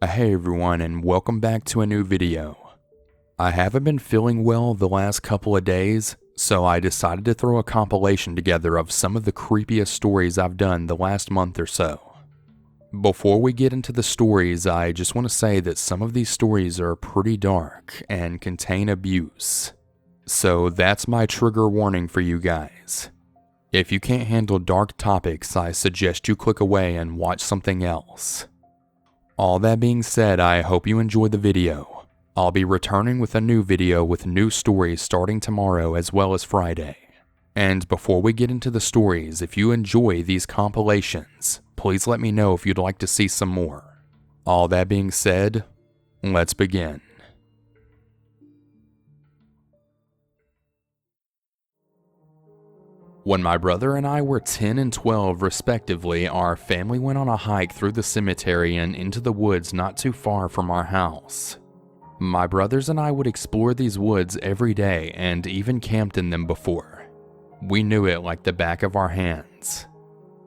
Hey everyone, and welcome back to a new video. I haven't been feeling well the last couple of days, so I decided to throw a compilation together of some of the creepiest stories I've done the last month or so. Before we get into the stories, I just want to say that some of these stories are pretty dark and contain abuse. So that's my trigger warning for you guys. If you can't handle dark topics, I suggest you click away and watch something else. All that being said, I hope you enjoyed the video. I'll be returning with a new video with new stories starting tomorrow as well as Friday. And before we get into the stories, if you enjoy these compilations, please let me know if you'd like to see some more. All that being said, let's begin. When my brother and I were 10 and 12 respectively, our family went on a hike through the cemetery and into the woods not too far from our house. My brothers and I would explore these woods every day and even camped in them before. We knew it like the back of our hands.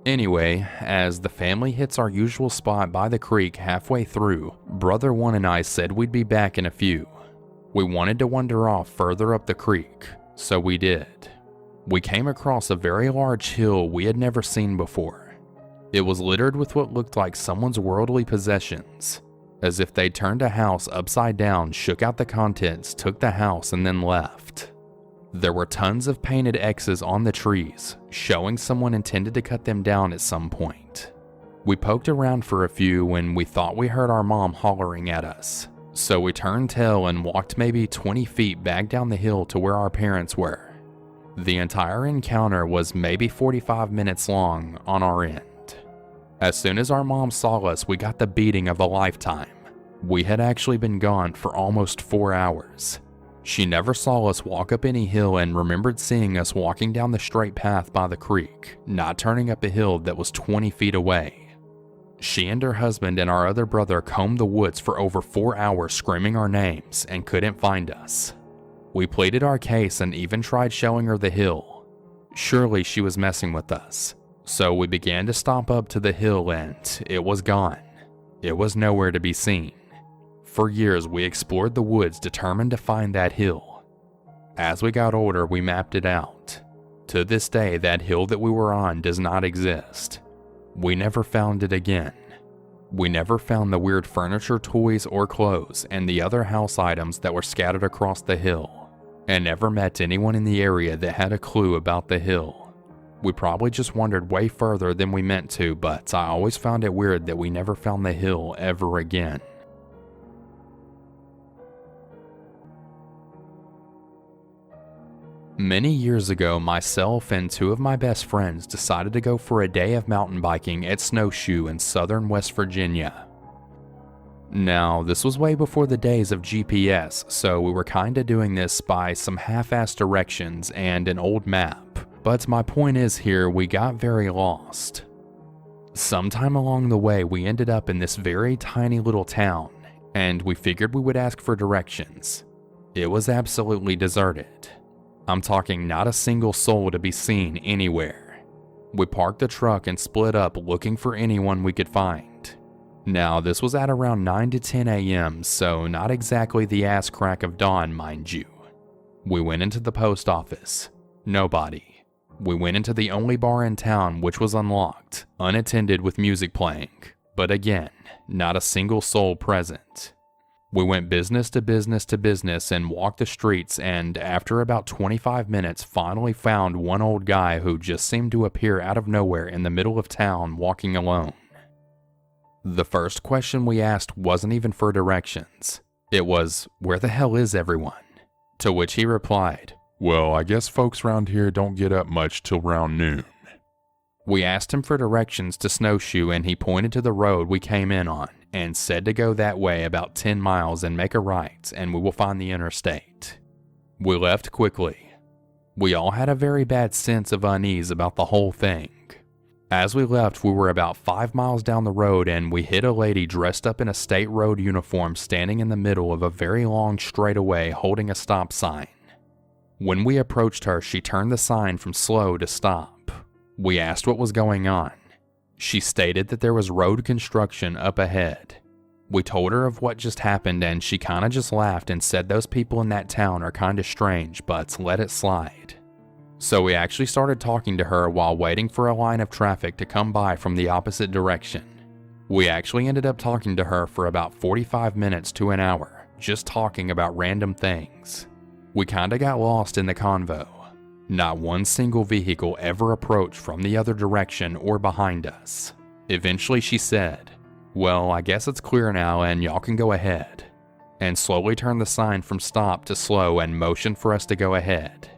Anyway, as the family hits our usual spot by the creek halfway through, Brother 1 and I said we'd be back in a few. We wanted to wander off further up the creek, so we did. We came across a very large hill we had never seen before. It was littered with what looked like someone's worldly possessions, as if they turned a house upside down, shook out the contents, took the house, and then left. There were tons of painted X's on the trees, showing someone intended to cut them down at some point. We poked around for a few when we thought we heard our mom hollering at us, so we turned tail and walked maybe 20 feet back down the hill to where our parents were. The entire encounter was maybe 45 minutes long on our end. As soon as our mom saw us, we got the beating of a lifetime. We had actually been gone for almost 4 hours. She never saw us walk up any hill and remembered seeing us walking down the straight path by the creek, not turning up a hill that was 20 feet away. She and her husband and our other brother combed the woods for over 4 hours screaming our names and couldn't find us. We pleaded our case and even tried showing her the hill. Surely she was messing with us. So we began to stomp up to the hill and it was gone. It was nowhere to be seen. For years we explored the woods determined to find that hill. As we got older, we mapped it out. To this day, that hill that we were on does not exist. We never found it again. We never found the weird furniture, toys, or clothes and the other house items that were scattered across the hill, and never met anyone in the area that had a clue about the hill. We probably just wandered way further than we meant to, but I always found it weird that we never found the hill ever again. Many years ago, myself and 2 of my best friends decided to go for a day of mountain biking at Snowshoe in southern West Virginia. Now, this was way before the days of GPS, so we were kinda doing this by some half-assed directions and an old map, but my point is here, we got very lost. Sometime along the way, we ended up in this very tiny little town, and we figured we would ask for directions. It was absolutely deserted. I'm talking not a single soul to be seen anywhere. We parked the truck and split up looking for anyone we could find. Now, this was at around 9 to 10 a.m., so not exactly the ass crack of dawn, mind you. We went into the post office. Nobody. We went into the only bar in town, which was unlocked, unattended with music playing, but again, not a single soul present. We went business to business to business and walked the streets, and after about 25 minutes finally found one old guy who just seemed to appear out of nowhere in the middle of town walking alone. The first question we asked wasn't even for directions. It was, "Where the hell is everyone?" To which he replied, "Well, I guess folks around here don't get up much till round noon." We asked him for directions to Snowshoe and he pointed to the road we came in on and said to go that way about 10 miles and make a right and we will find the interstate. We left quickly. We all had a very bad sense of unease about the whole thing. As we left, we were about 5 miles down the road and we hit a lady dressed up in a state road uniform standing in the middle of a very long straightaway holding a stop sign. When we approached her, she turned the sign from slow to stop. We asked what was going on. She stated that there was road construction up ahead. We told her of what just happened and she kinda just laughed and said those people in that town are kinda strange, but let it slide. So we actually started talking to her while waiting for a line of traffic to come by from the opposite direction. We actually ended up talking to her for about 45 minutes to an hour, just talking about random things. We kinda got lost in the convo. Not one single vehicle ever approached from the other direction or behind us. Eventually she said, "Well, I guess it's clear now and y'all can go ahead," and slowly turned the sign from stop to slow and motioned for us to go ahead.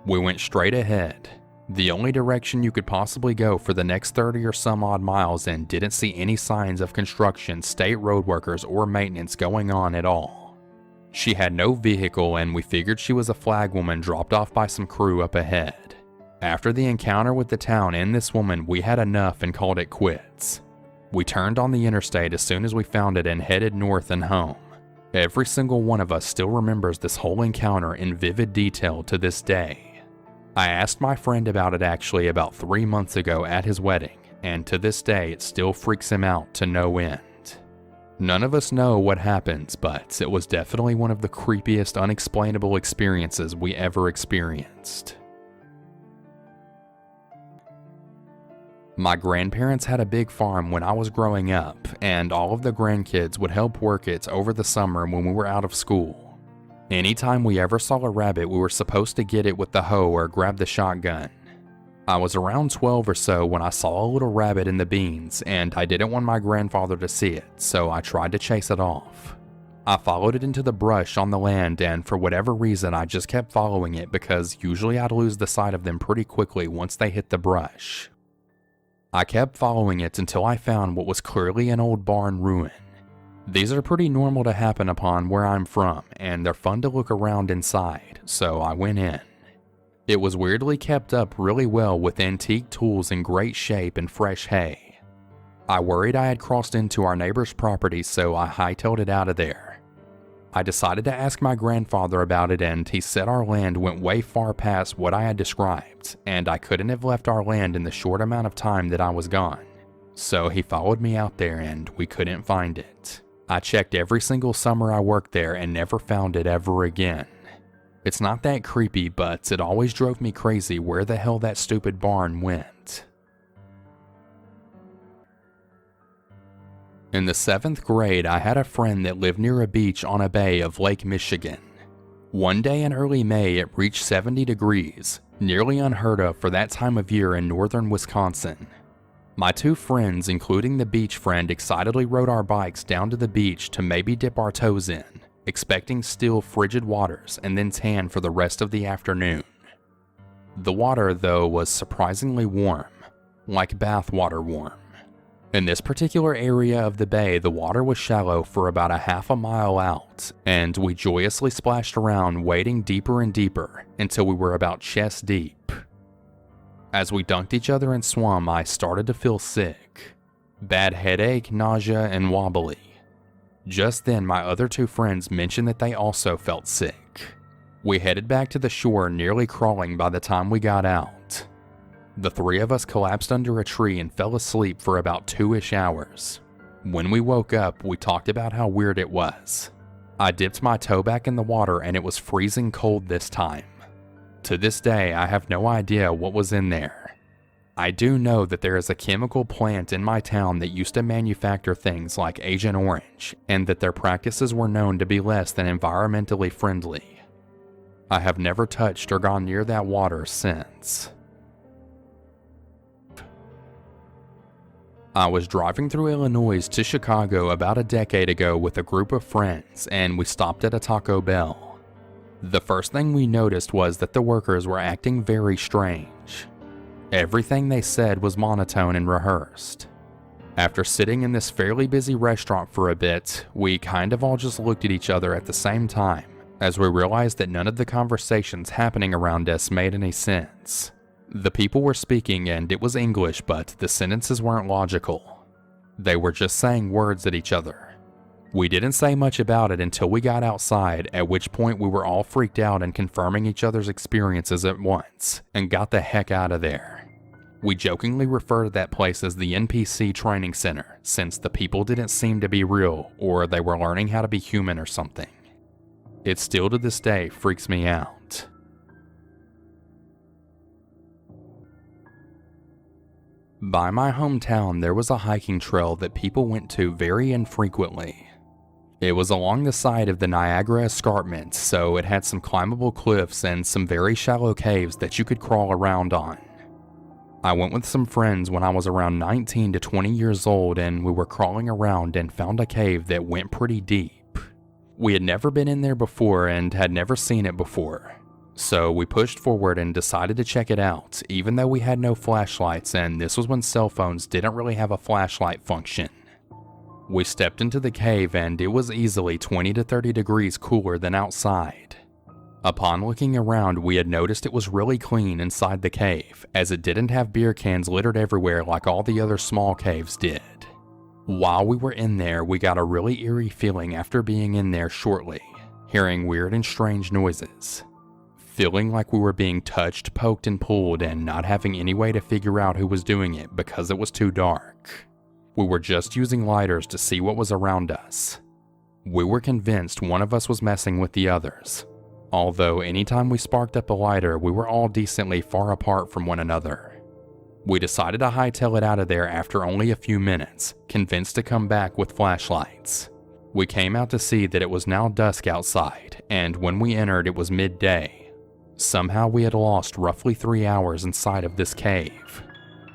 We went straight ahead, the only direction you could possibly go for the next 30 or some odd miles, and didn't see any signs of construction, state road workers, or maintenance going on at all. She had no vehicle and we figured she was a flag woman dropped off by some crew up ahead. After the encounter with the town and this woman, we had enough and called it quits. We turned on the interstate as soon as we found it and headed north and home. Every single one of us still remembers this whole encounter in vivid detail to this day. I asked my friend about it actually about 3 months ago at his wedding, and to this day it still freaks him out to no end. None of us know what happens, but it was definitely one of the creepiest, unexplainable experiences we ever experienced. My grandparents had a big farm when I was growing up, and all of the grandkids would help work it over the summer when we were out of school. Anytime we ever saw a rabbit, we were supposed to get it with the hoe or grab the shotgun. I was around 12 or so when I saw a little rabbit in the beans, and I didn't want my grandfather to see it, so I tried to chase it off. I followed it into the brush on the land, and for whatever reason I just kept following it because usually I'd lose the sight of them pretty quickly once they hit the brush. I kept following it until I found what was clearly an old barn ruin. These are pretty normal to happen upon where I'm from, and they're fun to look around inside, so I went in. It was weirdly kept up really well with antique tools in great shape and fresh hay. I worried I had crossed into our neighbor's property, so I hightailed it out of there. I decided to ask my grandfather about it, and he said our land went way far past what I had described, and I couldn't have left our land in the short amount of time that I was gone. So he followed me out there and we couldn't find it. I checked every single summer I worked there and never found it ever again. It's not that creepy, but it always drove me crazy where the hell that stupid barn went. In the 7th grade, I had a friend that lived near a beach on a bay of Lake Michigan. One day in early May, it reached 70 degrees, nearly unheard of for that time of year in northern Wisconsin. My 2 friends, including the beach friend, excitedly rode our bikes down to the beach to maybe dip our toes in, expecting still frigid waters and then tan for the rest of the afternoon. The water, though, was surprisingly warm, like bath water warm. In this particular area of the bay, the water was shallow for about a half a mile out, and we joyously splashed around, wading deeper and deeper until we were about chest deep. As we dunked each other and swum, I started to feel sick. Bad headache, nausea, and wobbly. Just then, my other 2 friends mentioned that they also felt sick. We headed back to the shore, nearly crawling by the time we got out. The 3 of us collapsed under a tree and fell asleep for about 2-ish hours. When we woke up, we talked about how weird it was. I dipped my toe back in the water and it was freezing cold this time. To this day, I have no idea what was in there. I do know that there is a chemical plant in my town that used to manufacture things like Agent Orange, and that their practices were known to be less than environmentally friendly. I have never touched or gone near that water since. I was driving through Illinois to Chicago about a decade ago with a group of friends, and we stopped at a Taco Bell. The first thing we noticed was that the workers were acting very strange. Everything they said was monotone and rehearsed. After sitting in this fairly busy restaurant for a bit, we kind of all just looked at each other at the same time, as we realized that none of the conversations happening around us made any sense. The people were speaking and it was English, but the sentences weren't logical. They were just saying words at each other. We didn't say much about it until we got outside, at which point we were all freaked out and confirming each other's experiences at once, and got the heck out of there. We jokingly refer to that place as the NPC training center, since the people didn't seem to be real, or they were learning how to be human or something. It still to this day freaks me out. By my hometown, there was a hiking trail that people went to very infrequently. It was along the side of the Niagara Escarpment, so it had some climbable cliffs and some very shallow caves that you could crawl around on. I went with some friends when I was around 19 to 20 years old, and we were crawling around and found a cave that went pretty deep. We had never been in there before and had never seen it before. So we pushed forward and decided to check it out, even though we had no flashlights, and this was when cell phones didn't really have a flashlight function. We stepped into the cave and it was easily 20 to 30 degrees cooler than outside. Upon looking around, we had noticed it was really clean inside the cave, as it didn't have beer cans littered everywhere like all the other small caves did. While we were in there, we got a really eerie feeling after being in there shortly, hearing weird and strange noises. Feeling like we were being touched, poked, and pulled, and not having any way to figure out who was doing it because it was too dark. We were just using lighters to see what was around us. We were convinced one of us was messing with the others, although anytime we sparked up a lighter, we were all decently far apart from one another. We decided to hightail it out of there after only a few minutes, convinced to come back with flashlights. We came out to see that it was now dusk outside, and when we entered it was midday. Somehow we had lost roughly 3 hours inside of this cave.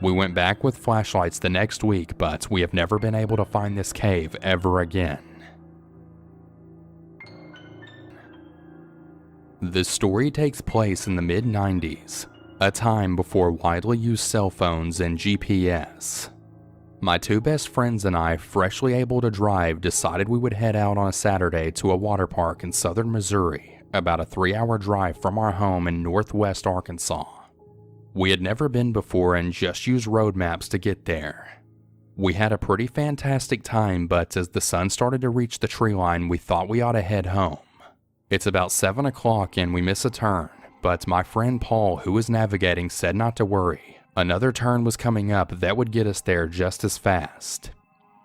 We went back with flashlights the next week, but we have never been able to find this cave ever again. This story takes place in the mid-90s, a time before widely used cell phones and GPS. My two best friends and I, freshly able to drive, decided we would head out on a Saturday to a water park in southern Missouri, about a 3-hour drive from our home in northwest Arkansas. We had never been before and just used road maps to get there. We had a pretty fantastic time, but as the sun started to reach the tree line, we thought we ought to head home. It's about 7 o'clock and we miss a turn, but my friend Paul, who was navigating, said not to worry. Another turn was coming up that would get us there just as fast.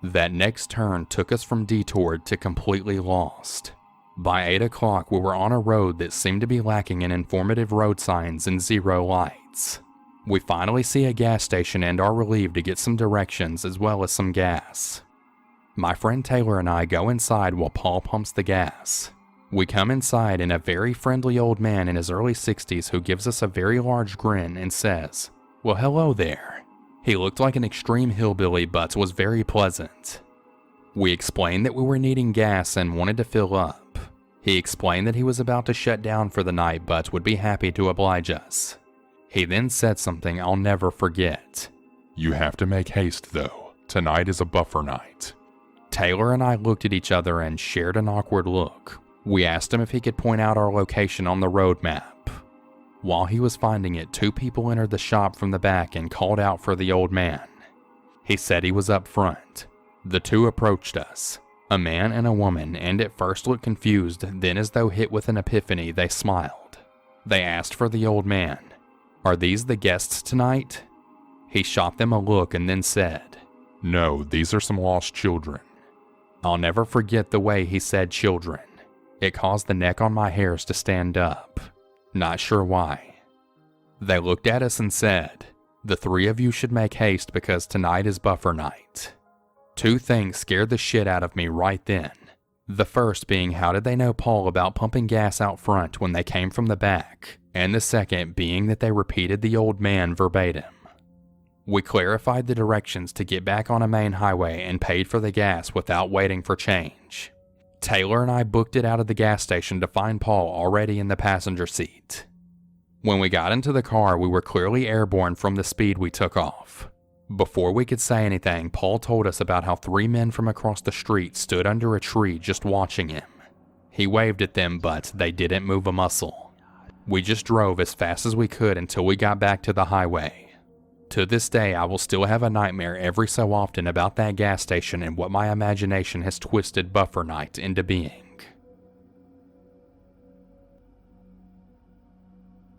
That next turn took us from detoured to completely lost. By 8 o'clock, we were on a road that seemed to be lacking in informative road signs and zero lights. We finally see a gas station and are relieved to get some directions as well as some gas. My friend Taylor and I go inside while Paul pumps the gas. We come inside and a very friendly old man in his early 60s who gives us a very large grin and says, "Well, hello there." He looked like an extreme hillbilly but was very pleasant. We explained that we were needing gas and wanted to fill up. He explained that he was about to shut down for the night but would be happy to oblige us. He then said something I'll never forget. "You have to make haste though. Tonight is a buffer night." Taylor and I looked at each other and shared an awkward look. We asked him if he could point out our location on the road map. While he was finding it, 2 people entered the shop from the back and called out for the old man. He said he was up front. The 2 approached us, a man and a woman, and at first looked confused, then as though hit with an epiphany, they smiled. They asked for the old man. "Are these the guests tonight?" He shot them a look and then said, "No, these are some lost children." I'll never forget the way he said children. It caused the neck on my hairs to stand up. Not sure why. They looked at us and said, "The 3 of you should make haste because tonight is buffer night." 2 things scared the shit out of me right then. The first being, how did they know Paul about pumping gas out front when they came from the back? And the second being that they repeated the old man verbatim. We clarified the directions to get back on a main highway and paid for the gas without waiting for change. Taylor and I booked it out of the gas station to find Paul already in the passenger seat. When we got into the car, we were clearly airborne from the speed we took off. Before we could say anything, Paul told us about how 3 men from across the street stood under a tree just watching him. He waved at them, but they didn't move a muscle. We just drove as fast as we could until we got back to the highway. To this day, I will still have a nightmare every so often about that gas station and what my imagination has twisted buffer night into being.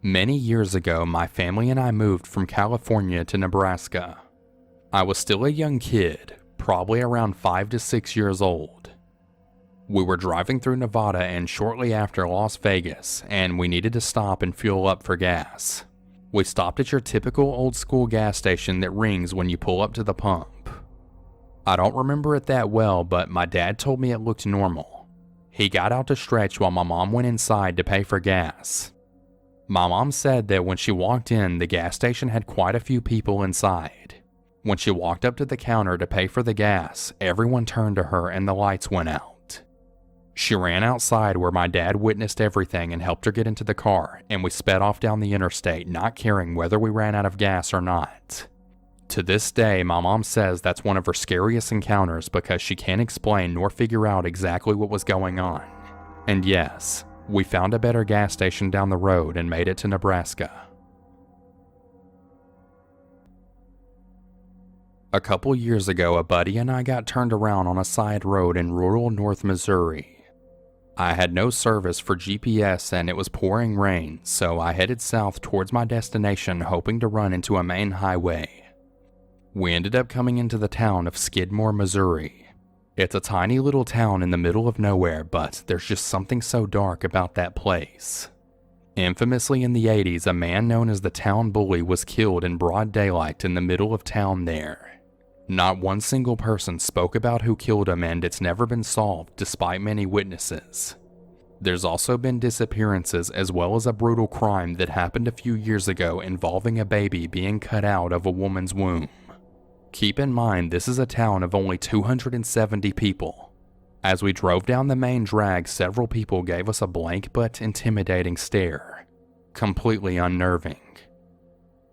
Many years ago, my family and I moved from California to Nebraska. I was still a young kid, probably around 5 to 6 years old. We were driving through Nevada and shortly after Las Vegas, and we needed to stop and fuel up for gas. We stopped at your typical old school gas station that rings when you pull up to the pump. I don't remember it that well, but my dad told me it looked normal. He got out to stretch while my mom went inside to pay for gas. My mom said that when she walked in, the gas station had quite a few people inside. When she walked up to the counter to pay for the gas, everyone turned to her and the lights went out. She ran outside where my dad witnessed everything and helped her get into the car, and we sped off down the interstate, not caring whether we ran out of gas or not. To this day, my mom says that's one of her scariest encounters because she can't explain nor figure out exactly what was going on. And yes, we found a better gas station down the road and made it to Nebraska. A couple years ago, a buddy and I got turned around on a side road in rural North Missouri. I had no service for GPS and it was pouring rain, so I headed south towards my destination hoping to run into a main highway. We ended up coming into the town of Skidmore, Missouri. It's a tiny little town in the middle of nowhere, but there's just something so dark about that place. Infamously in the 80s, a man known as the town bully was killed in broad daylight in the middle of town there. Not one single person spoke about who killed him, and it's never been solved despite many witnesses. There's also been disappearances as well as a brutal crime that happened a few years ago involving a baby being cut out of a woman's womb. Keep in mind, this is a town of only 270 people. As we drove down the main drag, several people gave us a blank but intimidating stare. Completely unnerving.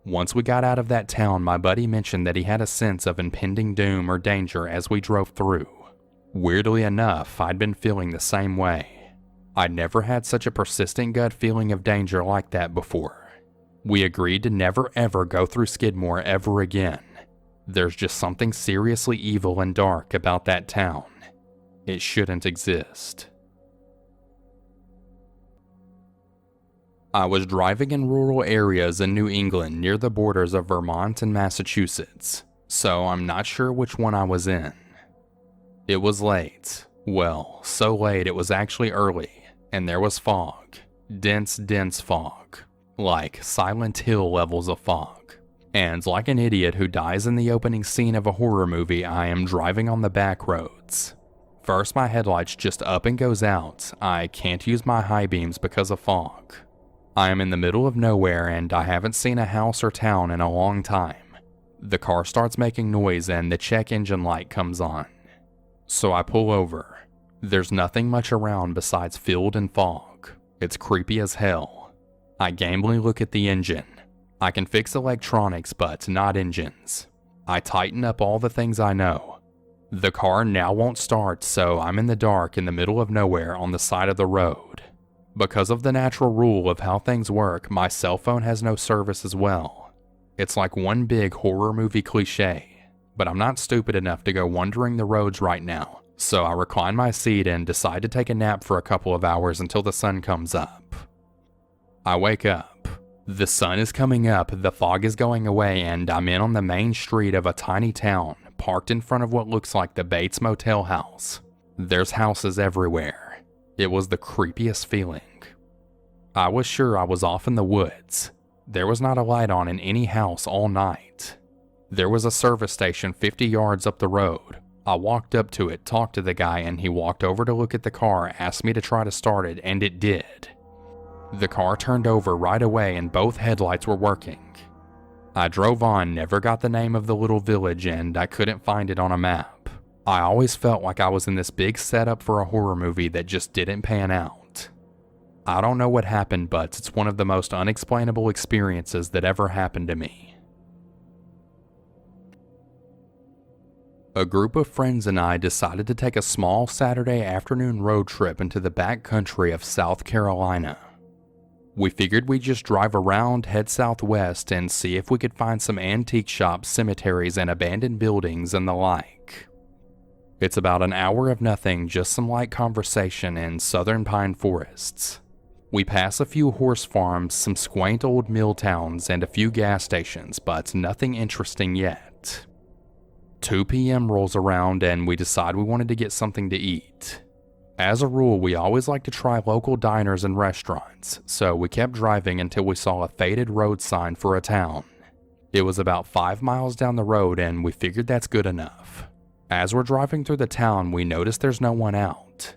Once we got out of that town, my buddy mentioned that he had a sense of impending doom or danger as we drove through. Weirdly enough, I'd been feeling the same way. I'd never had such a persistent gut feeling of danger like that before. We agreed to never ever go through Skidmore ever again. There's just something seriously evil and dark about that town. It shouldn't exist. I was driving in rural areas in New England near the borders of Vermont and Massachusetts, so I'm not sure which one I was in. It was late. Well, so late it was actually early, and there was fog. Dense fog. Like Silent Hill levels of fog. And like an idiot who dies in the opening scene of a horror movie, I am driving on the back roads. First, my headlights just up and goes out. I can't use my high beams because of fog. I am in the middle of nowhere and I haven't seen a house or town in a long time. The car starts making noise and the check engine light comes on. So I pull over. There's nothing much around besides field and fog. It's creepy as hell. I gamely look at the engine. I can fix electronics but not engines. I tighten up all the things I know. The car now won't start, so I'm in the dark in the middle of nowhere on the side of the road. Because of the natural rule of how things work, my cell phone has no service as well. It's like one big horror movie cliche, but I'm not stupid enough to go wandering the roads right now, so I recline my seat and decide to take a nap for a couple of hours until the sun comes up. I wake up. The sun is coming up, the fog is going away, and I'm in on the main street of a tiny town, parked in front of what looks like the Bates Motel house. There's houses everywhere. It was the creepiest feeling. I was sure I was off in the woods. There was not a light on in any house all night. There was a service station 50 yards up the road. I walked up to it, talked to the guy, and he walked over to look at the car, asked me to try to start it, and it did. The car turned over right away and both headlights were working. I drove on, never got the name of the little village, and I couldn't find it on a map. I always felt like I was in this big setup for a horror movie that just didn't pan out. I don't know what happened, but it's one of the most unexplainable experiences that ever happened to me. A group of friends and I decided to take a small Saturday afternoon road trip into the back country of South Carolina. We figured we'd just drive around, head southwest, and see if we could find some antique shops, cemeteries, and abandoned buildings and the like. It's about an hour of nothing, just some light conversation in southern pine forests. We pass a few horse farms, some quaint old mill towns, and a few gas stations, but nothing interesting yet. 2 p.m. rolls around and we decide we wanted to get something to eat. As a rule, we always like to try local diners and restaurants, so we kept driving until we saw a faded road sign for a town. It was about 5 miles down the road and we figured that's good enough. As we're driving through the town, we notice there's no one out.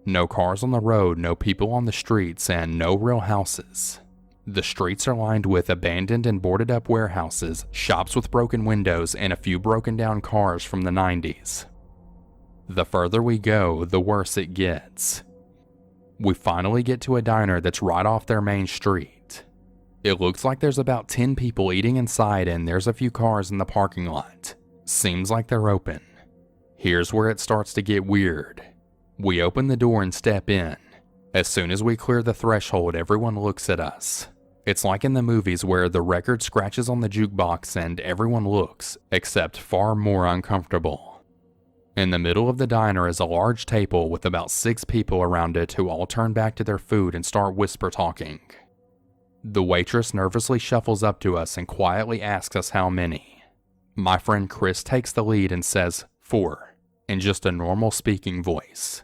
No cars on the road, no people on the streets, and no real houses. The streets are lined with abandoned and boarded up warehouses, shops with broken windows, and a few broken down cars from the 90s. The further we go, the worse it gets. We finally get to a diner that's right off their main street. It looks like there's about 10 people eating inside and there's a few cars in the parking lot. Seems like they're open. Here's where it starts to get weird. We open the door and step in. As soon as we clear the threshold, everyone looks at us. It's like in the movies where the record scratches on the jukebox and everyone looks, except far more uncomfortable. In the middle of the diner is a large table with about 6 people around it who all turn back to their food and start whisper talking. The waitress nervously shuffles up to us and quietly asks us how many. My friend Chris takes the lead and says 4, in just a normal speaking voice.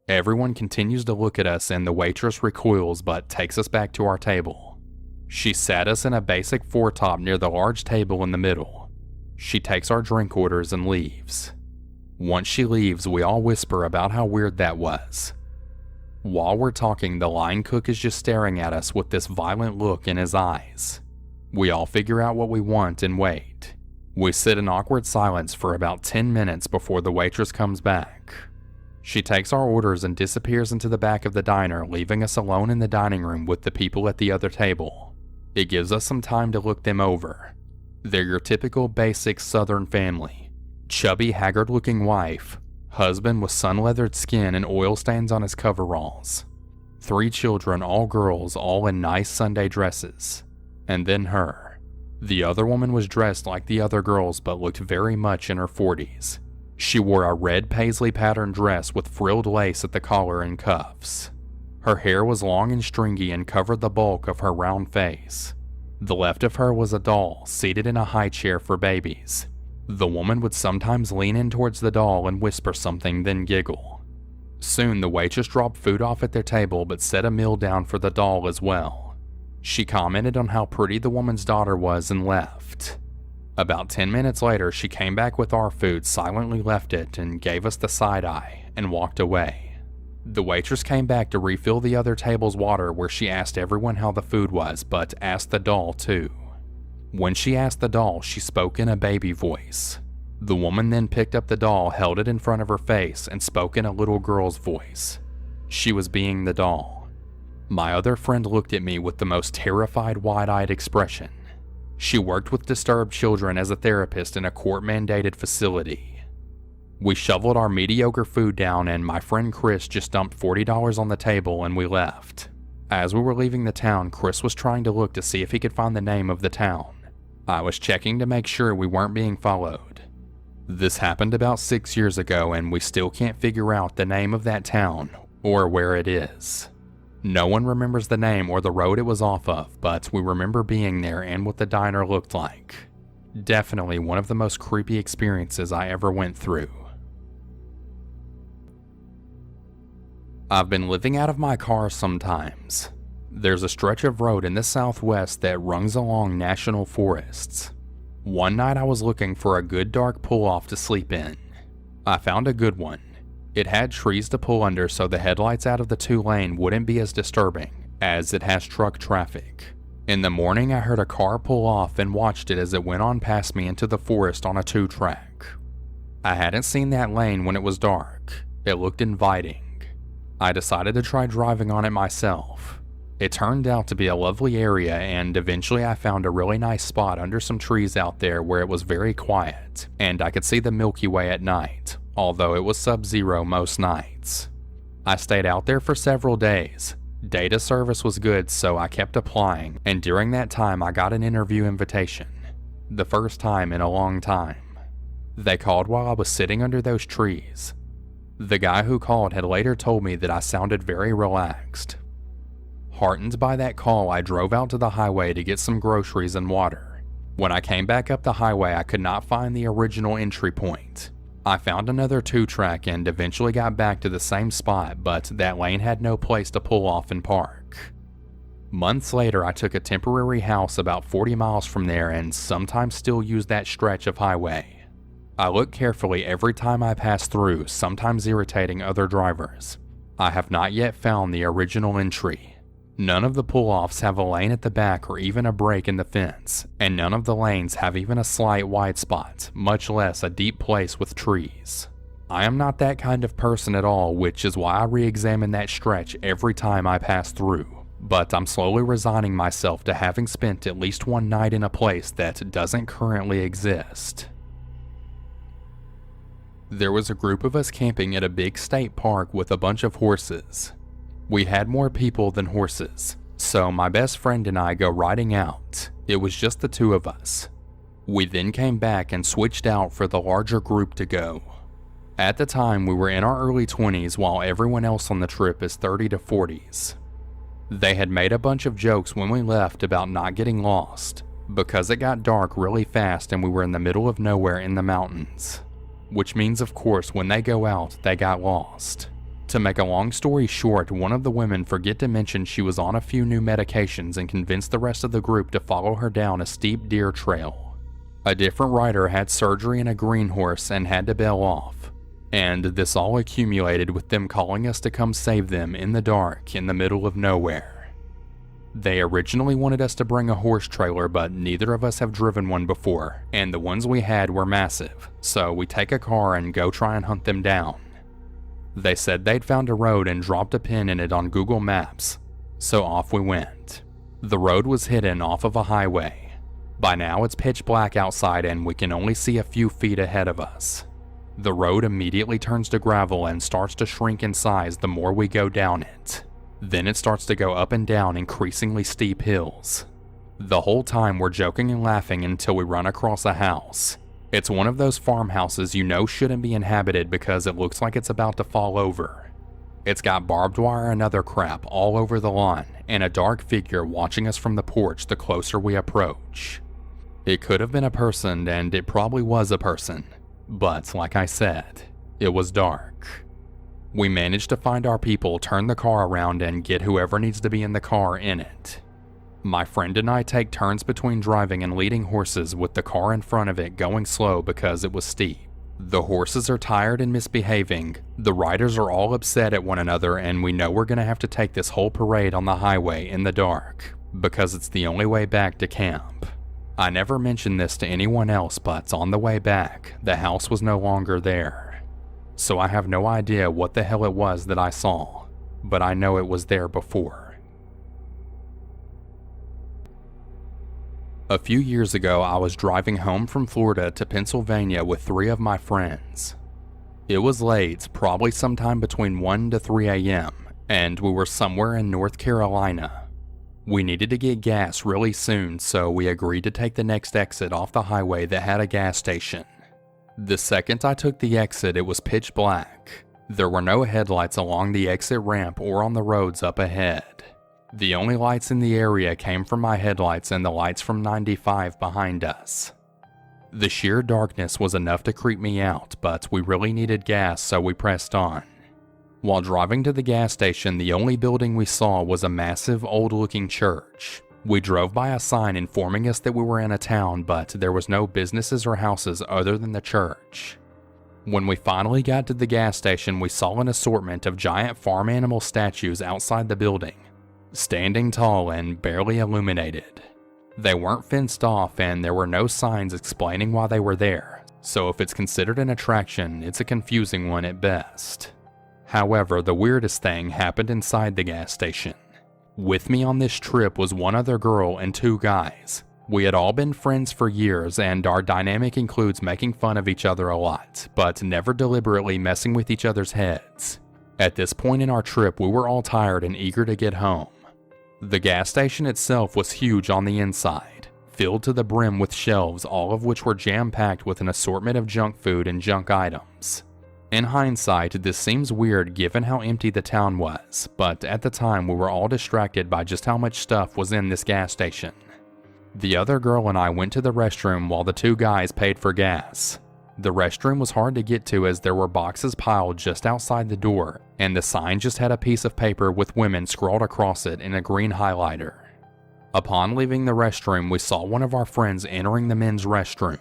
Everyone continues to look at us and the waitress recoils but takes us back to our table. She sat us in a basic 4-top near the large table in the middle. She takes our drink orders and leaves. Once she leaves, we all whisper about how weird that was. While we're talking, the line cook is just staring at us with this violent look in his eyes. We all figure out what we want and wait. We sit in awkward silence for about 10 minutes before the waitress comes back. She takes our orders and disappears into the back of the diner, leaving us alone in the dining room with the people at the other table. It gives us some time to look them over. They're your typical basic Southern family. Chubby, haggard-looking wife, husband with sun-leathered skin and oil stains on his coveralls. 3 children, all girls, all in nice Sunday dresses. And then her. The other woman was dressed like the other girls but looked very much in her 40s. She wore a red paisley patterned dress with frilled lace at the collar and cuffs. Her hair was long and stringy and covered the bulk of her round face. The left of her was a doll seated in a high chair for babies. The woman would sometimes lean in towards the doll and whisper something, then giggle. Soon the waitress dropped food off at their table but set a meal down for the doll as well. She commented on how pretty the woman's daughter was and left. About 10 minutes later, she came back with our food, silently left it, and gave us the side eye, and walked away. The waitress came back to refill the other table's water where she asked everyone how the food was, but asked the doll too. When she asked the doll, she spoke in a baby voice. The woman then picked up the doll, held it in front of her face, and spoke in a little girl's voice. She was being the doll. My other friend looked at me with the most terrified, wide-eyed expression. She worked with disturbed children as a therapist in a court-mandated facility. We shoveled our mediocre food down and my friend Chris just dumped $40 on the table and we left. As we were leaving the town, Chris was trying to look to see if he could find the name of the town. I was checking to make sure we weren't being followed. This happened about 6 years ago and we still can't figure out the name of that town or where it is. No one remembers the name or the road it was off of, but we remember being there and what the diner looked like. Definitely one of the most creepy experiences I ever went through. I've been living out of my car sometimes. There's a stretch of road in the southwest that runs along national forests. One night I was looking for a good dark pull-off to sleep in. I found a good one. It had trees to pull under so the headlights out of the 2-lane wouldn't be as disturbing, as it has truck traffic. In the morning I heard a car pull off and watched it as it went on past me into the forest on a 2-track. I hadn't seen that lane when it was dark. It looked inviting. I decided to try driving on it myself. It turned out to be a lovely area and eventually I found a really nice spot under some trees out there where it was very quiet and I could see the Milky Way at night, although it was sub-zero most nights. I stayed out there for several days. Data service was good so I kept applying and during that time I got an interview invitation. The first time in a long time. They called while I was sitting under those trees. The guy who called had later told me that I sounded very relaxed. Heartened by that call, I drove out to the highway to get some groceries and water. When I came back up the highway, I could not find the original entry point. I found another 2-track and eventually got back to the same spot, but that lane had no place to pull off and park. Months later, I took a temporary house about 40 miles from there and sometimes still use that stretch of highway. I look carefully every time I pass through, sometimes irritating other drivers. I have not yet found the original entry. None of the pull-offs have a lane at the back or even a break in the fence, and none of the lanes have even a slight wide spot, much less a deep place with trees. I am not that kind of person at all, which is why I re-examine that stretch every time I pass through. But I'm slowly resigning myself to having spent at least one night in a place that doesn't currently exist. There was a group of us camping at a big state park with a bunch of horses. We had more people than horses, so my best friend and I go riding out. It was just the two of us. We then came back and switched out for the larger group to go. At the time, we were in our early 20s while everyone else on the trip is 30 to 40s. They had made a bunch of jokes when we left about not getting lost, because it got dark really fast and we were in the middle of nowhere in the mountains. Which means, of course, when they go out, they got lost. To make a long story short, one of the women forgot to mention she was on a few new medications and convinced the rest of the group to follow her down a steep deer trail. A different rider had surgery in a green horse and had to bail off. And this all accumulated with them calling us to come save them in the dark in the middle of nowhere. They originally wanted us to bring a horse trailer, but neither of us have driven one before, and the ones we had were massive, so we take a car and go try and hunt them down. They said they'd found a road and dropped a pin in it on Google Maps, so off we went. The road was hidden off of a highway. By now it's pitch black outside and we can only see a few feet ahead of us. The road immediately turns to gravel and starts to shrink in size the more we go down it. Then it starts to go up and down increasingly steep hills. The whole time we're joking and laughing until we run across a house. It's one of those farmhouses you know shouldn't be inhabited because it looks like it's about to fall over. It's got barbed wire and other crap all over the lawn, and a dark figure watching us from the porch the closer we approach. It could have been a person, and it probably was a person, but like I said, it was dark. We managed to find our people, turn the car around, and get whoever needs to be in the car in it. My friend and I take turns between driving and leading horses, with the car in front of it going slow because it was steep. The horses are tired and misbehaving, the riders are all upset at one another, and we know we're gonna have to take this whole parade on the highway in the dark, because it's the only way back to camp. I never mentioned this to anyone else, but on the way back, the house was no longer there. So I have no idea what the hell it was that I saw, but I know it was there before. A few years ago, I was driving home from Florida to Pennsylvania with 3 of my friends. It was late, probably sometime between 1 to 3 a.m., and we were somewhere in North Carolina. We needed to get gas really soon, so we agreed to take the next exit off the highway that had a gas station. The second I took the exit, it was pitch black. There were no headlights along the exit ramp or on the roads up ahead. The only lights in the area came from my headlights and the lights from 95 behind us. The sheer darkness was enough to creep me out, but we really needed gas, so we pressed on. While driving to the gas station, the only building we saw was a massive, old-looking church. We drove by a sign informing us that we were in a town, but there was no businesses or houses other than the church. When we finally got to the gas station, we saw an assortment of giant farm animal statues outside the building, standing tall and barely illuminated. They weren't fenced off, and there were no signs explaining why they were there, so if it's considered an attraction, it's a confusing one at best. However, the weirdest thing happened inside the gas station. With me on this trip was one other girl and 2 guys. We had all been friends for years, and our dynamic includes making fun of each other a lot, but never deliberately messing with each other's heads. At this point in our trip, we were all tired and eager to get home. The gas station itself was huge on the inside, filled to the brim with shelves, all of which were jam-packed with an assortment of junk food and junk items. In hindsight, this seems weird given how empty the town was, but at the time we were all distracted by just how much stuff was in this gas station. The other girl and I went to the restroom while the two guys paid for gas. The restroom was hard to get to as there were boxes piled just outside the door, and the sign just had a piece of paper with women scrawled across it in a green highlighter. Upon leaving the restroom, we saw one of our friends entering the men's restroom,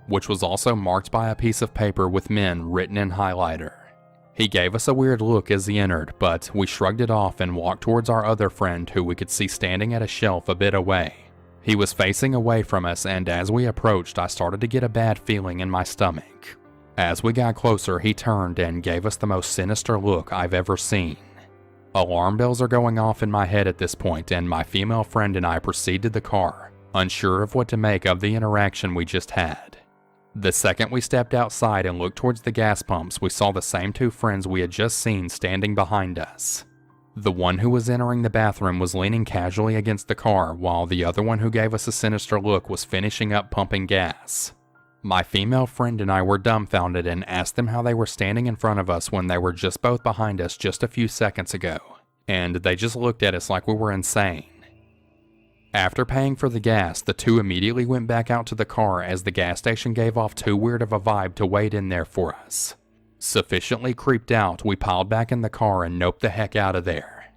which was also marked by a piece of paper with men written in highlighter. He gave us a weird look as he entered, but we shrugged it off and walked towards our other friend who we could see standing at a shelf a bit away. He was facing away from us, and as we approached, I started to get a bad feeling in my stomach. As we got closer, he turned and gave us the most sinister look I've ever seen. Alarm bells are going off in my head at this point, and my female friend and I proceed to the car, unsure of what to make of the interaction we just had. The second we stepped outside and looked towards the gas pumps, we saw the same two friends we had just seen standing behind us. The one who was entering the bathroom was leaning casually against the car, while the other one who gave us a sinister look was finishing up pumping gas. My female friend and I were dumbfounded and asked them how they were standing in front of us when they were just both behind us just a few seconds ago, and they just looked at us like we were insane. After paying for the gas, the two immediately went back out to the car as the gas station gave off too weird of a vibe to wait in there for us. Sufficiently creeped out, we piled back in the car and noped the heck out of there.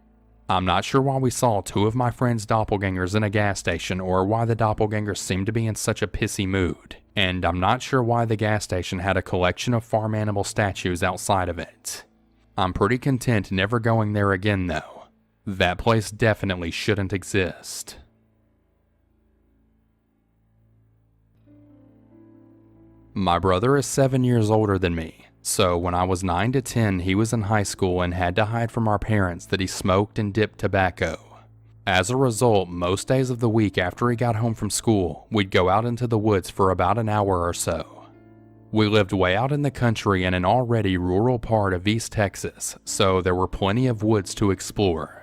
I'm not sure why we saw two of my friends' doppelgangers in a gas station or why the doppelgangers seemed to be in such a pissy mood, and I'm not sure why the gas station had a collection of farm animal statues outside of it. I'm pretty content never going there again though. That place definitely shouldn't exist. My brother is 7 years older than me, so when I was 9 to 10 he was in high school and had to hide from our parents that he smoked and dipped tobacco. As a result, most days of the week after he got home from school, we'd go out into the woods for about an hour or so. We lived way out in the country in an already rural part of East Texas, so there were plenty of woods to explore.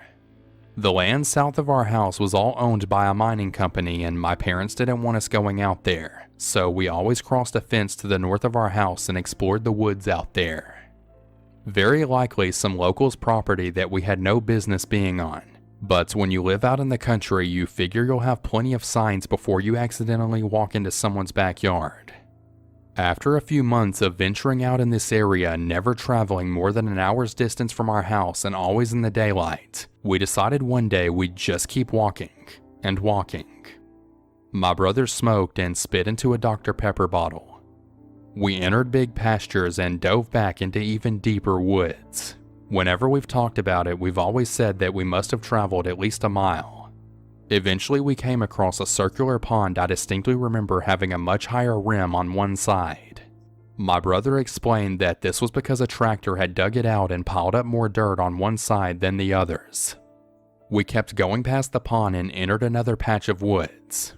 The land south of our house was all owned by a mining company and my parents didn't want us going out there, so we always crossed a fence to the north of our house and explored the woods out there. Very likely some locals' property that we had no business being on, but when you live out in the country you figure you'll have plenty of signs before you accidentally walk into someone's backyard. After a few months of venturing out in this area, never traveling more than an hour's distance from our house and always in the daylight, we decided one day we'd just keep walking and walking. My brother smoked and spit into a Dr. Pepper bottle. We entered big pastures and dove back into even deeper woods. Whenever we've talked about it, we've always said that we must have traveled at least a mile. Eventually we came across a circular pond I distinctly remember having a much higher rim on one side. My brother explained that this was because a tractor had dug it out and piled up more dirt on one side than the others. We kept going past the pond and entered another patch of woods.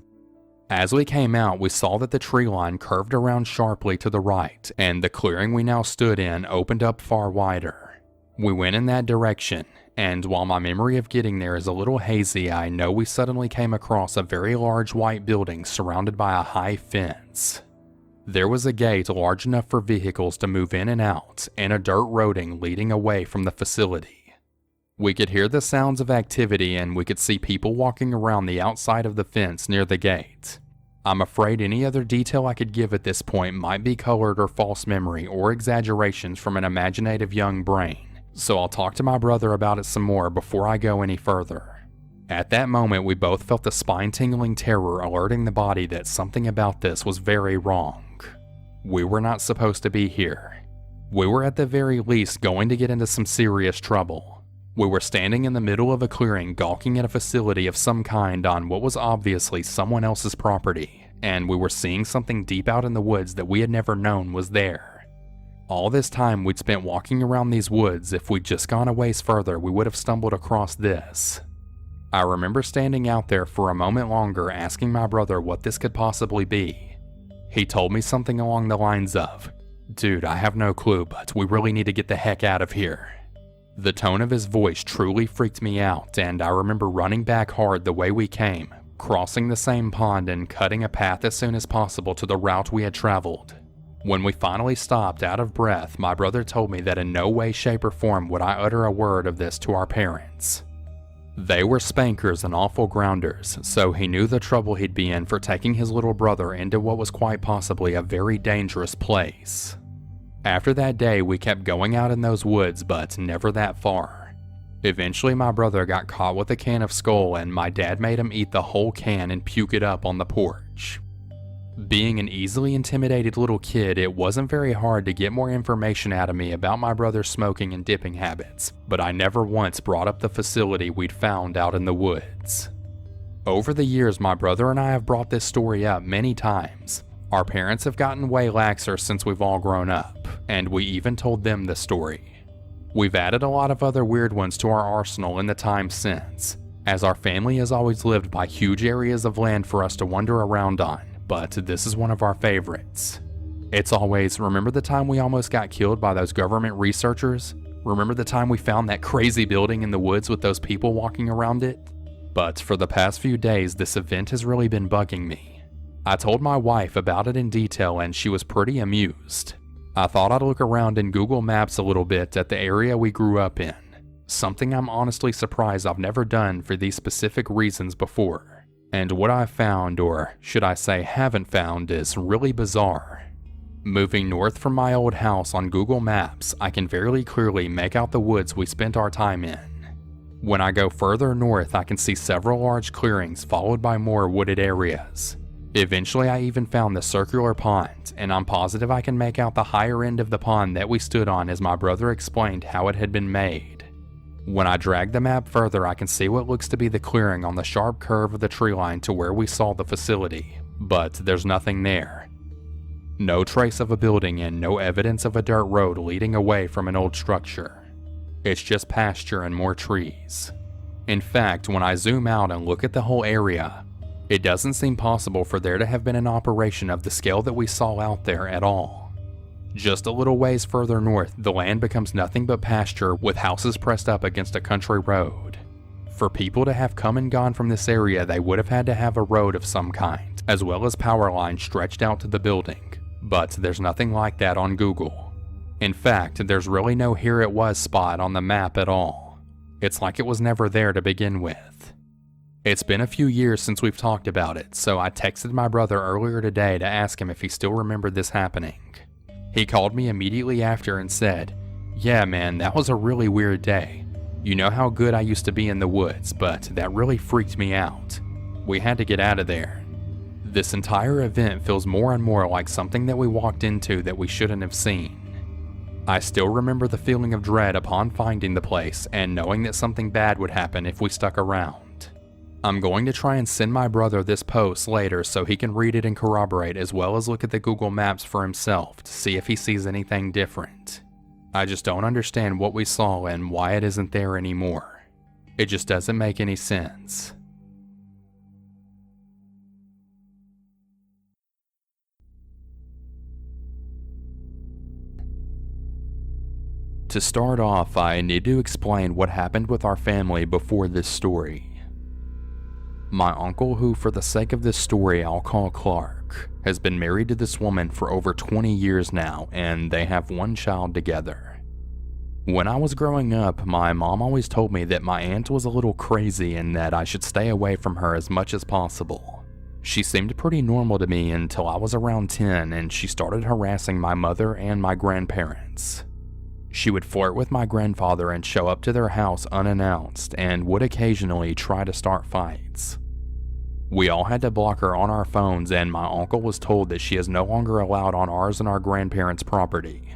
As we came out, we saw that the tree line curved around sharply to the right, and the clearing we now stood in opened up far wider. We went in that direction, and while my memory of getting there is a little hazy, I know we suddenly came across a very large white building surrounded by a high fence. There was a gate large enough for vehicles to move in and out, and a dirt roading leading away from the facility. We could hear the sounds of activity and we could see people walking around the outside of the fence near the gate. I'm afraid any other detail I could give at this point might be colored or false memory or exaggerations from an imaginative young brain, so I'll talk to my brother about it some more before I go any further. At that moment, we both felt the spine-tingling terror alerting the body that something about this was very wrong. We were not supposed to be here. We were at the very least going to get into some serious trouble. We were standing in the middle of a clearing gawking at a facility of some kind on what was obviously someone else's property, and we were seeing something deep out in the woods that we had never known was there. All this time we'd spent walking around these woods, if we'd just gone a ways further we would have stumbled across this. I remember standing out there for a moment longer asking my brother what this could possibly be. He told me something along the lines of, "Dude, I have no clue, but we really need to get the heck out of here." The tone of his voice truly freaked me out, and I remember running back hard the way we came, crossing the same pond and cutting a path as soon as possible to the route we had traveled. When we finally stopped out of breath, my brother told me that in no way, shape, or form would I utter a word of this to our parents. They were spankers and awful grounders, so he knew the trouble he'd be in for taking his little brother into what was quite possibly a very dangerous place. After that day, we kept going out in those woods, but never that far. Eventually, my brother got caught with a can of Skull, and my dad made him eat the whole can and puke it up on the porch. Being an easily intimidated little kid, it wasn't very hard to get more information out of me about my brother's smoking and dipping habits, but I never once brought up the facility we'd found out in the woods. Over the years, my brother and I have brought this story up many times. Our parents have gotten way laxer since we've all grown up, and we even told them the story. We've added a lot of other weird ones to our arsenal in the time since, as our family has always lived by huge areas of land for us to wander around on. But this is one of our favorites. It's always, remember the time we almost got killed by those government researchers? Remember the time we found that crazy building in the woods with those people walking around it? But for the past few days, this event has really been bugging me. I told my wife about it in detail and she was pretty amused. I thought I'd look around in Google Maps a little bit at the area we grew up in. Something I'm honestly surprised I've never done for these specific reasons before. And what I found, or should I say haven't found, is really bizarre. Moving north from my old house on Google Maps, I can very clearly make out the woods we spent our time in. When I go further north, I can see several large clearings followed by more wooded areas. Eventually, I even found the circular pond, and I'm positive I can make out the higher end of the pond that we stood on as my brother explained how it had been made. When I drag the map further, I can see what looks to be the clearing on the sharp curve of the tree line to where we saw the facility, but there's nothing there. No trace of a building and no evidence of a dirt road leading away from an old structure. It's just pasture and more trees. In fact, when I zoom out and look at the whole area, it doesn't seem possible for there to have been an operation of the scale that we saw out there at all. Just a little ways further north, the land becomes nothing but pasture with houses pressed up against a country road. For people to have come and gone from this area, they would have had to have a road of some kind, as well as power lines stretched out to the building. But there's nothing like that on Google. In fact, there's really no "here it was" spot on the map at all. It's like it was never there to begin with. It's been a few years since we've talked about it, so I texted my brother earlier today to ask him if he still remembered this happening. He called me immediately after and said, "Yeah man, that was a really weird day. You know how good I used to be in the woods, but that really freaked me out. We had to get out of there. This entire event feels more and more like something that we walked into that we shouldn't have seen." I still remember the feeling of dread upon finding the place and knowing that something bad would happen if we stuck around. I'm going to try and send my brother this post later so he can read it and corroborate, as well as look at the Google Maps for himself to see if he sees anything different. I just don't understand what we saw and why it isn't there anymore. It just doesn't make any sense. To start off, I need to explain what happened with our family before this story. My uncle, who for the sake of this story I'll call Clark, has been married to this woman for over 20 years now, and they have one child together. When I was growing up, my mom always told me that my aunt was a little crazy and that I should stay away from her as much as possible. She seemed pretty normal to me until I was around 10 and she started harassing my mother and my grandparents. She would flirt with my grandfather and show up to their house unannounced and would occasionally try to start fights. We all had to block her on our phones, and my uncle was told that she is no longer allowed on ours and our grandparents' property.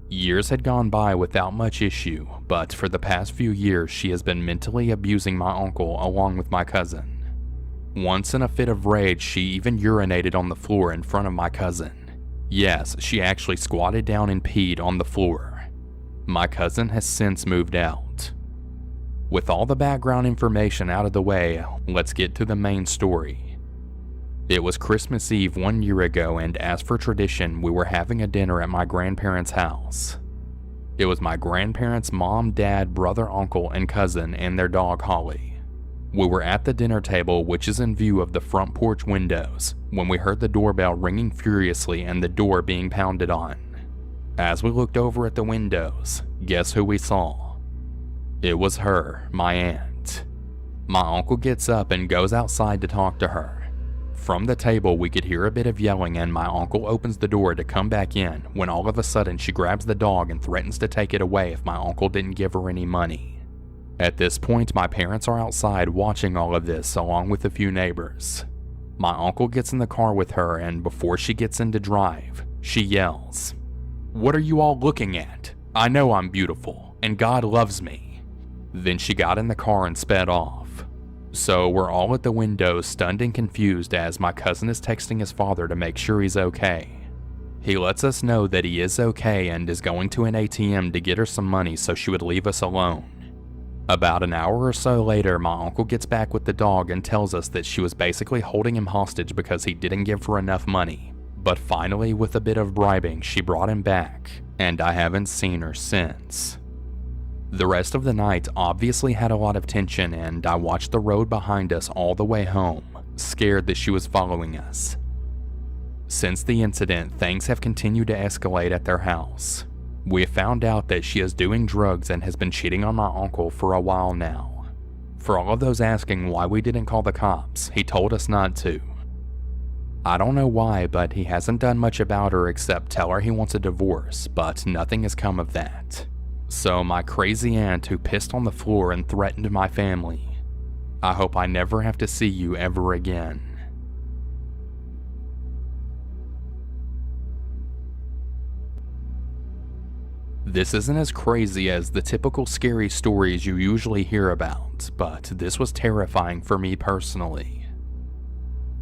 Years had gone by without much issue, but for the past few years she has been mentally abusing my uncle along with my cousin. Once in a fit of rage, she even urinated on the floor in front of my cousin. Yes, she actually squatted down and peed on the floor. My cousin has since moved out. With all the background information out of the way, let's get to the main story. It was Christmas Eve 1 year ago, and as for tradition, we were having a dinner at my grandparents' house. It was my grandparents' mom, dad, brother, uncle, and cousin, and their dog Holly. We were at the dinner table, which is in view of the front porch windows, when we heard the doorbell ringing furiously and the door being pounded on. As we looked over at the windows, guess who we saw? It was her, my aunt. My uncle gets up and goes outside to talk to her. From the table, we could hear a bit of yelling, and my uncle opens the door to come back in when all of a sudden she grabs the dog and threatens to take it away if my uncle didn't give her any money. At this point, my parents are outside watching all of this along with a few neighbors. My uncle gets in the car with her, and before she gets in to drive, she yells, "What are you all looking at? I know I'm beautiful, and God loves me." Then she got in the car and sped off. So we're all at the window stunned and confused as my cousin is texting his father to make sure he's okay. He lets us know that he is okay and is going to an ATM to get her some money so she would leave us alone. About an hour or so later, my uncle gets back with the dog and tells us that she was basically holding him hostage because he didn't give her enough money. But finally, with a bit of bribing, she brought him back, and I haven't seen her since. The rest of the night obviously had a lot of tension, and I watched the road behind us all the way home, scared that she was following us. Since the incident, things have continued to escalate at their house. We have found out that she is doing drugs and has been cheating on my uncle for a while now. For all of those asking why we didn't call the cops, he told us not to. I don't know why, but he hasn't done much about her except tell her he wants a divorce, but nothing has come of that. So my crazy aunt who pissed on the floor and threatened my family, I hope I never have to see you ever again. This isn't as crazy as the typical scary stories you usually hear about, but this was terrifying for me personally.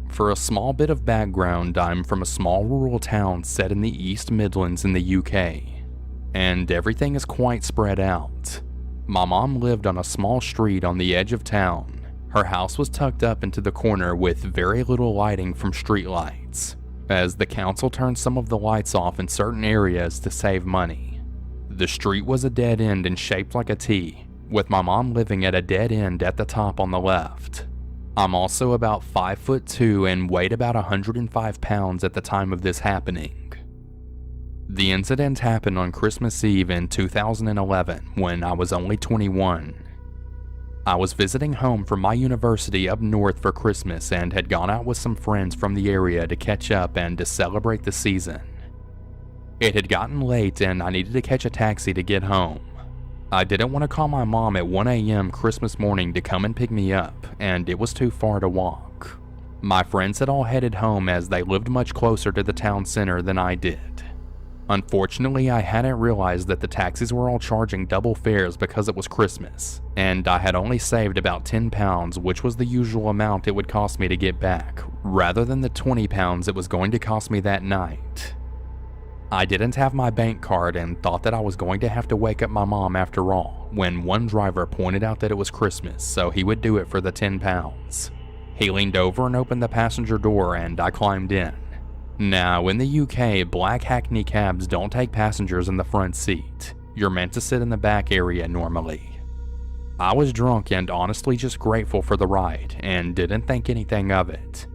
For a small bit of background, I'm from a small rural town set in the East Midlands in the UK, and everything is quite spread out. My mom lived on a small street on the edge of town. Her house was tucked up into the corner with very little lighting from street lights, as the council turned some of the lights off in certain areas to save money. The street was a dead end and shaped like a T, with my mom living at a dead end at the top on the left. I'm also about 5'2" and weighed about 105 pounds at the time of this happening. The incident happened on Christmas Eve in 2011 when I was only 21. I was visiting home from my university up north for Christmas and had gone out with some friends from the area to catch up and to celebrate the season. It had gotten late and I needed to catch a taxi to get home. I didn't want to call my mom at 1 a.m. Christmas morning to come and pick me up, and it was too far to walk. My friends had all headed home as they lived much closer to the town center than I did. Unfortunately, I hadn't realized that the taxis were all charging double fares because it was Christmas, and I had only saved about £10, which was the usual amount it would cost me to get back, rather than the £20 it was going to cost me that night. I didn't have my bank card and thought that I was going to have to wake up my mom after all, when one driver pointed out that it was Christmas, so he would do it for the £10. He leaned over and opened the passenger door and I climbed in. Now, in the UK, black Hackney cabs don't take passengers in the front seat. You're meant to sit in the back area normally. I was drunk and honestly just grateful for the ride and didn't think anything of it.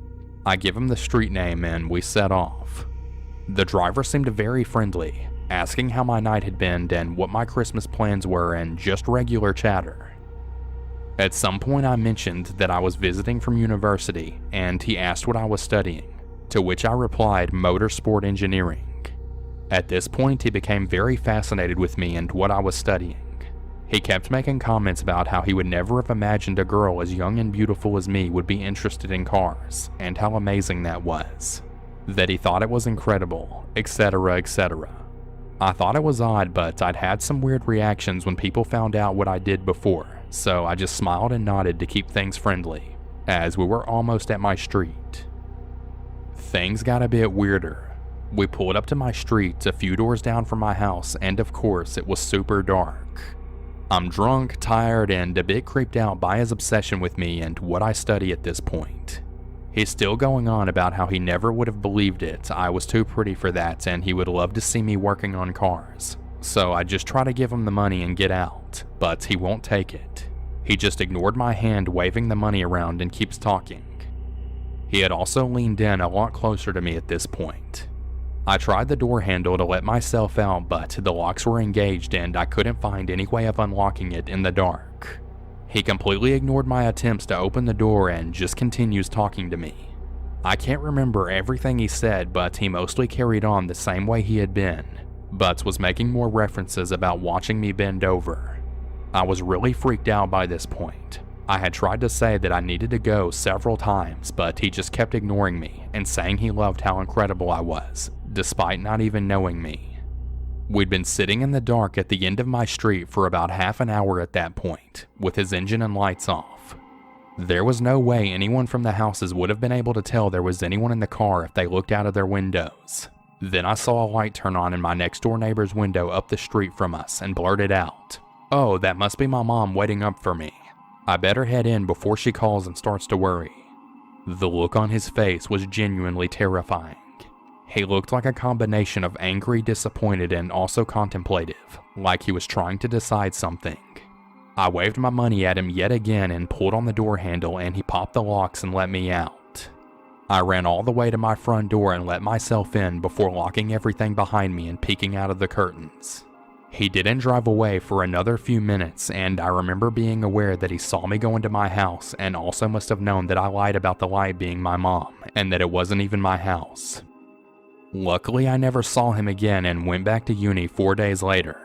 I give him the street name and we set off. The driver seemed very friendly, asking how my night had been and what my Christmas plans were and just regular chatter. At some point I mentioned that I was visiting from university and he asked what I was studying, to which I replied motorsport engineering. At this point he became very fascinated with me and what I was studying. He kept making comments about how he would never have imagined a girl as young and beautiful as me would be interested in cars, and how amazing that was. That he thought it was incredible, etc., etc. I thought it was odd, but I'd had some weird reactions when people found out what I did before, so I just smiled and nodded to keep things friendly, as we were almost at my street. Things got a bit weirder. We pulled up to my street a few doors down from my house, and of course it was super dark. I'm drunk, tired, and a bit creeped out by his obsession with me and what I study at this point. He's still going on about how he never would have believed it, I was too pretty for that, and he would love to see me working on cars. So I just try to give him the money and get out, but he won't take it. He just ignored my hand waving the money around and keeps talking. He had also leaned in a lot closer to me at this point. I tried the door handle to let myself out, but the locks were engaged and I couldn't find any way of unlocking it in the dark. He completely ignored my attempts to open the door and just continues talking to me. I can't remember everything he said, but he mostly carried on the same way he had been, but was making more references about watching me bend over. I was really freaked out by this point. I had tried to say that I needed to go several times, but he just kept ignoring me and saying he loved how incredible I was, despite not even knowing me. We'd been sitting in the dark at the end of my street for about half an hour at that point, with his engine and lights off. There was no way anyone from the houses would have been able to tell there was anyone in the car if they looked out of their windows. Then I saw a light turn on in my next door neighbor's window up the street from us and blurted out, "Oh, that must be my mom waiting up for me. I better head in before she calls and starts to worry." The look on his face was genuinely terrifying. He looked like a combination of angry, disappointed, and also contemplative, like he was trying to decide something. I waved my money at him yet again and pulled on the door handle, and he popped the locks and let me out. I ran all the way to my front door and let myself in before locking everything behind me and peeking out of the curtains. He didn't drive away for another few minutes, and I remember being aware that he saw me go into my house and also must have known that I lied about the light being my mom and that it wasn't even my house. Luckily, I never saw him again and went back to uni 4 days later.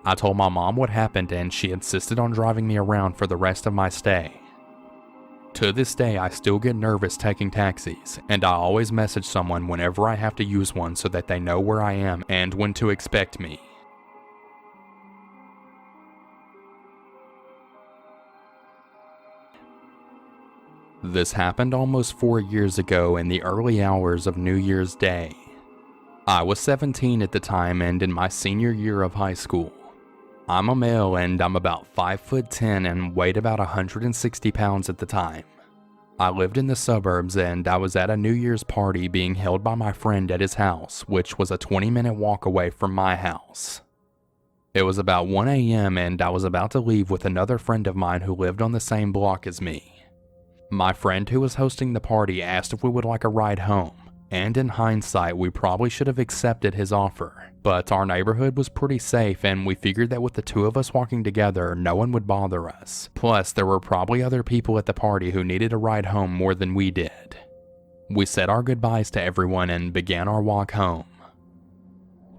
I told my mom what happened and she insisted on driving me around for the rest of my stay. To this day, I still get nervous taking taxis, and I always message someone whenever I have to use one so that they know where I am and when to expect me. This happened almost 4 years ago in the early hours of New Year's Day. I was 17 at the time and in my senior year of high school. I'm a male and I'm about 5'10" and weighed about 160 pounds at the time. I lived in the suburbs and I was at a New Year's party being held by my friend at his house, which was a 20-minute walk away from my house. It was about 1 a.m. and I was about to leave with another friend of mine who lived on the same block as me. My friend who was hosting the party asked if we would like a ride home, and in hindsight we probably should have accepted his offer, but our neighborhood was pretty safe and we figured that with the two of us walking together, no one would bother us. Plus, there were probably other people at the party who needed a ride home more than we did. We said our goodbyes to everyone and began our walk home.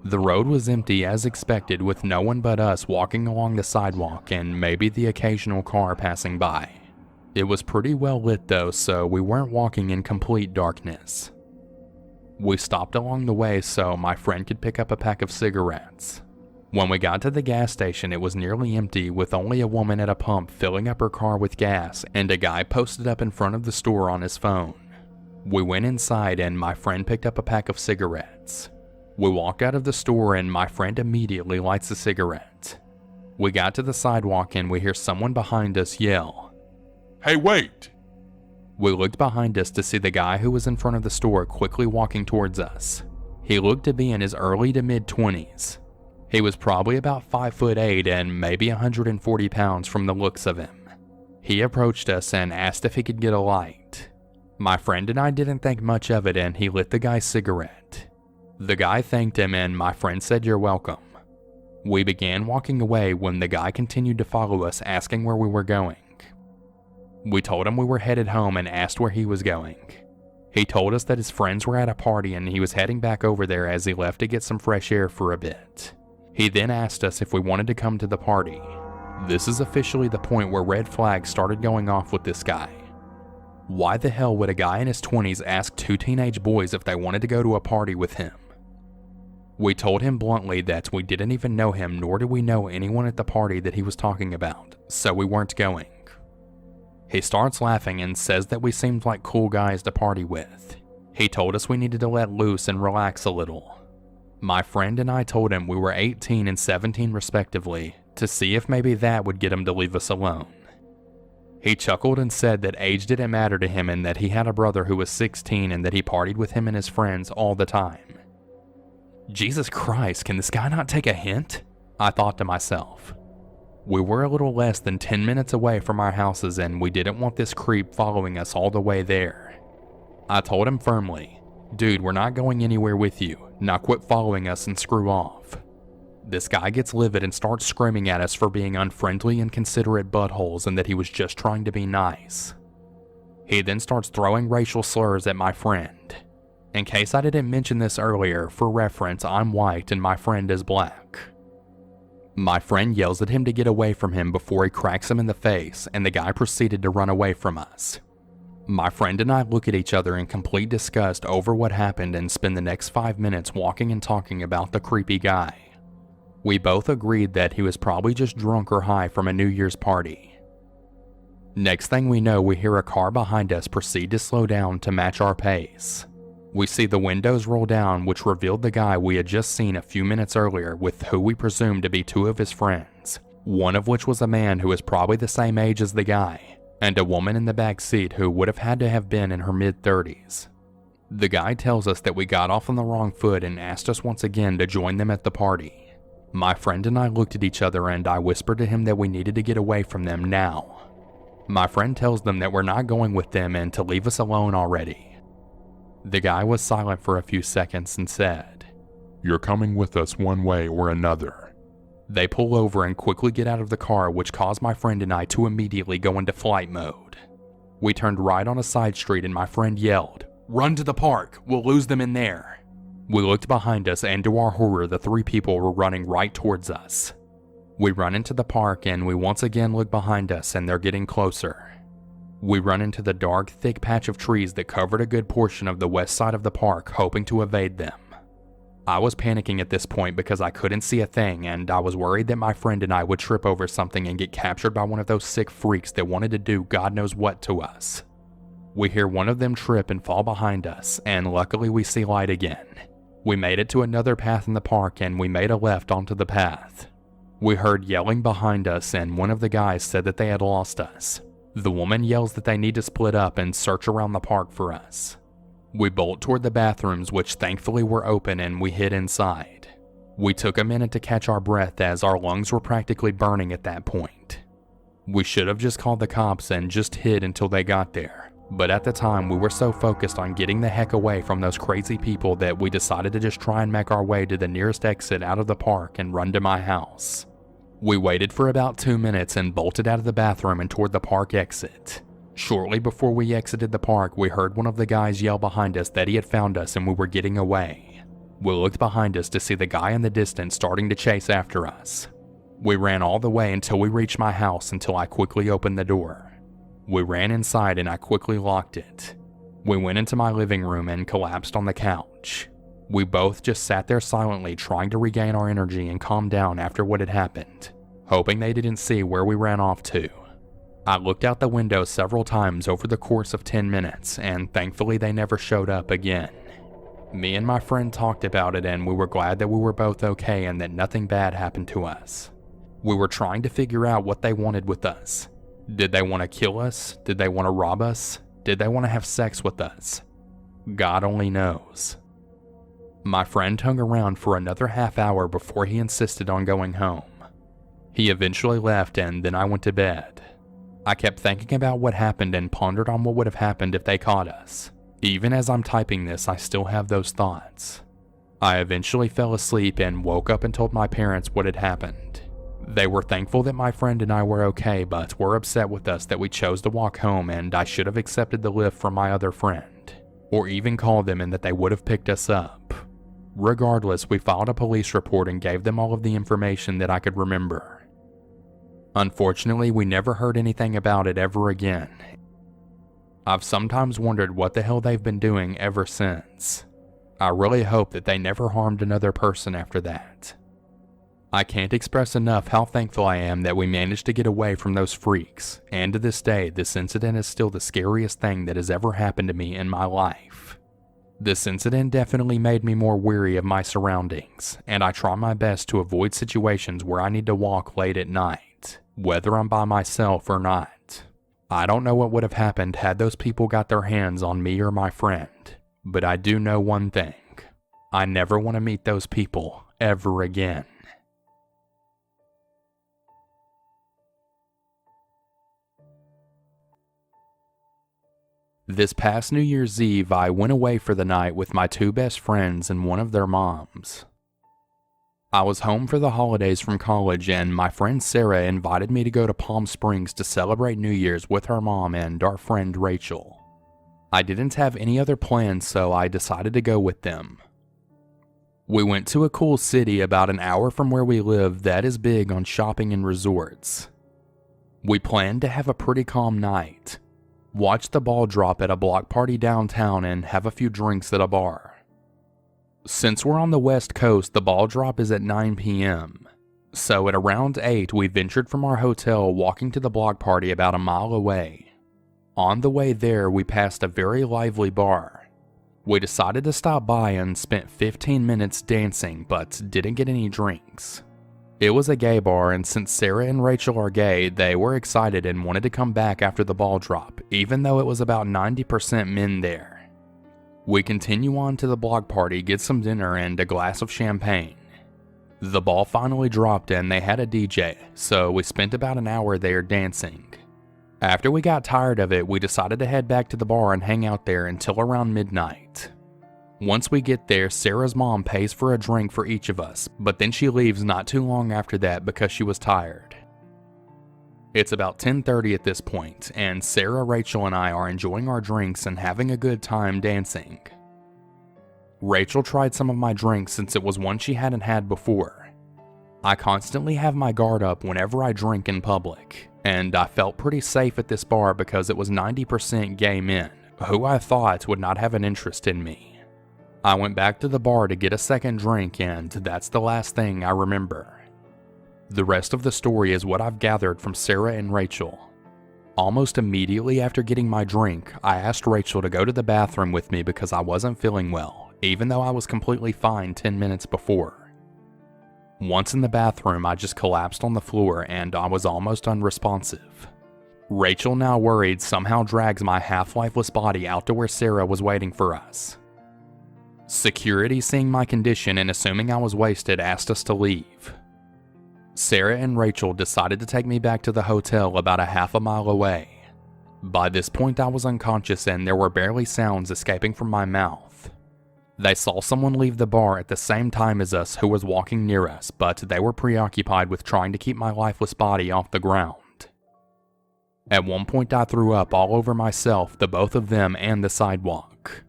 The road was empty as expected, with no one but us walking along the sidewalk and maybe the occasional car passing by. It was pretty well lit though, so we weren't walking in complete darkness. We stopped along the way so my friend could pick up a pack of cigarettes. When we got to the gas station, it was nearly empty, with only a woman at a pump filling up her car with gas and a guy posted up in front of the store on his phone. We went inside and my friend picked up a pack of cigarettes. We walked out of the store and my friend immediately lights a cigarette. We got to the sidewalk and we hear someone behind us yell, "Hey, wait!" We looked behind us to see the guy who was in front of the store quickly walking towards us. He looked to be in his early to mid-20s. He was probably about 5'8" and maybe 140 pounds from the looks of him. He approached us and asked if he could get a light. My friend and I didn't think much of it and he lit the guy's cigarette. The guy thanked him and my friend said, "You're welcome." We began walking away when the guy continued to follow us, asking where we were going. We told him we were headed home and asked where he was going. He told us that his friends were at a party and he was heading back over there as he left to get some fresh air for a bit. He then asked us if we wanted to come to the party. This is officially the point where red flags started going off with this guy. Why the hell would a guy in his 20s ask two teenage boys if they wanted to go to a party with him? We told him bluntly that we didn't even know him, nor did we know anyone at the party that he was talking about, so we weren't going. He starts laughing and says that we seemed like cool guys to party with. He told us we needed to let loose and relax a little. My friend and I told him we were 18 and 17 respectively, to see if maybe that would get him to leave us alone. He chuckled and said that age didn't matter to him and that he had a brother who was 16 and that he partied with him and his friends all the time. Jesus Christ, can this guy not take a hint? I thought to myself. We were a little less than 10 minutes away from our houses and we didn't want this creep following us all the way there. I told him firmly, "Dude, we're not going anywhere with you. Now quit following us and screw off." This guy gets livid and starts screaming at us for being unfriendly and inconsiderate buttholes and that he was just trying to be nice. He then starts throwing racial slurs at my friend. In case I didn't mention this earlier, for reference, I'm white and my friend is black. My friend yells at him to get away from him before he cracks him in the face, and the guy proceeded to run away from us. My friend and I look at each other in complete disgust over what happened and spend the next 5 minutes walking and talking about the creepy guy. We both agreed that he was probably just drunk or high from a New Year's party. Next thing we know, we hear a car behind us proceed to slow down to match our pace. We see the windows roll down, which revealed the guy we had just seen a few minutes earlier with who we presumed to be 2 of his friends, one of which was a man who was probably the same age as the guy, and a woman in the back seat who would have had to have been in her mid-30s. The guy tells us that we got off on the wrong foot and asked us once again to join them at the party. My friend and I looked at each other and I whispered to him that we needed to get away from them now. My friend tells them that we're not going with them and to leave us alone already. The guy was silent for a few seconds and said, "You're coming with us one way or another." They pull over and quickly get out of the car, which caused my friend and I to immediately go into flight mode. We turned right on a side street and my friend yelled, "Run to the park, we'll lose them in there." We looked behind us and to our horror, the 3 people were running right towards us. We run into the park and we once again look behind us and they're getting closer. We run into the dark, thick patch of trees that covered a good portion of the west side of the park, hoping to evade them. I was panicking at this point because I couldn't see a thing and I was worried that my friend and I would trip over something and get captured by one of those sick freaks that wanted to do God knows what to us. We hear one of them trip and fall behind us, and luckily we see light again. We made it to another path in the park and we made a left onto the path. We heard yelling behind us and one of the guys said that they had lost us. The woman yells that they need to split up and search around the park for us. We bolt toward the bathrooms, which thankfully were open, and we hid inside. We took a minute to catch our breath as our lungs were practically burning at that point. We should have just called the cops and just hid until they got there. But at the time, we were so focused on getting the heck away from those crazy people that we decided to just try and make our way to the nearest exit out of the park and run to my house. We waited for about 2 minutes and bolted out of the bathroom and toward the park exit. Shortly before we exited the park, we heard one of the guys yell behind us that he had found us and we were getting away. We looked behind us to see the guy in the distance starting to chase after us. We ran all the way until we reached my house until I quickly opened the door. We ran inside and I quickly locked it. We went into my living room and collapsed on the couch. We both just sat there silently trying to regain our energy and calm down after what had happened, hoping they didn't see where we ran off to. I looked out the window several times over the course of 10 minutes and thankfully they never showed up again. Me and my friend talked about it and we were glad that we were both okay and that nothing bad happened to us. We were trying to figure out what they wanted with us. Did they want to kill us? Did they want to rob us? Did they want to have sex with us? God only knows. My friend hung around for another half hour before he insisted on going home. He eventually left and then I went to bed. I kept thinking about what happened and pondered on what would have happened if they caught us. Even as I'm typing this, I still have those thoughts. I eventually fell asleep and woke up and told my parents what had happened. They were thankful that my friend and I were okay, but were upset with us that we chose to walk home and I should have accepted the lift from my other friend, or even called them and that they would have picked us up. Regardless, we filed a police report and gave them all of the information that I could remember. Unfortunately, we never heard anything about it ever again. I've sometimes wondered what the hell they've been doing ever since. I really hope that they never harmed another person after that. I can't express enough how thankful I am that we managed to get away from those freaks, and to this day, this incident is still the scariest thing that has ever happened to me in my life. This incident definitely made me more wary of my surroundings, and I try my best to avoid situations where I need to walk late at night, whether I'm by myself or not. I don't know what would have happened had those people got their hands on me or my friend, but I do know one thing. I never want to meet those people ever again. This past New Year's Eve, I went away for the night with my 2 best friends and one of their moms. I was home for the holidays from college, and my friend Sarah invited me to go to Palm Springs to celebrate New Year's with her mom and our friend Rachel. I didn't have any other plans, so I decided to go with them. We went to a cool city about an hour from where we live that is big on shopping and resorts. We planned to have a pretty calm night, watch the ball drop at a block party downtown, and have a few drinks at a bar. Since we're on the West Coast, the ball drop is at 9 p.m. So at around 8, we ventured from our hotel, walking to the block party about a mile away. On the way there, we passed a very lively bar. We decided to stop by and spent 15 minutes dancing, but didn't get any drinks. It was a gay bar, and since Sarah and Rachel are gay, they were excited and wanted to come back after the ball drop, even though it was about 90% men there. We continue on to the block party, get some dinner and a glass of champagne. The ball finally dropped and they had a DJ, so we spent about an hour there dancing. After we got tired of it, we decided to head back to the bar and hang out there until around midnight. Once we get there, Sarah's mom pays for a drink for each of us, but then she leaves not too long after that because she was tired. It's about 10:30 at this point, and Sarah, Rachel, and I are enjoying our drinks and having a good time dancing. Rachel tried some of my drinks since it was one she hadn't had before. I constantly have my guard up whenever I drink in public, and I felt pretty safe at this bar because it was 90% gay men, who I thought would not have an interest in me. I went back to the bar to get a second drink, and that's the last thing I remember. The rest of the story is what I've gathered from Sarah and Rachel. Almost immediately after getting my drink, I asked Rachel to go to the bathroom with me because I wasn't feeling well, even though I was completely fine 10 minutes before. Once in the bathroom, I just collapsed on the floor and I was almost unresponsive. Rachel, now worried, somehow drags my half-lifeless body out to where Sarah was waiting for us. Security, seeing my condition and assuming I was wasted, asked us to leave. Sarah and Rachel decided to take me back to the hotel about a half a mile away. By this point, I was unconscious and there were barely sounds escaping from my mouth. They saw someone leave the bar at the same time as us who was walking near us, but they were preoccupied with trying to keep my lifeless body off the ground. At one point, I threw up all over myself, the both of them, and the sidewalk.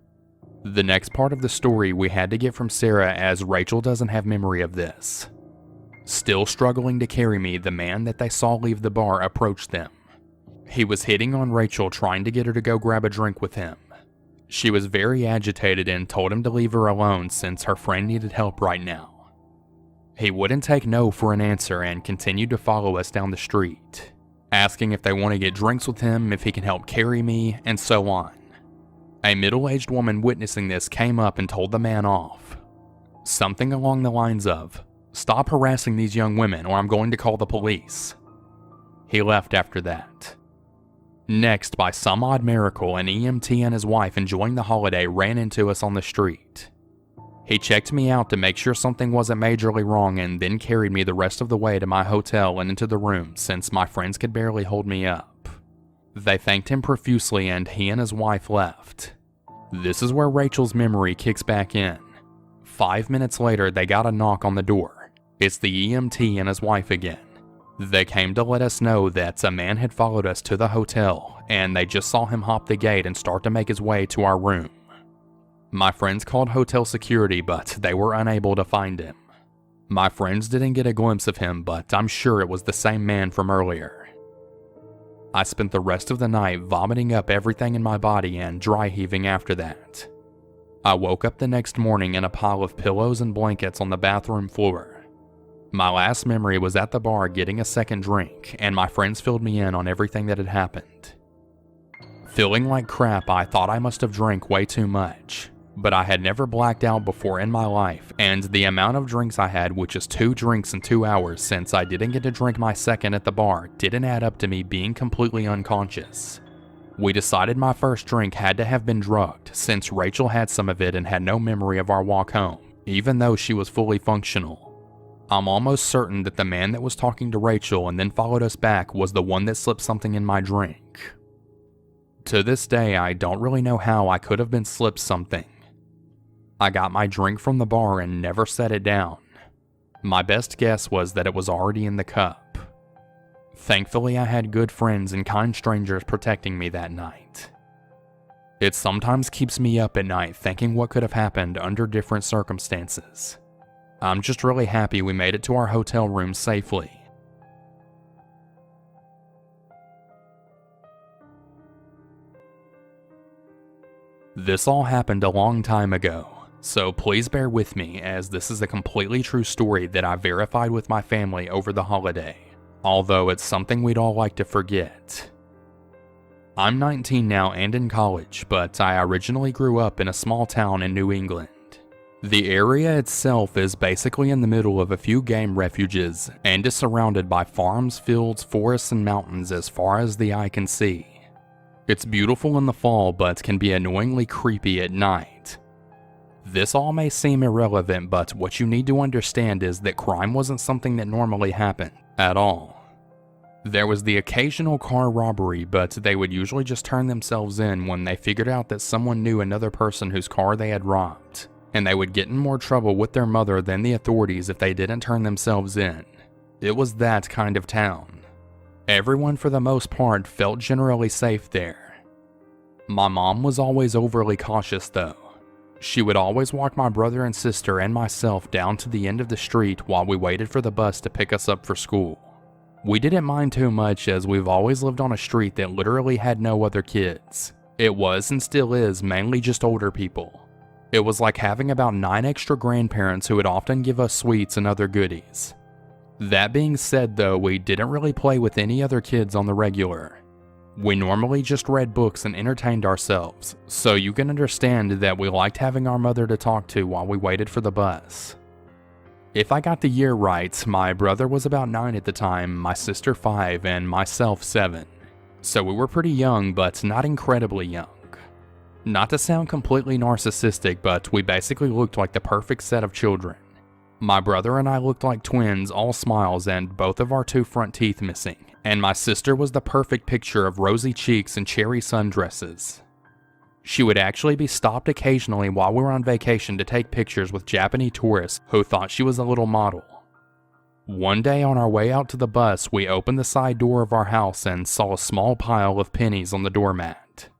The next part of the story we had to get from Sarah, as Rachel doesn't have memory of this. Still struggling to carry me, the man that they saw leave the bar approached them. He was hitting on Rachel, trying to get her to go grab a drink with him. She was very agitated and told him to leave her alone since her friend needed help right now. He wouldn't take no for an answer and continued to follow us down the street, asking if they want to get drinks with him, if he can help carry me, and so on. A middle-aged woman witnessing this came up and told the man off. Something along the lines of, "Stop harassing these young women or I'm going to call the police." He left after that. Next, by some odd miracle, an EMT and his wife enjoying the holiday ran into us on the street. He checked me out to make sure something wasn't majorly wrong and then carried me the rest of the way to my hotel and into the room since my friends could barely hold me up. They thanked him profusely and he and his wife left. This is where Rachel's memory kicks back in. 5 minutes later, they got a knock on the door. It's the EMT and his wife again. They came to let us know that a man had followed us to the hotel, and they just saw him hop the gate and start to make his way to our room. My friends called hotel security, but they were unable to find him. My friends didn't get a glimpse of him, but I'm sure it was the same man from earlier. I spent the rest of the night vomiting up everything in my body and dry heaving after that. I woke up the next morning in a pile of pillows and blankets on the bathroom floor. My last memory was at the bar getting a second drink, and my friends filled me in on everything that had happened. Feeling like crap, I thought I must have drank way too much, but I had never blacked out before in my life, and the amount of drinks I had, which is 2 drinks in 2 hours since I didn't get to drink my second at the bar, didn't add up to me being completely unconscious. We decided my first drink had to have been drugged, since Rachel had some of it and had no memory of our walk home, even though she was fully functional. I'm almost certain that the man that was talking to Rachel and then followed us back was the one that slipped something in my drink. To this day, I don't really know how I could have been slipped something. I got my drink from the bar and never set it down. My best guess was that it was already in the cup. Thankfully, I had good friends and kind strangers protecting me that night. It sometimes keeps me up at night thinking what could have happened under different circumstances. I'm just really happy we made it to our hotel room safely. This all happened a long time ago, so please bear with me as this is a completely true story that I verified with my family over the holiday, although it's something we'd all like to forget. I'm 19 now and in college, but I originally grew up in a small town in New England. The area itself is basically in the middle of a few game refuges and is surrounded by farms, fields, forests, and mountains as far as the eye can see. It's beautiful in the fall, but can be annoyingly creepy at night. This all may seem irrelevant, but what you need to understand is that crime wasn't something that normally happened at all. There was the occasional car robbery, but they would usually just turn themselves in when they figured out that someone knew another person whose car they had robbed, and they would get in more trouble with their mother than the authorities if they didn't turn themselves in. It was that kind of town. Everyone, for the most part, felt generally safe there. My mom was always overly cautious though. She would always walk my brother and sister and myself down to the end of the street while we waited for the bus to pick us up for school. We didn't mind too much as we've always lived on a street that literally had no other kids. It was and still is mainly just older people. It was like having about 9 extra grandparents who would often give us sweets and other goodies. That being said though, we didn't really play with any other kids on the regular. We normally just read books and entertained ourselves, so you can understand that we liked having our mother to talk to while we waited for the bus. If I got the year right, my brother was about 9 at the time, my sister 5, and myself 7. So we were pretty young, but not incredibly young. Not to sound completely narcissistic, but we basically looked like the perfect set of children. My brother and I looked like twins, all smiles and both of our 2 front teeth missing, and my sister was the perfect picture of rosy cheeks and cherry sundresses. She would actually be stopped occasionally while we were on vacation to take pictures with Japanese tourists who thought she was a little model. One day on our way out to the bus, we opened the side door of our house and saw a small pile of pennies on the doormat.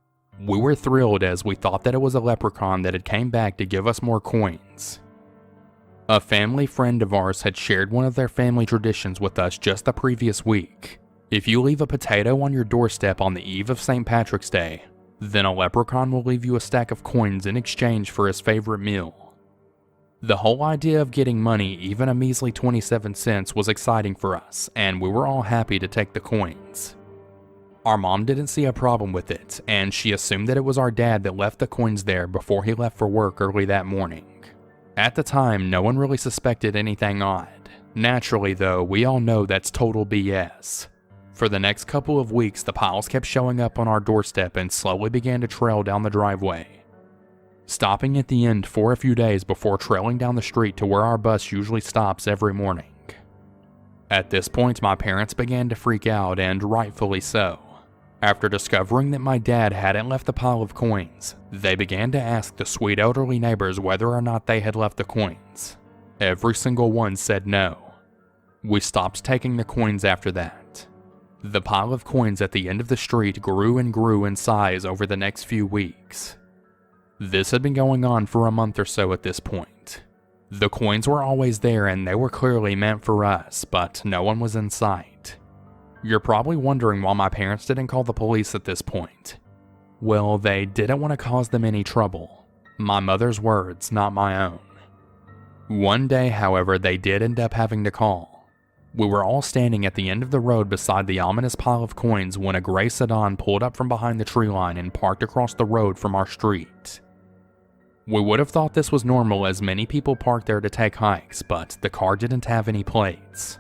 We were thrilled as we thought that it was a leprechaun that had came back to give us more coins. A family friend of ours had shared one of their family traditions with us just the previous week. If you leave a potato on your doorstep on the eve of St. Patrick's Day, then a leprechaun will leave you a stack of coins in exchange for his favorite meal. The whole idea of getting money, even a measly 27 cents, was exciting for us, and we were all happy to take the coins. Our mom didn't see a problem with it, and she assumed that it was our dad that left the coins there before he left for work early that morning. At the time, no one really suspected anything odd. Naturally though, we all know that's total BS. For the next couple of weeks, the piles kept showing up on our doorstep and slowly began to trail down the driveway, stopping at the end for a few days before trailing down the street to where our bus usually stops every morning. At this point, my parents began to freak out, and rightfully so. After discovering that my dad hadn't left the pile of coins, they began to ask the sweet elderly neighbors whether or not they had left the coins. Every single one said no. We stopped taking the coins after that. The pile of coins at the end of the street grew and grew in size over the next few weeks. This had been going on for a month or so at this point. The coins were always there and they were clearly meant for us, but no one was in sight. You're probably wondering why my parents didn't call the police at this point. Well, they didn't want to cause them any trouble. My mother's words, not my own. One day, however, they did end up having to call. We were all standing at the end of the road beside the ominous pile of coins when a gray sedan pulled up from behind the tree line and parked across the road from our street. We would have thought this was normal as many people parked there to take hikes, but the car didn't have any plates.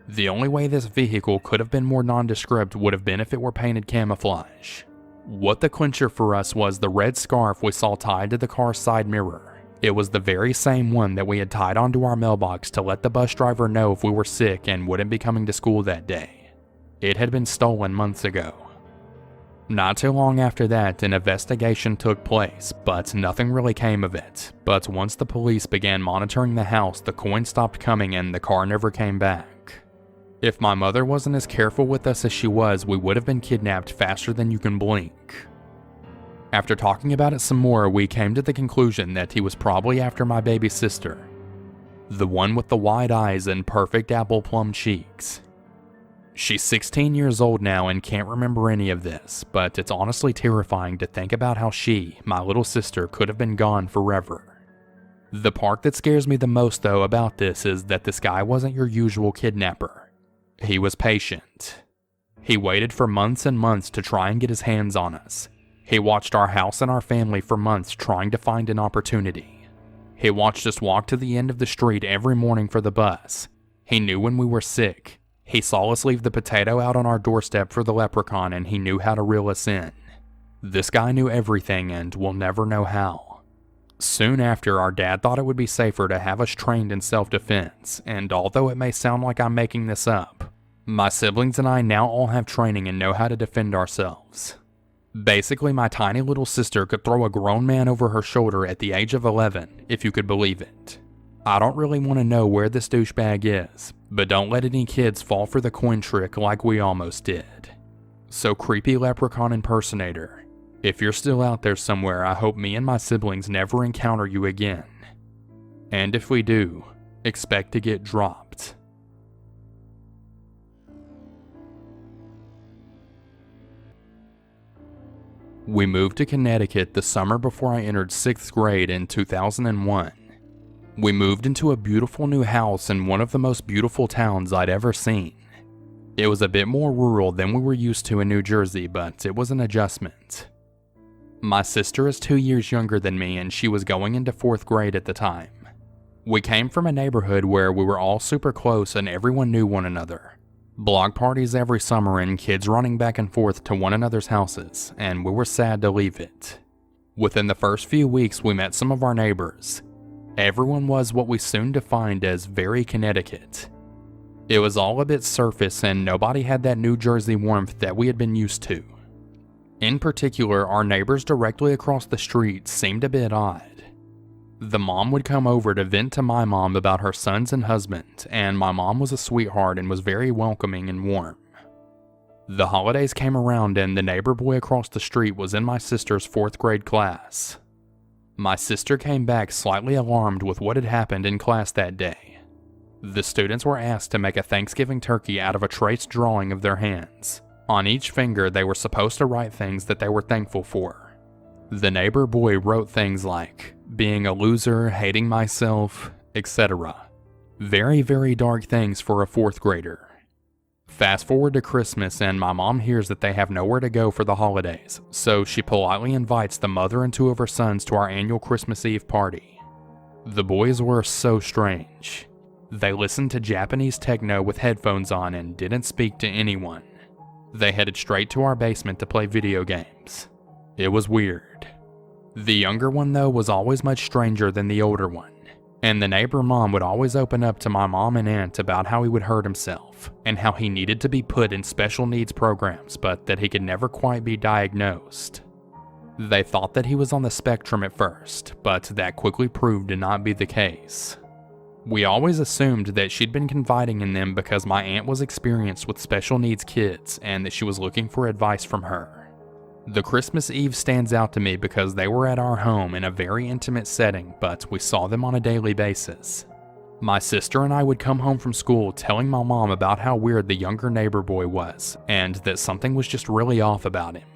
The only way this vehicle could have been more nondescript would have been if it were painted camouflage. What the clincher for us was the red scarf we saw tied to the car's side mirror. It was the very same one that we had tied onto our mailbox to let the bus driver know if we were sick and wouldn't be coming to school that day. It had been stolen months ago. Not too long after that, an investigation took place, but nothing really came of it. But once the police began monitoring the house, the coin stopped coming and the car never came back. If my mother wasn't as careful with us as she was, we would have been kidnapped faster than you can blink. After talking about it some more, we came to the conclusion that he was probably after my baby sister. The one with the wide eyes and perfect apple plum cheeks. She's 16 years old now and can't remember any of this, but it's honestly terrifying to think about how she, my little sister, could have been gone forever. The part that scares me the most though about this is that this guy wasn't your usual kidnapper. He was patient. He waited for months and months to try and get his hands on us. He watched our house and our family for months trying to find an opportunity. He watched us walk to the end of the street every morning for the bus. He knew when we were sick. He saw us leave the potato out on our doorstep for the leprechaun and he knew how to reel us in. This guy knew everything and we'll never know how. Soon after, our dad thought it would be safer to have us trained in self-defense, and although it may sound like I'm making this up, my siblings and I now all have training and know how to defend ourselves. Basically, my tiny little sister could throw a grown man over her shoulder at the age of 11, if you could believe it. I don't really want to know where this douchebag is, but don't let any kids fall for the coin trick like we almost did. So creepy leprechaun impersonator, if you're still out there somewhere, I hope me and my siblings never encounter you again. And if we do, expect to get dropped. We moved to Connecticut the summer before I entered 6th grade in 2001. We moved into a beautiful new house in one of the most beautiful towns I'd ever seen. It was a bit more rural than we were used to in New Jersey, but it was an adjustment. My sister is 2 years younger than me and she was going into 4th grade at the time. We came from a neighborhood where we were all super close and everyone knew one another. Block parties every summer and kids running back and forth to one another's houses, and we were sad to leave it. Within the first few weeks we met some of our neighbors. Everyone was what we soon defined as very Connecticut. It was all a bit surface and nobody had that New Jersey warmth that we had been used to. In particular, our neighbors directly across the street seemed a bit odd. The mom would come over to vent to my mom about her sons and husband, and my mom was a sweetheart and was very welcoming and warm. The holidays came around and the neighbor boy across the street was in my sister's 4th grade class. My sister came back slightly alarmed with what had happened in class that day. The students were asked to make a Thanksgiving turkey out of a traced drawing of their hands. On each finger they were supposed to write things that they were thankful for. The neighbor boy wrote things like, being a loser, hating myself, etc. Very, very dark things for a 4th grader. Fast forward to Christmas and my mom hears that they have nowhere to go for the holidays, so she politely invites the mother and 2 of her sons to our annual Christmas Eve party. The boys were so strange. They listened to Japanese techno with headphones on and didn't speak to anyone. They headed straight to our basement to play video games. It was weird. The younger one though was always much stranger than the older one. And the neighbor mom would always open up to my mom and aunt about how he would hurt himself, and how he needed to be put in special needs programs, but that he could never quite be diagnosed. They thought that he was on the spectrum at first, but that quickly proved to not be the case. We always assumed that she'd been confiding in them because my aunt was experienced with special needs kids and that she was looking for advice from her. The Christmas Eve stands out to me because they were at our home in a very intimate setting, but we saw them on a daily basis. My sister and I would come home from school telling my mom about how weird the younger neighbor boy was, and that something was just really off about him.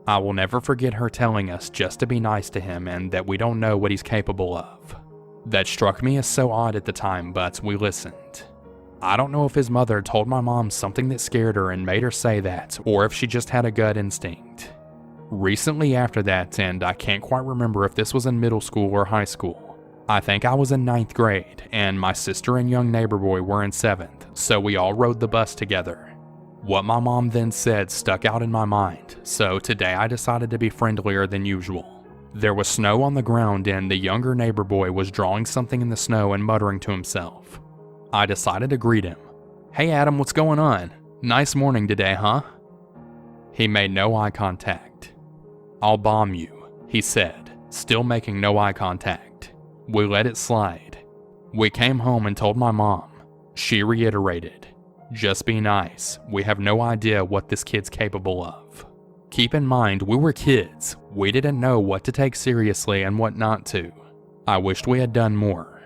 I will never forget her telling us just to be nice to him and that we don't know what he's capable of. That struck me as so odd at the time, but we listened. I don't know if his mother told my mom something that scared her and made her say that, or if she just had a gut instinct. Recently after that, and I can't quite remember if this was in middle school or high school, I think I was in 9th grade, and my sister and young neighbor boy were in 7th, so we all rode the bus together. What my mom then said stuck out in my mind, so today I decided to be friendlier than usual. There was snow on the ground and the younger neighbor boy was drawing something in the snow and muttering to himself. I decided to greet him. "Hey Adam, what's going on? Nice morning today, huh?" He made no eye contact. "I'll bomb you," he said, still making no eye contact. We let it slide. We came home and told my mom. She reiterated, "Just be nice. We have no idea what this kid's capable of." Keep in mind, we were kids. We didn't know what to take seriously and what not to. I wished we had done more.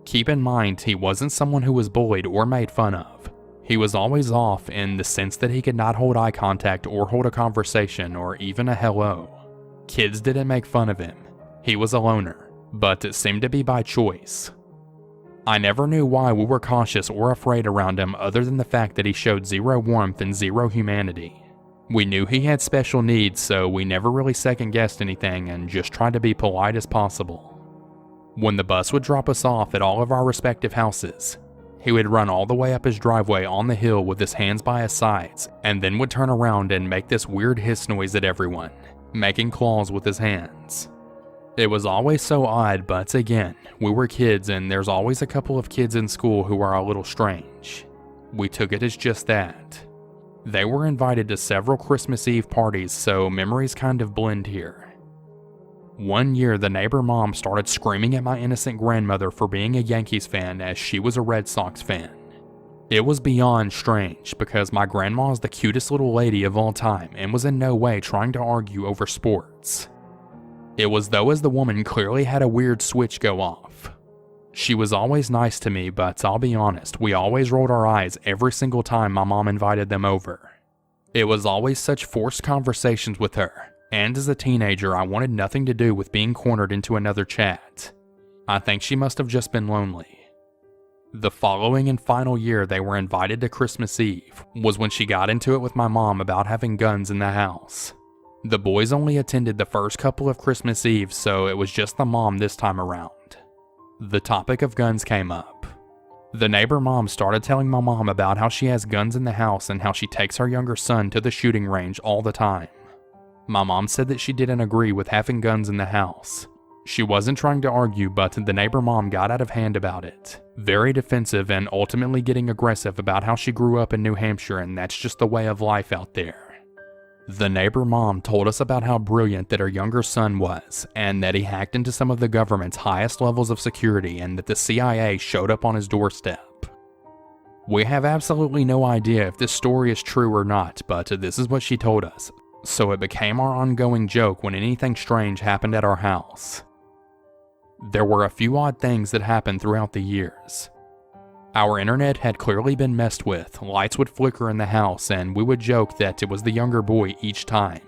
Keep in mind, he wasn't someone who was bullied or made fun of. He was always off in the sense that he could not hold eye contact or hold a conversation or even a hello. Kids didn't make fun of him. He was a loner, but it seemed to be by choice. I never knew why we were cautious or afraid around him other than the fact that he showed zero warmth and zero humanity. We knew he had special needs, so we never really second-guessed anything and just tried to be polite as possible. When the bus would drop us off at all of our respective houses, he would run all the way up his driveway on the hill with his hands by his sides, and then would turn around and make this weird hiss noise at everyone, making claws with his hands. It was always so odd, but again, we were kids and there's always a couple of kids in school who are a little strange. We took it as just that. They were invited to several Christmas Eve parties, so memories kind of blend here. One year, the neighbor mom started screaming at my innocent grandmother for being a Yankees fan as she was a Red Sox fan. It was beyond strange because my grandma is the cutest little lady of all time and was in no way trying to argue over sports. It was though as the woman clearly had a weird switch go off. She was always nice to me, but I'll be honest, we always rolled our eyes every single time my mom invited them over. It was always such forced conversations with her, and as a teenager I wanted nothing to do with being cornered into another chat. I think she must have just been lonely. The following and final year they were invited to Christmas Eve was when she got into it with my mom about having guns in the house. The boys only attended the first couple of Christmas Eves, so it was just the mom this time around. The topic of guns came up. The neighbor mom started telling my mom about how she has guns in the house and how she takes her younger son to the shooting range all the time. My mom said that she didn't agree with having guns in the house. She wasn't trying to argue, but the neighbor mom got out of hand about it, very defensive and ultimately getting aggressive about how she grew up in New Hampshire and that's just the way of life out there. The neighbor mom told us about how brilliant that her younger son was, and that he hacked into some of the government's highest levels of security and that the CIA showed up on his doorstep. We have absolutely no idea if this story is true or not, but this is what she told us, so it became our ongoing joke when anything strange happened at our house. There were a few odd things that happened throughout the years. Our internet had clearly been messed with, lights would flicker in the house, and we would joke that it was the younger boy each time.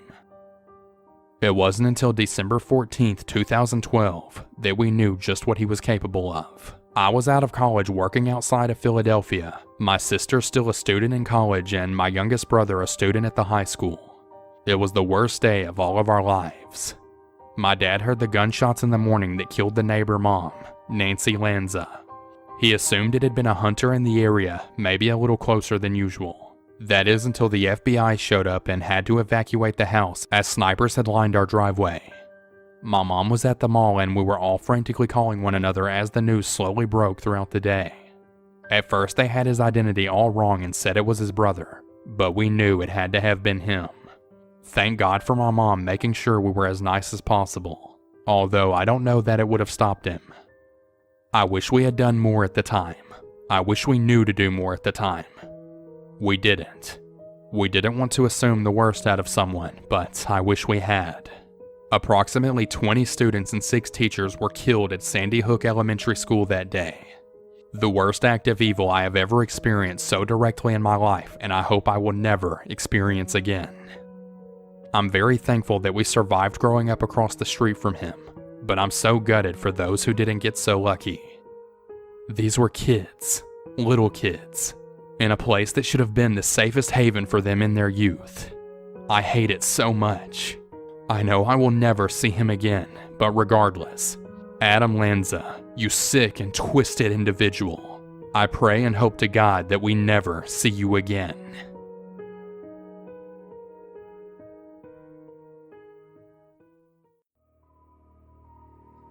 It wasn't until December 14th, 2012, that we knew just what he was capable of. I was out of college working outside of Philadelphia, my sister still a student in college, and my youngest brother a student at the high school. It was the worst day of all of our lives. My dad heard the gunshots in the morning that killed the neighbor mom, Nancy Lanza. He assumed it had been a hunter in the area, maybe a little closer than usual. That is until the FBI showed up and had to evacuate the house as snipers had lined our driveway. My mom was at the mall and we were all frantically calling one another as the news slowly broke throughout the day. At first they had his identity all wrong and said it was his brother, but we knew it had to have been him. Thank God for my mom making sure we were as nice as possible, although I don't know that it would have stopped him. I wish we had done more at the time. I wish we knew to do more at the time. We didn't. We didn't want to assume the worst out of someone, but I wish we had. Approximately 20 students and 6 teachers were killed at Sandy Hook Elementary School that day. The worst act of evil I have ever experienced so directly in my life, and I hope I will never experience again. I'm very thankful that we survived growing up across the street from him, but I'm so gutted for those who didn't get so lucky. These were kids, little kids, in a place that should have been the safest haven for them in their youth. I hate it so much. I know I will never see him again, but regardless, Adam Lanza, you sick and twisted individual, I pray and hope to God that we never see you again.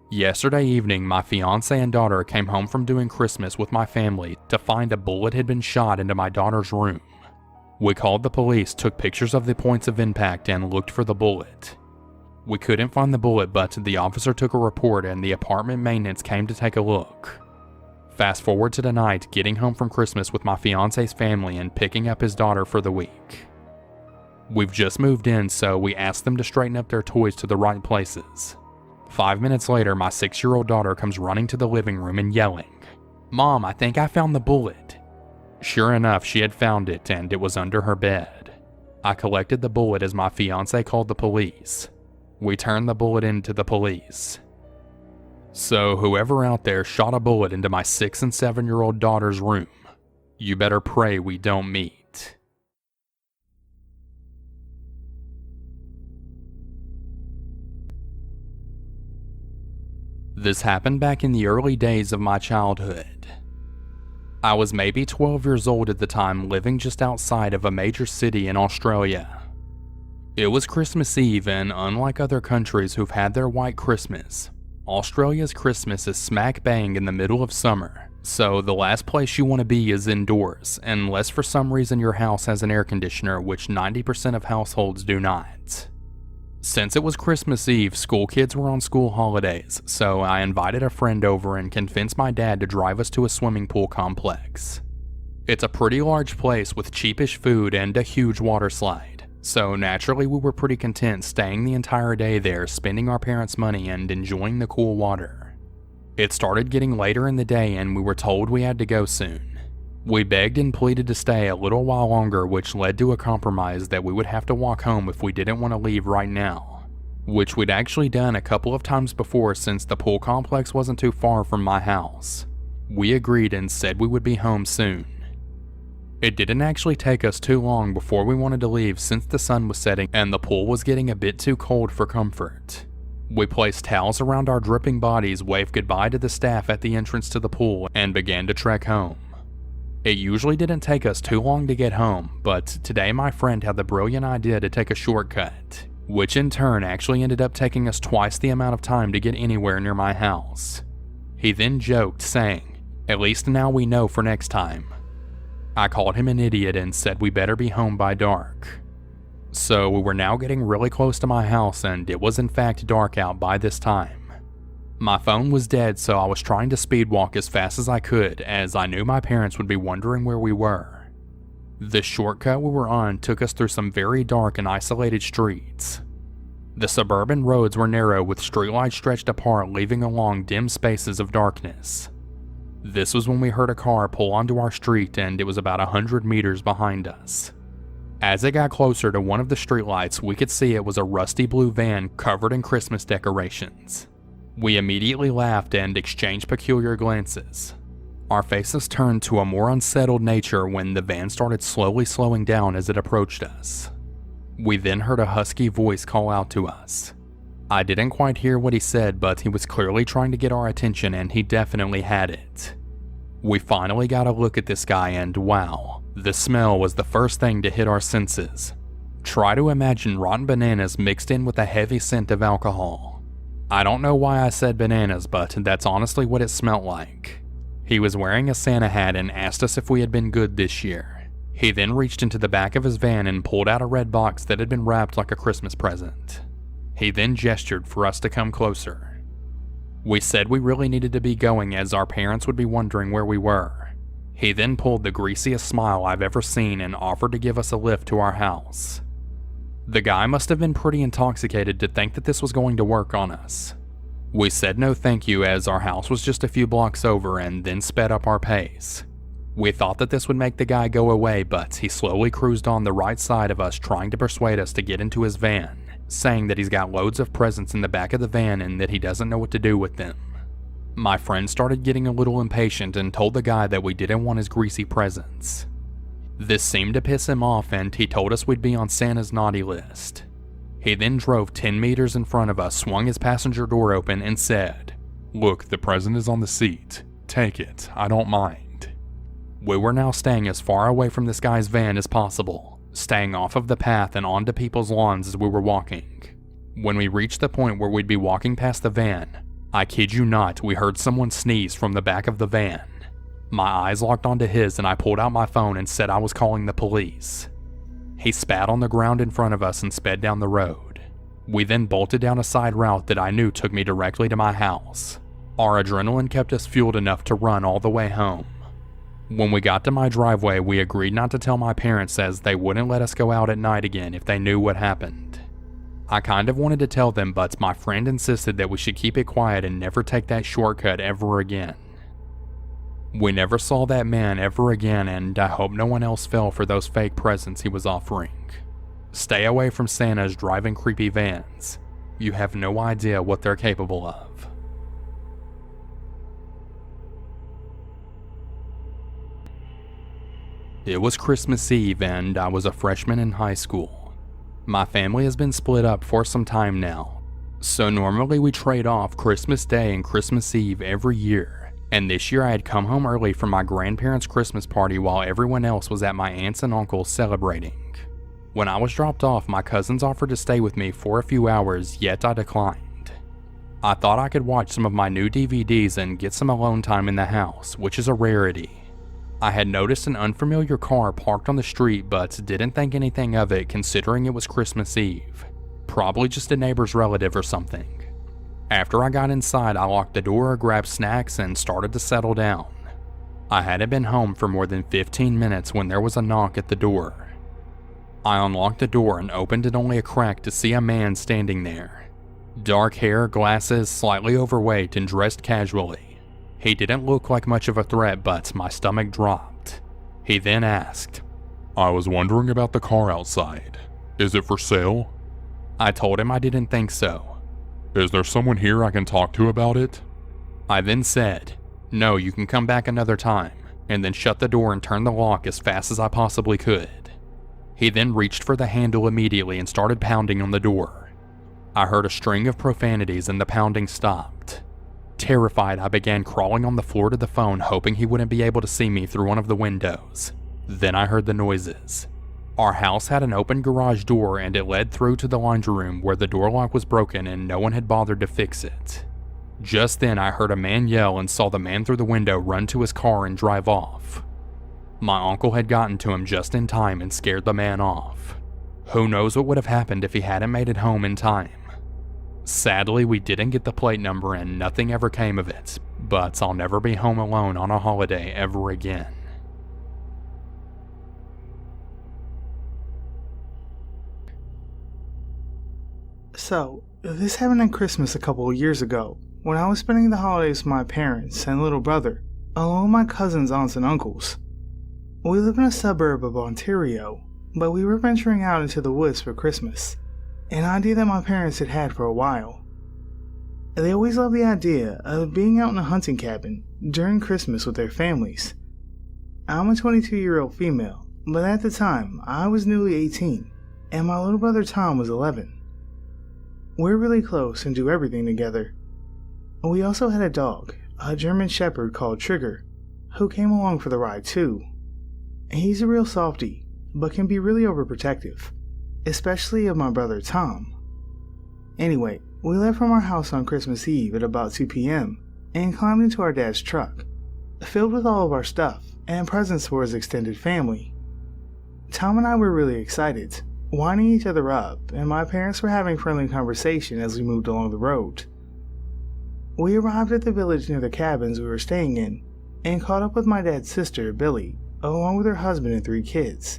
Yesterday evening, my fiance and daughter came home from doing Christmas with my family to find a bullet had been shot into my daughter's room. We called the police, took pictures of the points of impact, and looked for the bullet. We couldn't find the bullet, but the officer took a report and the apartment maintenance came to take a look. Fast forward to tonight, getting home from Christmas with my fiance's family and picking up his daughter for the week. We've just moved in, so we asked them to straighten up their toys to the right places. 5 minutes later, my 6-year-old daughter comes running to the living room and yelling, "Mom, I think I found the bullet." Sure enough, she had found it and it was under her bed. I collected the bullet as my fiance called the police. We turned the bullet in to the police. So whoever out there shot a bullet into my 6 and 7-year-old daughter's room, you better pray we don't meet. This happened back in the early days of my childhood. I was maybe 12 years old at the time, living just outside of a major city in Australia. It was Christmas Eve, and unlike other countries who've had their white Christmas, Australia's Christmas is smack bang in the middle of summer, so the last place you want to be is indoors, unless for some reason your house has an air conditioner, which 90% of households do not. Since it was Christmas Eve, school kids were on school holidays, so I invited a friend over and convinced my dad to drive us to a swimming pool complex. It's a pretty large place with cheapish food and a huge water slide. So naturally we were pretty content staying the entire day there, spending our parents' money and enjoying the cool water. It started getting later in the day and we were told we had to go soon. We begged and pleaded to stay a little while longer, which led to a compromise that we would have to walk home if we didn't want to leave right now, which we'd actually done a couple of times before since the pool complex wasn't too far from my house. We agreed and said we would be home soon. It didn't actually take us too long before we wanted to leave since the sun was setting and the pool was getting a bit too cold for comfort. We placed towels around our dripping bodies, waved goodbye to the staff at the entrance to the pool, and began to trek home. It usually didn't take us too long to get home, but today my friend had the brilliant idea to take a shortcut, which in turn actually ended up taking us twice the amount of time to get anywhere near my house. He then joked, saying, "At least now we know for next time." I called him an idiot and said we better be home by dark. So we were now getting really close to my house and it was in fact dark out by this time. My phone was dead, so I was trying to speed walk as fast as I could, as I knew my parents would be wondering where we were. The shortcut we were on took us through some very dark and isolated streets. The suburban roads were narrow with streetlights stretched apart, leaving along dim spaces of darkness. This was when we heard a car pull onto our street and it was about 100 meters behind us. As it got closer to one of the streetlights, we could see it was a rusty blue van covered in Christmas decorations. We immediately laughed and exchanged peculiar glances. Our faces turned to a more unsettled nature when the van started slowly slowing down as it approached us. We then heard a husky voice call out to us. I didn't quite hear what he said, but he was clearly trying to get our attention and he definitely had it. We finally got a look at this guy and wow, the smell was the first thing to hit our senses. Try to imagine rotten bananas mixed in with a heavy scent of alcohol. I don't know why I said bananas, but that's honestly what it smelled like. He was wearing a Santa hat and asked us if we had been good this year. He then reached into the back of his van and pulled out a red box that had been wrapped like a Christmas present. He then gestured for us to come closer. We said we really needed to be going as our parents would be wondering where we were. He then pulled the greasiest smile I've ever seen and offered to give us a lift to our house. The guy must have been pretty intoxicated to think that this was going to work on us. We said no thank you as our house was just a few blocks over and then sped up our pace. We thought that this would make the guy go away, but he slowly cruised on the right side of us, trying to persuade us to get into his van, saying that he's got loads of presents in the back of the van and that he doesn't know what to do with them. My friend started getting a little impatient and told the guy that we didn't want his greasy presents. This seemed to piss him off and he told us we'd be on Santa's naughty list. He then drove 10 meters in front of us, swung his passenger door open and said, "Look, the present is on the seat. Take it, I don't mind." We were now staying as far away from this guy's van as possible, staying off of the path and onto people's lawns as we were walking. When we reached the point where we'd be walking past the van, I kid you not, we heard someone sneeze from the back of the van. My eyes locked onto his and I pulled out my phone and said I was calling the police. He spat on the ground in front of us and sped down the road. We then bolted down a side route that I knew took me directly to my house. Our adrenaline kept us fueled enough to run all the way home. When we got to my driveway, we agreed not to tell my parents as they wouldn't let us go out at night again if they knew what happened. I kind of wanted to tell them, but my friend insisted that we should keep it quiet and never take that shortcut ever again. We never saw that man ever again, and I hope no one else fell for those fake presents he was offering. Stay away from Santas driving creepy vans. You have no idea what they're capable of. It was Christmas Eve and I was a freshman in high school. My family has been split up for some time now, so normally we trade off Christmas Day and Christmas Eve every year, and this year I had come home early from my grandparents' Christmas party while everyone else was at my aunts and uncles celebrating. When I was dropped off, my cousins offered to stay with me for a few hours, yet I declined. I thought I could watch some of my new DVDs and get some alone time in the house, which is a rarity. I had noticed an unfamiliar car parked on the street but didn't think anything of it considering it was Christmas Eve. Probably just a neighbor's relative or something. After I got inside, I locked the door, grabbed snacks, and started to settle down. I hadn't been home for more than 15 minutes when there was a knock at the door. I unlocked the door and opened it only a crack to see a man standing there. Dark hair, glasses, slightly overweight, and dressed casually. He didn't look like much of a threat, but my stomach dropped. He then asked, I was wondering about the car outside. Is it for sale? I told him I didn't think so. Is there someone here I can talk to about it? I then said, no, you can come back another time, and then shut the door and turn the lock as fast as I possibly could. He then reached for the handle immediately and started pounding on the door. I heard a string of profanities and the pounding stopped. Terrified, I began crawling on the floor to the phone, hoping he wouldn't be able to see me through one of the windows. Then I heard the noises. Our house had an open garage door and it led through to the laundry room where the door lock was broken and no one had bothered to fix it. Just then I heard a man yell and saw the man through the window run to his car and drive off. My uncle had gotten to him just in time and scared the man off. Who knows what would have happened if he hadn't made it home in time. Sadly, we didn't get the plate number and nothing ever came of it, but I'll never be home alone on a holiday ever again. So, this happened on Christmas a couple of years ago, when I was spending the holidays with my parents and little brother, along with my cousins, aunts, and uncles. We live in a suburb of Ontario, but we were venturing out into the woods for Christmas. An idea that my parents had had for a while. They always loved the idea of being out in a hunting cabin during Christmas with their families. I'm a 22-year-old female, but at the time, I was newly 18, and my little brother Tom was 11. We're really close and do everything together. We also had a dog, a German Shepherd called Trigger, who came along for the ride too. He's a real softie, but can be really overprotective. Especially of my brother Tom. Anyway, we left from our house on Christmas Eve at about 2 p.m. and climbed into our dad's truck, filled with all of our stuff and presents for his extended family. Tom and I were really excited, winding each other up, and my parents were having friendly conversation as we moved along the road. We arrived at the village near the cabins we were staying in and caught up with my dad's sister, Billy, along with her husband and 3 kids.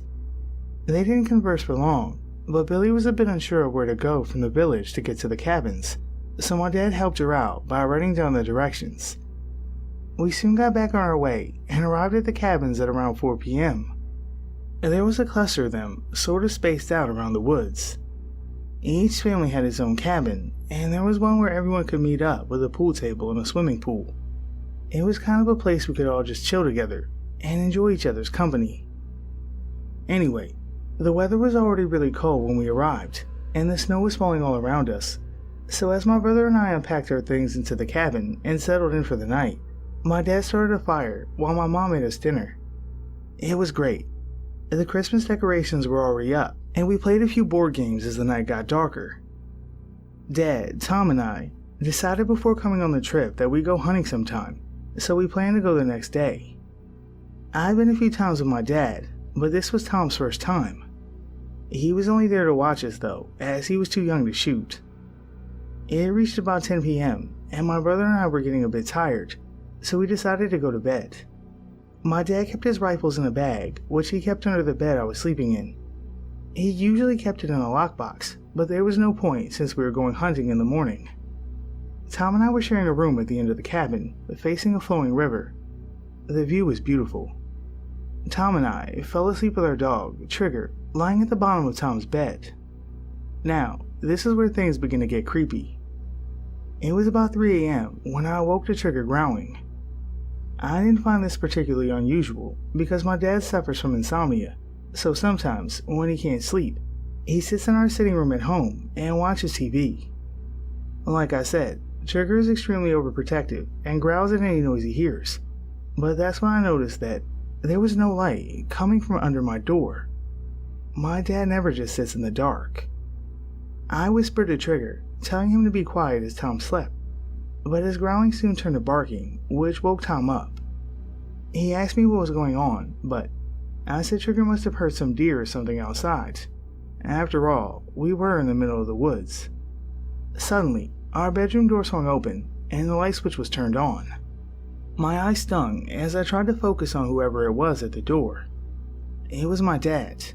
They didn't converse for long, but Billy was a bit unsure of where to go from the village to get to the cabins, so my dad helped her out by writing down the directions. We soon got back on our way and arrived at the cabins at around 4 p.m. There was a cluster of them, sort of spaced out around the woods. Each family had its own cabin, and there was one where everyone could meet up with a pool table and a swimming pool. It was kind of a place we could all just chill together and enjoy each other's company. Anyway, the weather was already really cold when we arrived, and the snow was falling all around us, so as my brother and I unpacked our things into the cabin and settled in for the night, my dad started a fire while my mom made us dinner. It was great. The Christmas decorations were already up, and we played a few board games as the night got darker. Dad, Tom, and I decided before coming on the trip that we'd go hunting sometime, so we planned to go the next day. I'd been a few times with my dad, but this was Tom's first time. He was only there to watch us though, as he was too young to shoot. It reached about 10 p.m., and my brother and I were getting a bit tired, so we decided to go to bed. My dad kept his rifles in a bag, which he kept under the bed I was sleeping in. He usually kept it in a lockbox, but there was no point since we were going hunting in the morning. Tom and I were sharing a room at the end of the cabin, facing a flowing river. The view was beautiful. Tom and I fell asleep with our dog, Trigger, lying at the bottom of Tom's bed. Now, this is where things begin to get creepy. It was about 3 a.m. when I awoke to Trigger growling. I didn't find this particularly unusual because my dad suffers from insomnia, so sometimes, when he can't sleep, he sits in our sitting room at home and watches TV. Like I said, Trigger is extremely overprotective and growls at any noise he hears, but that's when I noticed that there was no light coming from under my door. My dad never just sits in the dark. I whispered to Trigger, telling him to be quiet as Tom slept, but his growling soon turned to barking, which woke Tom up. He asked me what was going on, but I said Trigger must have heard some deer or something outside. After all, we were in the middle of the woods. Suddenly, our bedroom door swung open, and the light switch was turned on. My eyes stung as I tried to focus on whoever it was at the door. It was my dad.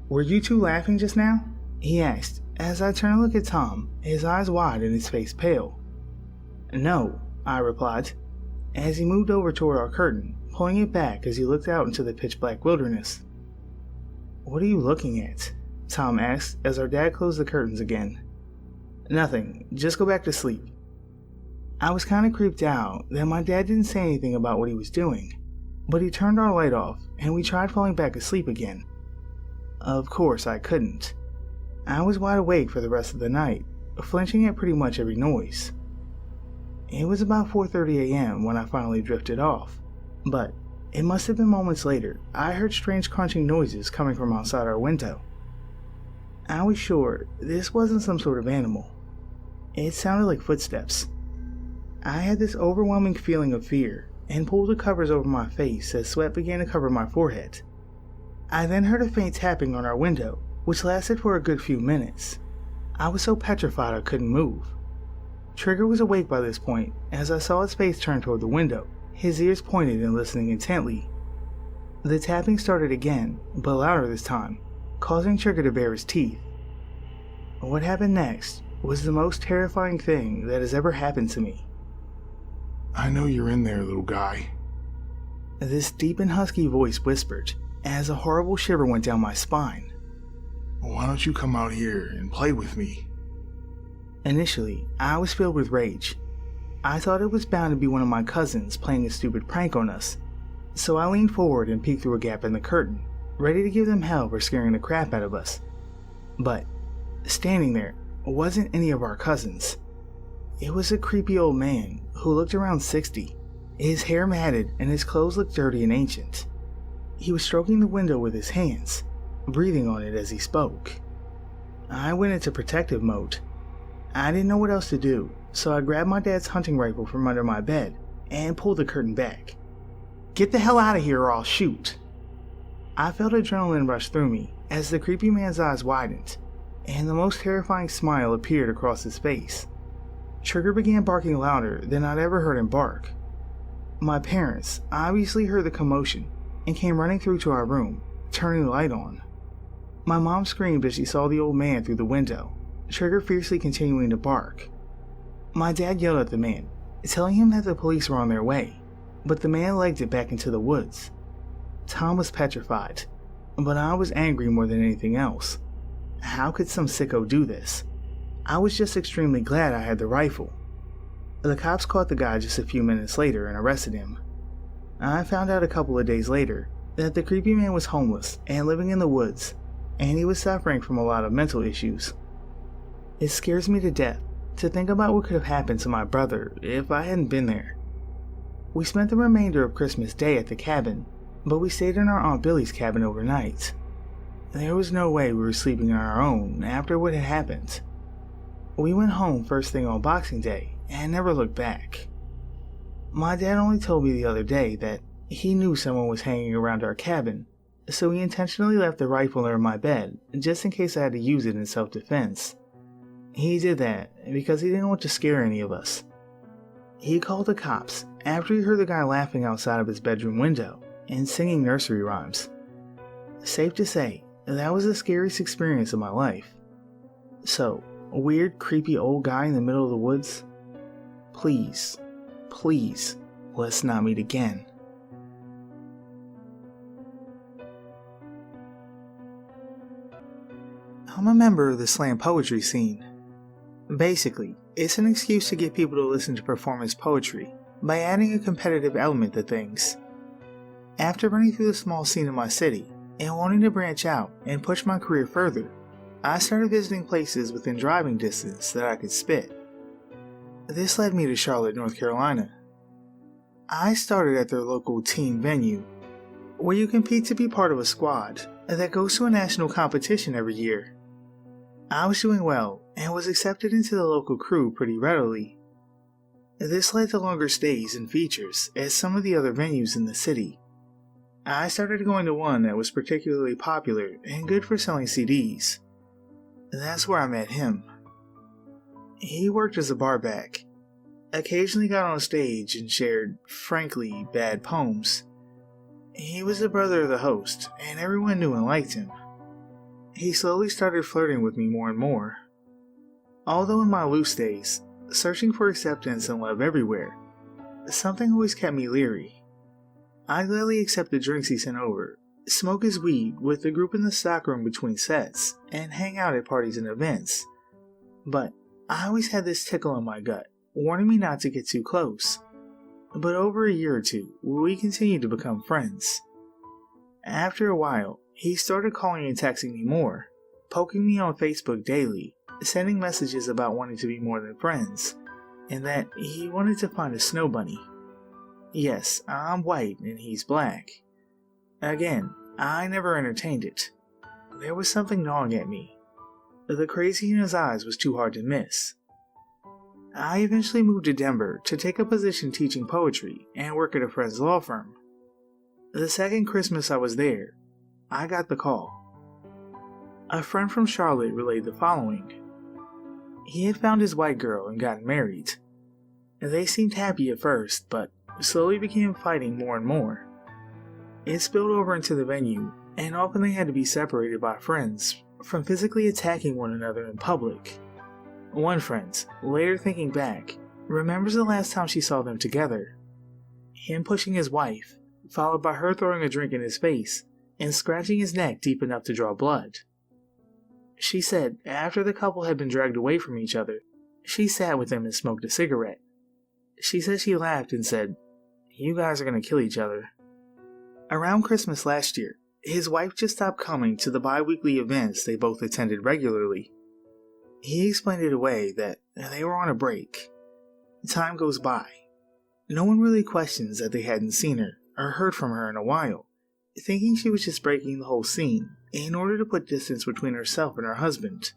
"Were you two laughing just now?" he asked, as I turned to look at Tom, his eyes wide and his face pale. "No," I replied, as he moved over toward our curtain, pulling it back as he looked out into the pitch-black wilderness. "What are you looking at?" Tom asked as our dad closed the curtains again. "Nothing, just go back to sleep." I was kind of creeped out that my dad didn't say anything about what he was doing, but he turned our light off and we tried falling back asleep again. Of course I couldn't. I was wide awake for the rest of the night, flinching at pretty much every noise. It was about 4:30 a.m. when I finally drifted off, but it must have been moments later I heard strange crunching noises coming from outside our window. I was sure this wasn't some sort of animal. It sounded like footsteps. I had this overwhelming feeling of fear and pulled the covers over my face as sweat began to cover my forehead. I then heard a faint tapping on our window, which lasted for a good few minutes. I was so petrified I couldn't move. Trigger was awake by this point as I saw his face turn toward the window, his ears pointed and listening intently. The tapping started again, but louder this time, causing Trigger to bare his teeth. What happened next was the most terrifying thing that has ever happened to me. "I know you're in there, little guy," this deep and husky voice whispered as a horrible shiver went down my spine. "Why don't you come out here and play with me?" Initially, I was filled with rage. I thought it was bound to be one of my cousins playing a stupid prank on us, so I leaned forward and peeked through a gap in the curtain, ready to give them hell for scaring the crap out of us. But standing there wasn't any of our cousins. It was a creepy old man who looked around 60. His hair matted and his clothes looked dirty and ancient. He was stroking the window with his hands, breathing on it as he spoke. I went into protective mode. I didn't know what else to do, so I grabbed my dad's hunting rifle from under my bed and pulled the curtain back. "Get the hell out of here or I'll shoot." I felt adrenaline rush through me as the creepy man's eyes widened, and the most terrifying smile appeared across his face. Trigger began barking louder than I'd ever heard him bark. My parents obviously heard the commotion and came running through to our room, turning the light on. My mom screamed as she saw the old man through the window, Trigger fiercely continuing to bark. My dad yelled at the man, telling him that the police were on their way, but the man legged it back into the woods. Tom was petrified, but I was angry more than anything else. How could some sicko do this? I was just extremely glad I had the rifle. The cops caught the guy just a few minutes later and arrested him. I found out a couple of days later that the creepy man was homeless and living in the woods, and he was suffering from a lot of mental issues. It scares me to death to think about what could have happened to my brother if I hadn't been there. We spent the remainder of Christmas Day at the cabin, but we stayed in our Aunt Billy's cabin overnight. There was no way we were sleeping on our own after what had happened. We went home first thing on Boxing Day and never looked back. My dad only told me the other day that he knew someone was hanging around our cabin so he intentionally left the rifle under my bed just in case I had to use it in self-defense. He did that because he didn't want to scare any of us. He called the cops after he heard the guy laughing outside of his bedroom window and singing nursery rhymes. Safe to say, that was the scariest experience of my life. So, a weird, creepy old guy in the middle of the woods? Please, please, let's not meet again. I'm a member of the slam poetry scene. Basically, it's an excuse to get people to listen to performance poetry by adding a competitive element to things. After running through the small scene in my city and wanting to branch out and push my career further, I started visiting places within driving distance that I could spit. This led me to Charlotte, North Carolina. I started at their local team venue, where you compete to be part of a squad that goes to a national competition every year. I was doing well and was accepted into the local crew pretty readily. This led to longer stays and features at some of the other venues in the city. I started going to one that was particularly popular and good for selling CDs. That's where I met him. He worked as a barback, occasionally got on stage and shared, frankly, bad poems. He was the brother of the host, and everyone knew and liked him. He slowly started flirting with me more and more. Although in my loose days, searching for acceptance and love everywhere, something always kept me leery. I gladly accept the drinks he sent over, smoke his weed with the group in the stockroom between sets, and hang out at parties and events. But I always had this tickle in my gut, warning me not to get too close. But over a year or two, we continued to become friends. After a while, he started calling and texting me more, poking me on Facebook daily, sending messages about wanting to be more than friends, and that he wanted to find a snow bunny. Yes, I'm white and he's black. Again, I never entertained it. There was something gnawing at me. The crazy in his eyes was too hard to miss. I eventually moved to Denver to take a position teaching poetry and work at a friend's law firm. The second Christmas I was there, I got the call. A friend from Charlotte relayed the following. He had found his white girl and gotten married. They seemed happy at first, but slowly began fighting more and more. It spilled over into the venue, and often they had to be separated by friends from physically attacking one another in public. One friend, later thinking back, remembers the last time she saw them together. Him pushing his wife, followed by her throwing a drink in his face and scratching his neck deep enough to draw blood. She said after the couple had been dragged away from each other, she sat with him and smoked a cigarette. She said she laughed and said, "You guys are going to kill each other." Around Christmas last year, his wife just stopped coming to the bi-weekly events they both attended regularly. He explained it away that they were on a break. Time goes by. No one really questions that they hadn't seen her or heard from her in a while, thinking she was just breaking the whole scene in order to put distance between herself and her husband.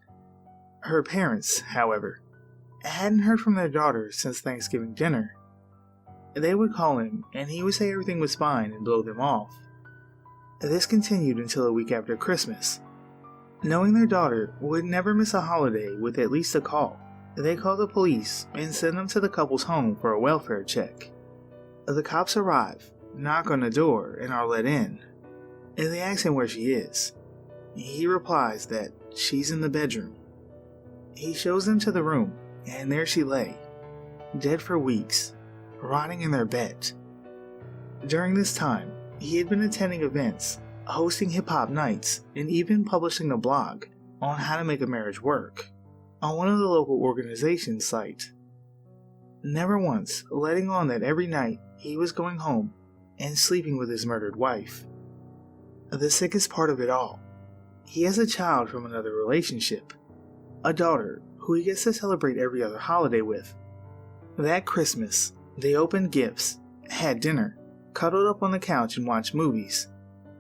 Her parents, however, hadn't heard from their daughter since Thanksgiving dinner. They would call him, and he would say everything was fine and blow them off. This continued until a week after Christmas. Knowing their daughter would never miss a holiday with at least a call, they called the police and sent them to the couple's home for a welfare check. The cops arrive, knock on the door, and are let in. And they ask him where she is. He replies that she's in the bedroom. He shows them to the room, and there she lay, dead for weeks, rotting in their bed. During this time, he had been attending events, hosting hip-hop nights, and even publishing a blog on how to make a marriage work on one of the local organization's site. Never once letting on that every night he was going home and sleeping with his murdered wife. The sickest part of it all, he has a child from another relationship, a daughter who he gets to celebrate every other holiday with. That Christmas, they opened gifts, had dinner, cuddled up on the couch and watched movies,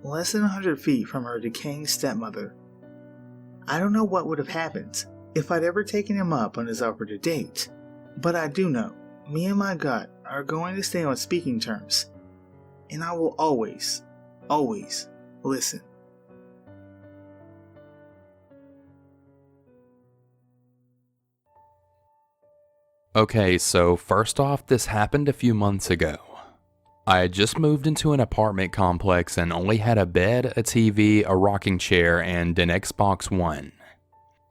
less than 100 feet from her decaying stepmother. I don't know what would have happened if I'd ever taken him up on his offer to date, but I do know me and my gut are going to stay on speaking terms, and I will always, always Listen. Okay, so first off, this happened a few months ago. I had just moved into an apartment complex and only had a bed, a TV, a rocking chair, and an Xbox One.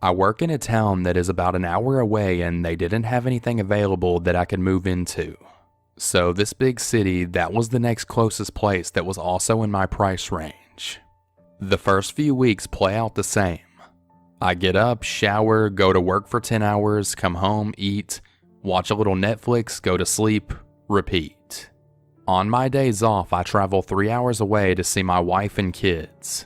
I work in a town that is about an hour away and they didn't have anything available that I could move into. So this big city, that was the next closest place that was also in my price range. The first few weeks play out the same. I get up, shower, go to work for 10 hours, come home, eat, watch a little Netflix, go to sleep, repeat. On my days off, I travel 3 hours away to see my wife and kids.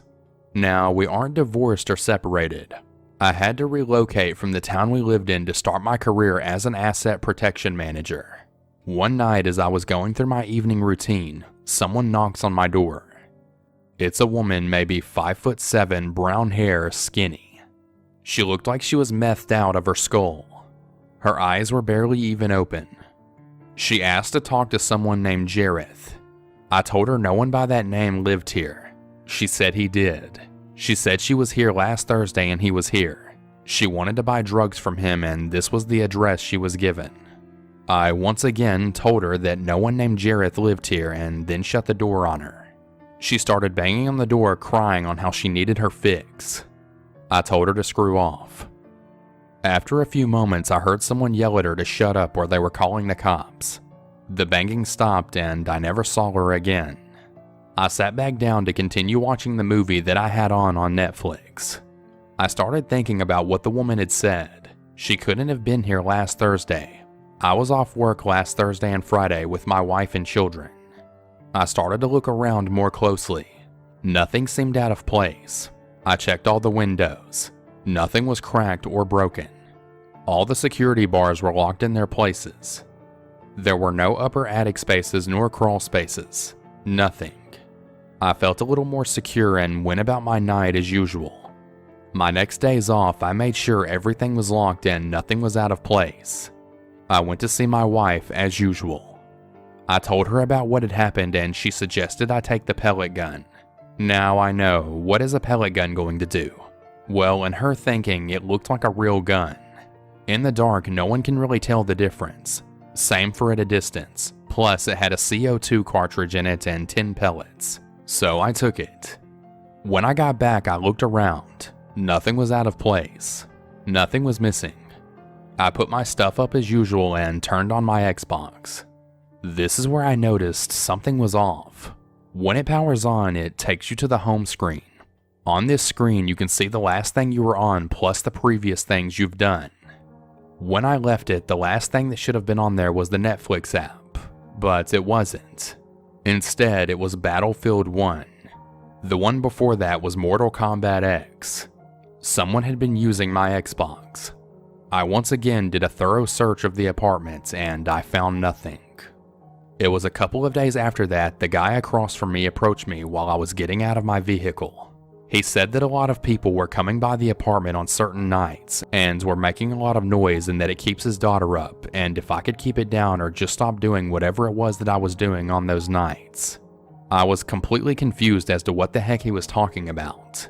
Now, we aren't divorced or separated. I had to relocate from the town we lived in to start my career as an asset protection manager. One night as I was going through my evening routine, someone knocks on my door. It's a woman, maybe 5'7", brown hair, skinny. She looked like she was methed out of her skull. Her eyes were barely even open. She asked to talk to someone named Jareth. I told her no one by that name lived here. She said he did. She said she was here last Thursday and he was here. She wanted to buy drugs from him and this was the address she was given. I once again told her that no one named Jareth lived here and then shut the door on her. She started banging on the door, crying on how she needed her fix. I told her to screw off. After a few moments, I heard someone yell at her to shut up or they were calling the cops. The banging stopped and I never saw her again. I sat back down to continue watching the movie that I had on Netflix. I started thinking about what the woman had said. She couldn't have been here last Thursday. I was off work last Thursday and Friday with my wife and children. I started to look around more closely. Nothing seemed out of place. I checked all the windows. Nothing was cracked or broken. All the security bars were locked in their places. There were no upper attic spaces nor crawl spaces. Nothing. I felt a little more secure and went about my night as usual. My next days off, I made sure everything was locked and nothing was out of place. I went to see my wife as usual. I told her about what had happened and she suggested I take the pellet gun. Now I know, what is a pellet gun going to do? Well, in her thinking, it looked like a real gun. In the dark, no one can really tell the difference. Same for at a distance. Plus, it had a CO2 cartridge in it and 10 pellets. So I took it. When I got back, I looked around. Nothing was out of place. Nothing was missing. I put my stuff up as usual and turned on my Xbox. This is where I noticed something was off. When it powers on, it takes you to the home screen. On this screen, you can see the last thing you were on plus the previous things you've done. When I left it, the last thing that should have been on there was the Netflix app, but it wasn't. Instead, it was Battlefield 1. The one before that was Mortal Kombat X. Someone had been using my Xbox. I once again did a thorough search of the apartment and I found nothing. It was a couple of days after that, the guy across from me approached me while I was getting out of my vehicle. He said that a lot of people were coming by the apartment on certain nights and were making a lot of noise and that it keeps his daughter up, and if I could keep it down or just stop doing whatever it was that I was doing on those nights. I was completely confused as to what the heck he was talking about.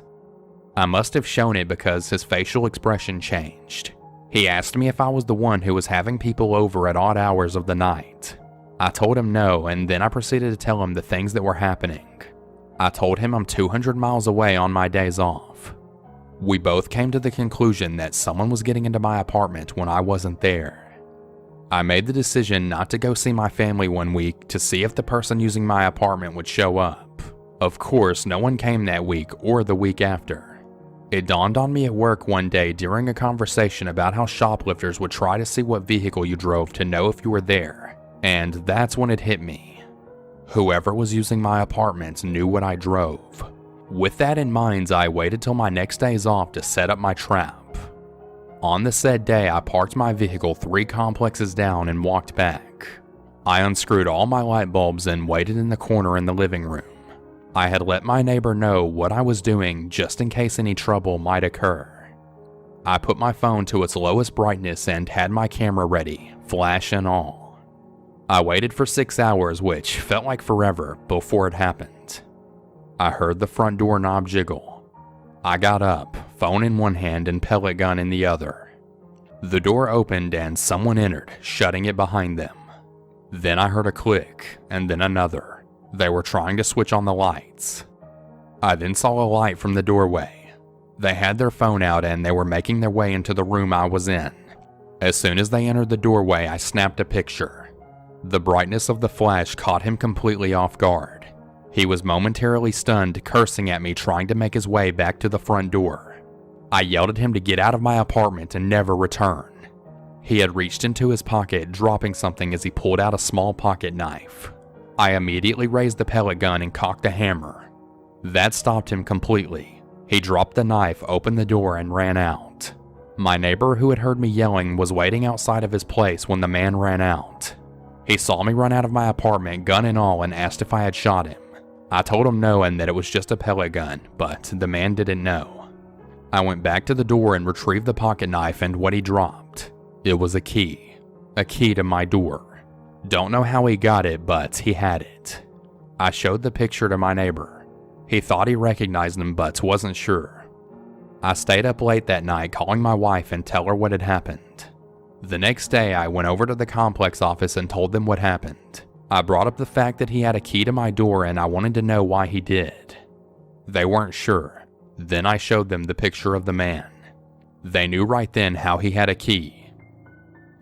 I must have shown it because his facial expression changed. He asked me if I was the one who was having people over at odd hours of the night. I told him no, and then I proceeded to tell him the things that were happening. I told him I'm 200 miles away on my days off. We both came to the conclusion that someone was getting into my apartment when I wasn't there. I made the decision not to go see my family one week to see if the person using my apartment would show up. Of course, no one came that week or the week after. It dawned on me at work one day during a conversation about how shoplifters would try to see what vehicle you drove to know if you were there, and that's when it hit me. Whoever was using my apartment knew what I drove. With that in mind, I waited till my next days off to set up my trap. On the said day, I parked my vehicle 3 complexes down and walked back. I unscrewed all my light bulbs and waited in the corner in the living room. I had let my neighbor know what I was doing just in case any trouble might occur. I put my phone to its lowest brightness and had my camera ready, flash and all. I waited for 6 hours, which felt like forever, before it happened. I heard the front door knob jiggle. I got up, phone in one hand and pellet gun in the other. The door opened and someone entered, shutting it behind them. Then I heard a click, and then another. They were trying to switch on the lights. I then saw a light from the doorway. They had their phone out and they were making their way into the room I was in. As soon as they entered the doorway, I snapped a picture. The brightness of the flash caught him completely off guard. He was momentarily stunned, cursing at me, trying to make his way back to the front door. I yelled at him to get out of my apartment and never return. He had reached into his pocket, dropping something as he pulled out a small pocket knife. I immediately raised the pellet gun and cocked a hammer. That stopped him completely. He dropped the knife, opened the door, and ran out. My neighbor, who had heard me yelling, was waiting outside of his place when the man ran out. He saw me run out of my apartment, gun and all, and asked if I had shot him. I told him no and that it was just a pellet gun, but the man didn't know. I went back to the door and retrieved the pocket knife and what he dropped. It was a key to my door. Don't know how he got it, but he had it. I showed the picture to my neighbor. He thought he recognized him, but wasn't sure. I stayed up late that night calling my wife and tell her what had happened. The next day, I went over to the complex office and told them what happened. I brought up the fact that he had a key to my door and I wanted to know why he did. They weren't sure. Then I showed them the picture of the man. They knew right then how he had a key.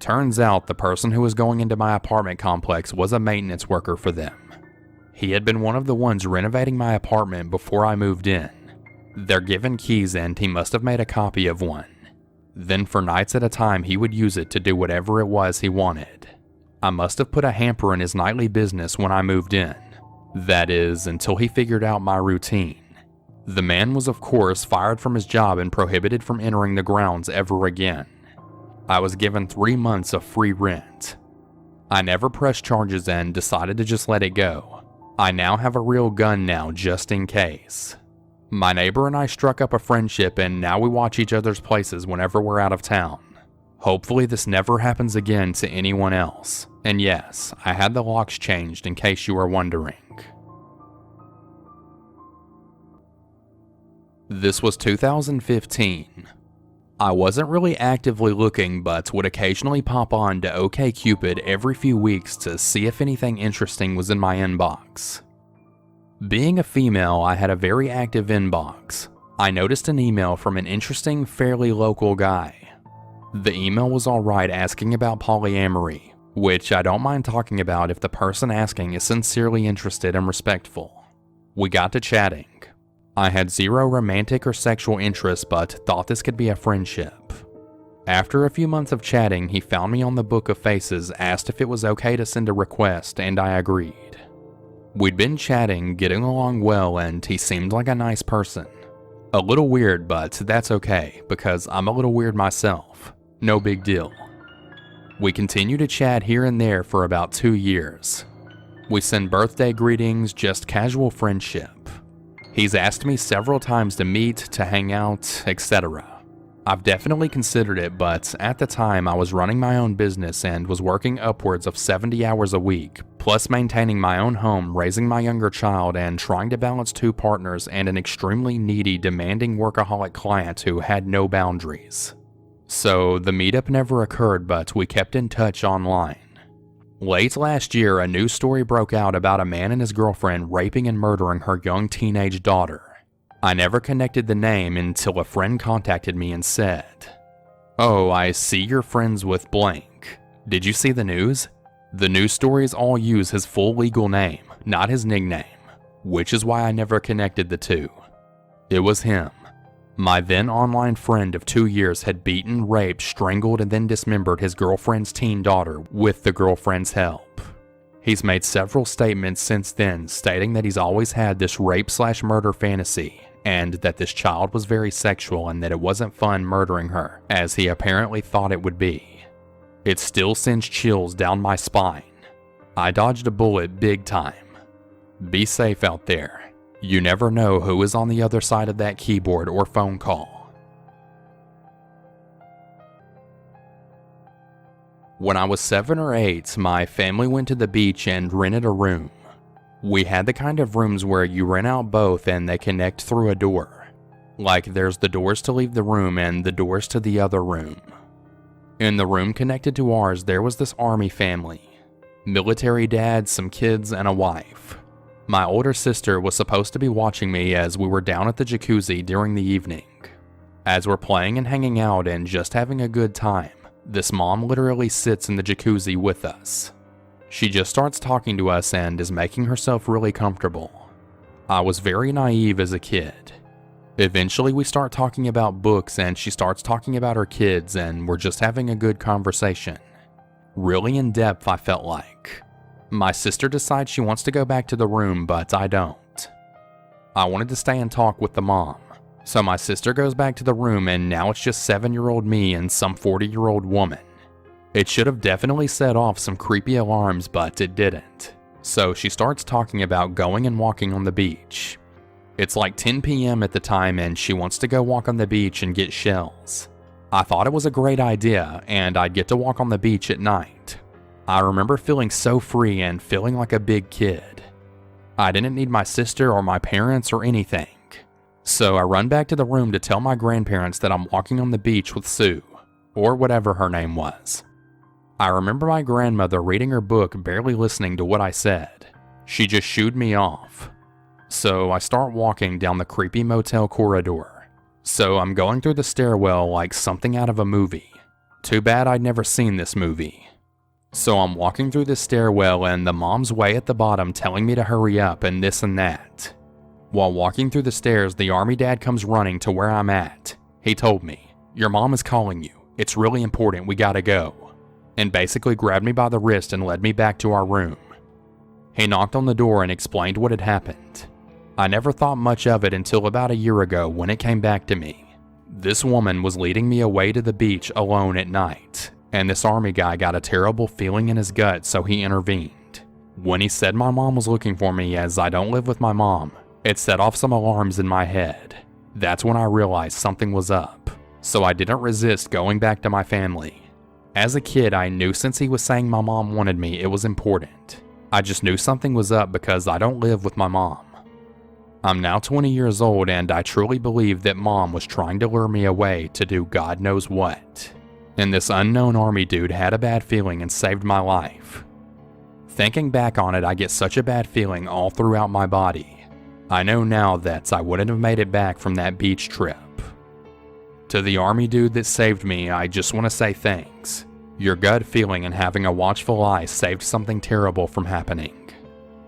Turns out the person who was going into my apartment complex was a maintenance worker for them. He had been one of the ones renovating my apartment before I moved in. They're given keys and he must have made a copy of one. Then for nights at a time he would use it to do whatever it was he wanted. I must have put a hamper in his nightly business when I moved in. That is, until he figured out my routine. The man was of course fired from his job and prohibited from entering the grounds ever again. I was given 3 months of free rent. I never pressed charges and decided to just let it go. I now have a real gun now just in case. My neighbor and I struck up a friendship and now we watch each other's places whenever we're out of town. Hopefully this never happens again to anyone else. And yes, I had the locks changed in case you were wondering. This was 2015. I wasn't really actively looking, but would occasionally pop on to OkCupid every few weeks to see if anything interesting was in my inbox. Being a female, I had a very active inbox. I noticed an email from an interesting, fairly local guy. The email was alright, asking about polyamory, which I don't mind talking about if the person asking is sincerely interested and respectful. We got to chatting. I had zero romantic or sexual interest, but thought this could be a friendship. After a few months of chatting, he found me on the Book of Faces, asked if it was okay to send a request, and I agreed. We'd been chatting, getting along well, and he seemed like a nice person. A little weird, but that's okay, because I'm a little weird myself. No big deal. We continued to chat here and there for about 2 years. We send birthday greetings, just casual friendship. He's asked me several times to meet, to hang out, etc. I've definitely considered it, but at the time I was running my own business and was working upwards of 70 hours a week, plus maintaining my own home, raising my younger child, and trying to balance 2 partners and an extremely needy, demanding workaholic client who had no boundaries. So the meetup never occurred, but we kept in touch online. Late last year, a news story broke out about a man and his girlfriend raping and murdering her young teenage daughter. I never connected the name until a friend contacted me and said, "Oh, I see you're friends with blank. Did you see the news?" The news stories all use his full legal name, not his nickname, which is why I never connected the two. It was him. My then online friend of 2 years had beaten, raped, strangled, and then dismembered his girlfriend's teen daughter with the girlfriend's help. He's made several statements since then stating that he's always had this rape/murder fantasy, and that this child was very sexual and that it wasn't fun murdering her, as he apparently thought it would be. It still sends chills down my spine. I dodged a bullet big time. Be safe out there. You never know who is on the other side of that keyboard or phone call. When I was 7 or 8, my family went to the beach and rented a room. We had the kind of rooms where you rent out both and they connect through a door. Like there's the doors to leave the room and the doors to the other room. In the room connected to ours, there was this army family. Military dad, some kids, and a wife. My older sister was supposed to be watching me as we were down at the jacuzzi during the evening. As we're playing and hanging out and just having a good time, this mom literally sits in the jacuzzi with us. She just starts talking to us and is making herself really comfortable. I was very naive as a kid. Eventually we start talking about books and she starts talking about her kids and we're just having a good conversation. Really in depth, I felt like. My sister decides she wants to go back to the room, but I don't. I wanted to stay and talk with the mom. So my sister goes back to the room and now it's just 7-year-old me and some 40-year-old woman. It should have definitely set off some creepy alarms, but it didn't. So she starts talking about going and walking on the beach. It's like 10 p.m. at the time and she wants to go walk on the beach and get shells. I thought it was a great idea and I'd get to walk on the beach at night. I remember feeling so free and feeling like a big kid. I didn't need my sister or my parents or anything. So I run back to the room to tell my grandparents that I'm walking on the beach with Sue, or whatever her name was. I remember my grandmother reading her book, barely listening to what I said. She just shooed me off. So I start walking down the creepy motel corridor. So I'm going through the stairwell like something out of a movie. Too bad I'd never seen this movie. So I'm walking through the stairwell and the mom's way at the bottom telling me to hurry up and this and that. While walking through the stairs, the army dad comes running to where I'm at. He told me, "Your mom is calling you. It's really important, we gotta go." And basically grabbed me by the wrist and led me back to our room. He knocked on the door and explained what had happened. I never thought much of it until about a year ago when it came back to me. This woman was leading me away to the beach alone at night, and this army guy got a terrible feeling in his gut, so he intervened. When he said my mom was looking for me, as I don't live with my mom, it set off some alarms in my head. That's when I realized something was up, so I didn't resist going back to my family. As a kid, I knew since he was saying my mom wanted me, it was important. I just knew something was up because I don't live with my mom. I'm now 20 years old and I truly believe that mom was trying to lure me away to do God knows what. And this unknown army dude had a bad feeling and saved my life. Thinking back on it, I get such a bad feeling all throughout my body. I know now that I wouldn't have made it back from that beach trip. To the army dude that saved me, I just want to say thanks. Your gut feeling and having a watchful eye saved something terrible from happening.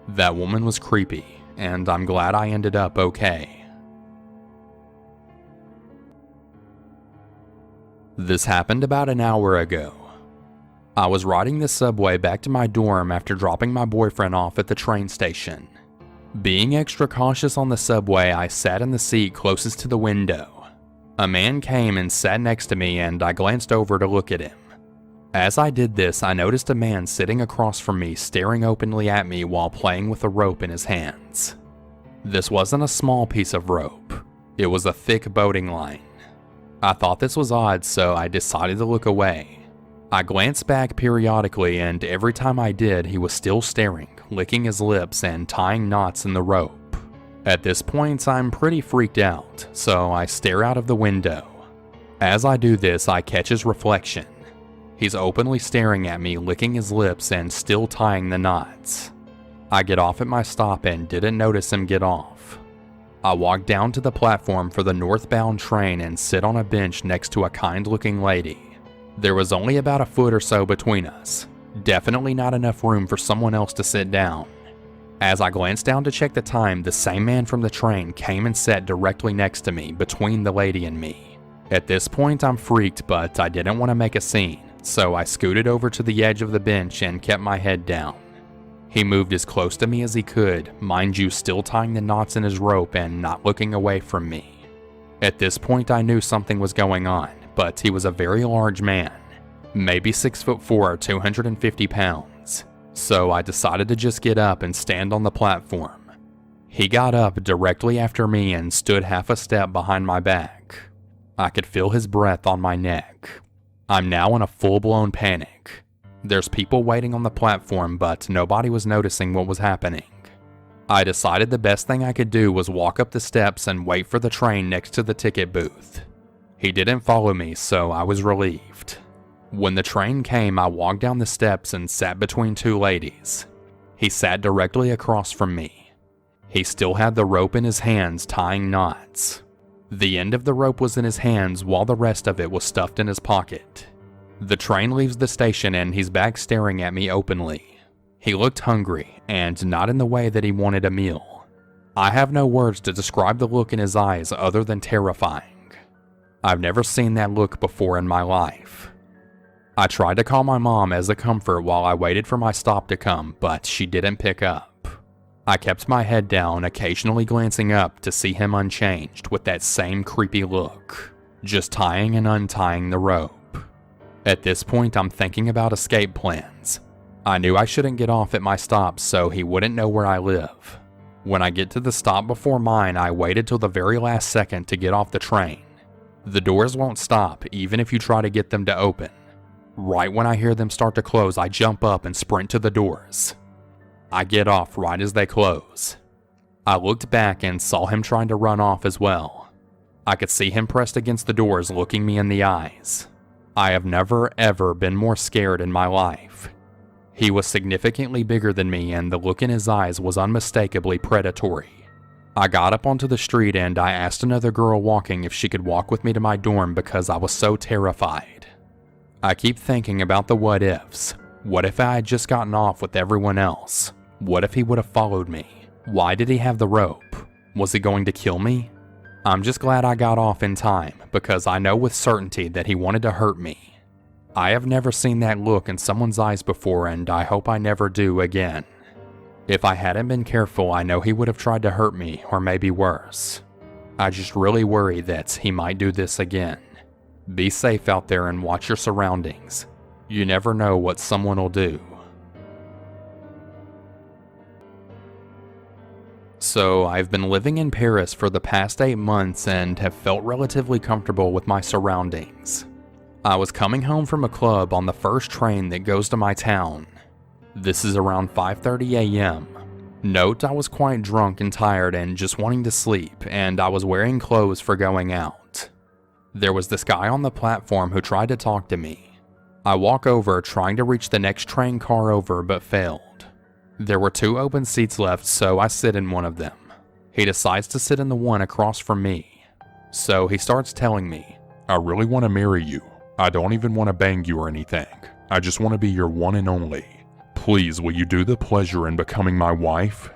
That woman was creepy, and I'm glad I ended up okay. This happened about an hour ago. I was riding the subway back to my dorm after dropping my boyfriend off at the train station. Being extra cautious on the subway, I sat in the seat closest to the window. A man came and sat next to me and I glanced over to look at him. As I did this, I noticed a man sitting across from me staring openly at me while playing with a rope in his hands. This wasn't a small piece of rope. It was a thick boating line. I thought this was odd, so I decided to look away. I glanced back periodically, and every time I did, he was still staring, licking his lips and tying knots in the rope. At this point, I'm pretty freaked out, so I stare out of the window. As I do this, I catch his reflection. He's openly staring at me, licking his lips and still tying the knots. I get off at my stop and didn't notice him get off. I walk down to the platform for the northbound train and sit on a bench next to a kind-looking lady. There was only about a foot or so between us. Definitely not enough room for someone else to sit down. As I glanced down to check the time, the same man from the train came and sat directly next to me, between the lady and me. At this point, I'm freaked, but I didn't want to make a scene, so I scooted over to the edge of the bench and kept my head down. He moved as close to me as he could, mind you, still tying the knots in his rope and not looking away from me. At this point, I knew something was going on, but he was a very large man, maybe 6'4" or 250 pounds. So I decided to just get up and stand on the platform. He got up directly after me and stood half a step behind my back. I could feel his breath on my neck. I'm now in a full-blown panic. There's people waiting on the platform, but nobody was noticing what was happening. I decided the best thing I could do was walk up the steps and wait for the train next to the ticket booth. He didn't follow me, so I was relieved. When the train came, I walked down the steps and sat between two ladies. He sat directly across from me. He still had the rope in his hands, tying knots. The end of the rope was in his hands while the rest of it was stuffed in his pocket. The train leaves the station and he's back staring at me openly. He looked hungry, and not in the way that he wanted a meal. I have no words to describe the look in his eyes other than terrifying. I've never seen that look before in my life. I tried to call my mom as a comfort while I waited for my stop to come, but she didn't pick up. I kept my head down, occasionally glancing up to see him unchanged with that same creepy look, just tying and untying the rope. At this point, I'm thinking about escape plans. I knew I shouldn't get off at my stop so he wouldn't know where I live. When I get to the stop before mine, I waited till the very last second to get off the train. The doors won't stop even if you try to get them to open. Right when I hear them start to close, I jump up and sprint to the doors. I get off right as they close. I looked back and saw him trying to run off as well. I could see him pressed against the doors looking me in the eyes. I have never ever been more scared in my life. He was significantly bigger than me and the look in his eyes was unmistakably predatory. I got up onto the street and I asked another girl walking if she could walk with me to my dorm because I was so terrified. I keep thinking about the what ifs. What if I had just gotten off with everyone else? What if he would have followed me? Why did he have the rope? Was he going to kill me? I'm just glad I got off in time because I know with certainty that he wanted to hurt me. I have never seen that look in someone's eyes before and I hope I never do again. If I hadn't been careful, I know he would have tried to hurt me or maybe worse. I just really worry that he might do this again. Be safe out there and watch your surroundings. You never know what someone will do. So, I've been living in Paris for the past 8 months and have felt relatively comfortable with my surroundings. I was coming home from a club on the first train that goes to my town. This is around 5:30 a.m. Note, I was quite drunk and tired and just wanting to sleep, and I was wearing clothes for going out. There was this guy on the platform who tried to talk to me. I walk over trying to reach the next train car over but failed. There were 2 open seats left, so I sit in one of them. He decides to sit in the one across from me. So he starts telling me, I really want to marry you. I don't even want to bang you or anything. I just want to be your one and only. Please, will you do the pleasure in becoming my wife?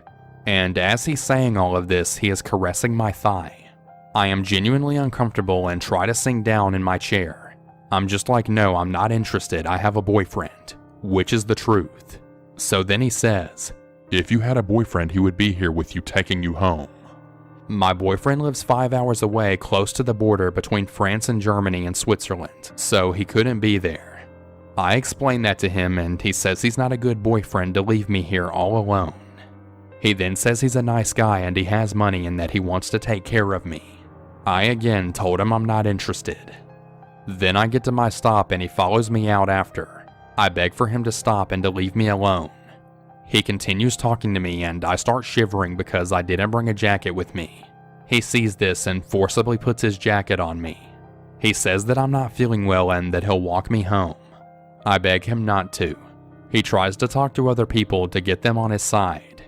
And as he's saying all of this, he is caressing my thigh. I am genuinely uncomfortable and try to sink down in my chair. I'm just like, no, I'm not interested. I have a boyfriend, which is the truth. So then he says, if you had a boyfriend, he would be here with you taking you home. My boyfriend lives 5 hours away close to the border between France and Germany and Switzerland, so he couldn't be there. I explained that to him and he says he's not a good boyfriend to leave me here all alone. He then says he's a nice guy and he has money and that he wants to take care of me. I again told him I'm not interested. Then I get to my stop and he follows me out after. I beg for him to stop and to leave me alone. He continues talking to me and I start shivering because I didn't bring a jacket with me. He sees this and forcibly puts his jacket on me. He says that I'm not feeling well and that he'll walk me home. I beg him not to. He tries to talk to other people to get them on his side.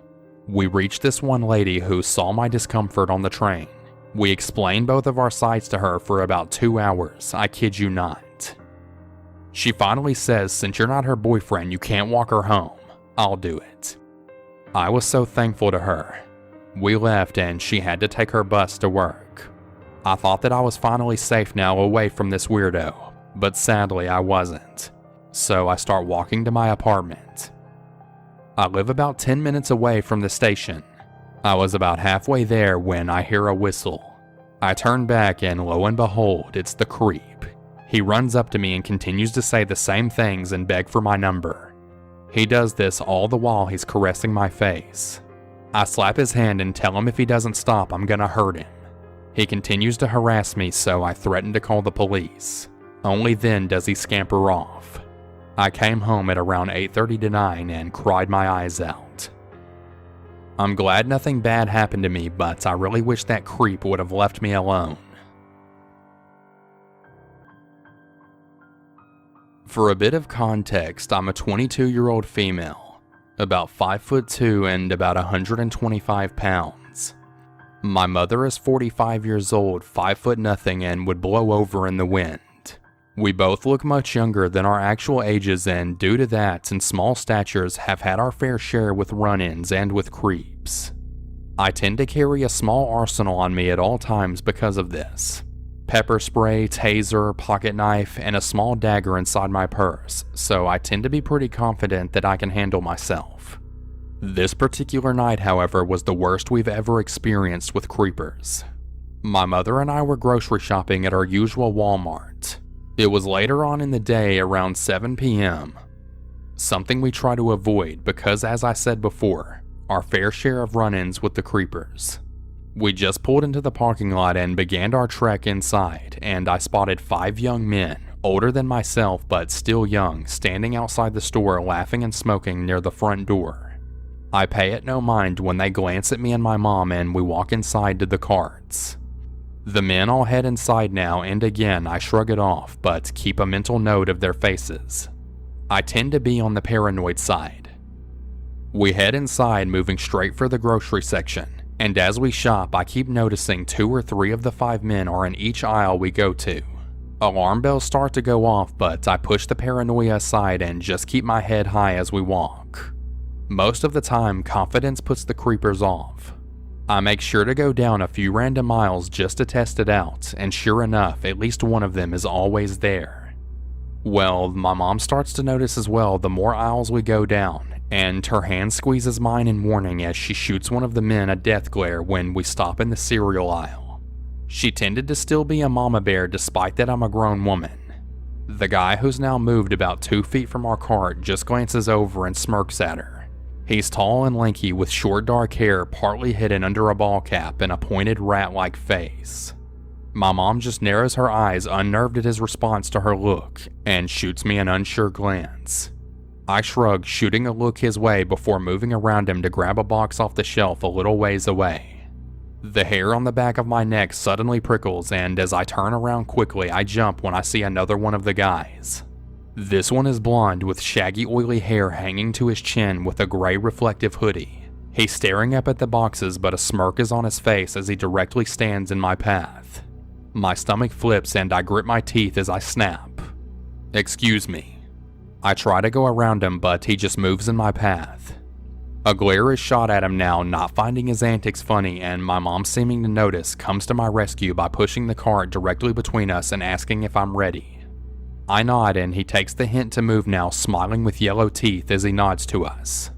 We reach this one lady who saw my discomfort on the train. We explained both of our sides to her for about 2 hours, I kid you not. She finally says since you're not her boyfriend, you can't walk her home. I'll do it. I was so thankful to her. We left and she had to take her bus to work. I thought that I was finally safe now away from this weirdo, but sadly I wasn't. So I start walking to my apartment. I live about 10 minutes away from the station. I was about halfway there when I hear a whistle. I turn back and lo and behold, it's the creep. He runs up to me and continues to say the same things and beg for my number. He does this all the while he's caressing my face. I slap his hand and tell him if he doesn't stop, I'm gonna hurt him. He continues to harass me, so I threaten to call the police. Only then does he scamper off. I came home at around 8:30 to 9 and cried my eyes out. I'm glad nothing bad happened to me, but I really wish that creep would have left me alone. For a bit of context, I'm a 22-year-old female, about 5'2" and about 125 pounds. My mother is 45 years old, 5'0" and would blow over in the wind. We both look much younger than our actual ages, and due to that and small statures have had our fair share with run-ins and with creeps. I tend to carry a small arsenal on me at all times because of this. Pepper spray, taser, pocket knife, and a small dagger inside my purse, so I tend to be pretty confident that I can handle myself. This particular night, however, was the worst we've ever experienced with creepers. My mother and I were grocery shopping at our usual Walmart. It was later on in the day, around 7 p.m. Something we try to avoid because, as I said before, our fair share of run-ins with the creepers. We just pulled into the parking lot and began our trek inside, and I spotted 5 young men, older than myself but still young, standing outside the store laughing and smoking near the front door. I pay it no mind when they glance at me and my mom, and we walk inside to the carts. The men all head inside now, and again I shrug it off, but keep a mental note of their faces. I tend to be on the paranoid side. We head inside, moving straight for the grocery section, and as we shop I keep noticing 2 or 3 of the 5 men are in each aisle we go to. Alarm bells start to go off, but I push the paranoia aside and just keep my head high as we walk. Most of the time, confidence puts the creepers off. I make sure to go down a few random aisles just to test it out, and sure enough, at least one of them is always there. Well, my mom starts to notice as well the more aisles we go down, and her hand squeezes mine in warning as she shoots one of the men a death glare when we stop in the cereal aisle. She tended to still be a mama bear despite that I'm a grown woman. The guy, who's now moved about 2 feet from our cart, just glances over and smirks at her. He's tall and lanky with short dark hair partly hidden under a ball cap and a pointed rat-like face. My mom just narrows her eyes, unnerved at his response to her look, and shoots me an unsure glance. I shrug, shooting a look his way before moving around him to grab a box off the shelf a little ways away. The hair on the back of my neck suddenly prickles, and as I turn around quickly, I jump when I see another one of the guys. This one is blonde with shaggy oily hair hanging to his chin with a gray reflective hoodie. He's staring up at the boxes, but a smirk is on his face as he directly stands in my path. My stomach flips and I grit my teeth as I snap. "Excuse me." I try to go around him, but he just moves in my path. A glare is shot at him now, not finding his antics funny, and my mom, seeming to notice, comes to my rescue by pushing the cart directly between us and asking if I'm ready. I nod and he takes the hint to move now, smiling with yellow teeth as he nods to us.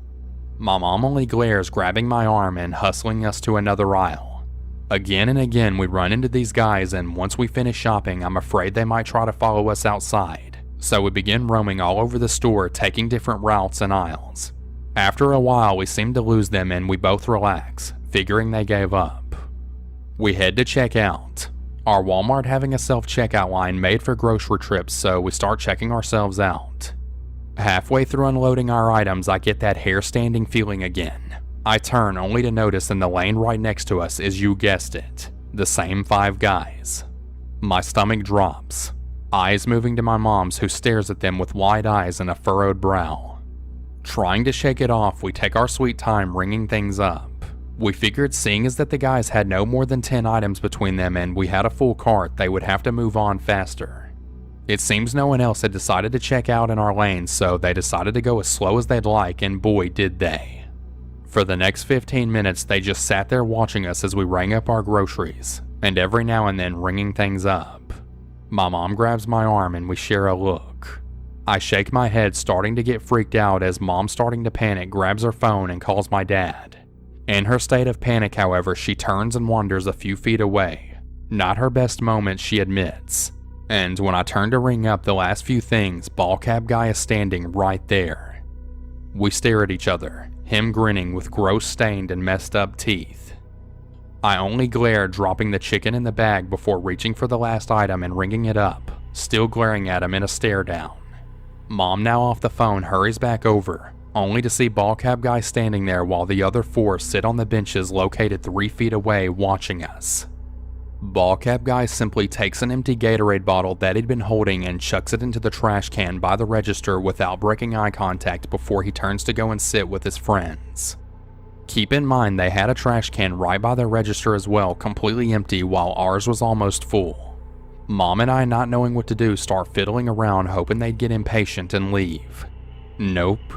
My mom only glares, grabbing my arm and hustling us to another aisle. Again and again we run into these guys, and once we finish shopping I'm afraid they might try to follow us outside, so we begin roaming all over the store, taking different routes and aisles. After a while we seem to lose them and we both relax, figuring they gave up. We head to check out. Our Walmart having a self-checkout line made for grocery trips, so we start checking ourselves out. Halfway through unloading our items, I get that hair-standing feeling again. I turn only to notice in the lane right next to us is, you guessed it, the same 5 guys. My stomach drops, eyes moving to my mom's, who stares at them with wide eyes and a furrowed brow. Trying to shake it off, we take our sweet time ringing things up. We figured, seeing as that the guys had no more than 10 items between them and we had a full cart, they would have to move on faster. It seems no one else had decided to check out in our lane, so they decided to go as slow as they'd like, and boy did they. For the next 15 minutes they just sat there watching us as we rang up our groceries, and every now and then ringing things up. My mom grabs my arm and we share a look. I shake my head, starting to get freaked out, as mom, starting to panic, grabs her phone and calls my dad. In her state of panic, however, she turns and wanders a few feet away. Not her best moment, she admits. And when I turn to ring up the last few things, ball cap guy is standing right there. We stare at each other, him grinning with gross stained and messed up teeth. I only glare, dropping the chicken in the bag before reaching for the last item and ringing it up, still glaring at him in a stare down. Mom, now off the phone, hurries back over, only to see ball cap guy standing there while the other 4 sit on the benches located 3 feet away watching us. Ball cap guy simply takes an empty Gatorade bottle that he'd been holding and chucks it into the trash can by the register without breaking eye contact before he turns to go and sit with his friends. Keep in mind they had a trash can right by their register as well, completely empty, while ours was almost full. Mom and I, not knowing what to do, start fiddling around hoping they'd get impatient and leave. Nope.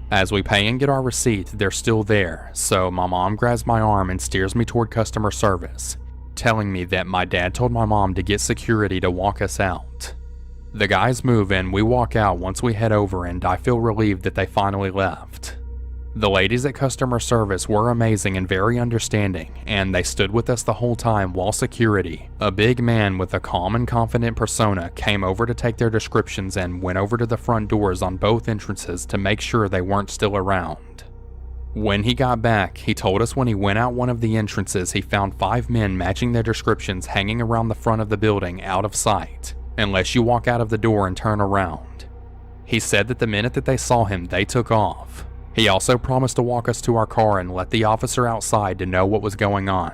As we pay and get our receipt, they're still there, so my mom grabs my arm and steers me toward customer service, telling me that my dad told my mom to get security to walk us out. The guys move and we walk out once we head over, and I feel relieved that they finally left. The ladies at customer service were amazing and very understanding, and they stood with us the whole time while security, a big man with a calm and confident persona, came over to take their descriptions and went over to the front doors on both entrances to make sure they weren't still around. When he got back, he told us when he went out one of the entrances he found 5 men matching their descriptions hanging around the front of the building out of sight, unless you walk out of the door and turn around. He said that the minute that they saw him, they took off. He also promised to walk us to our car and let the officer outside to know what was going on.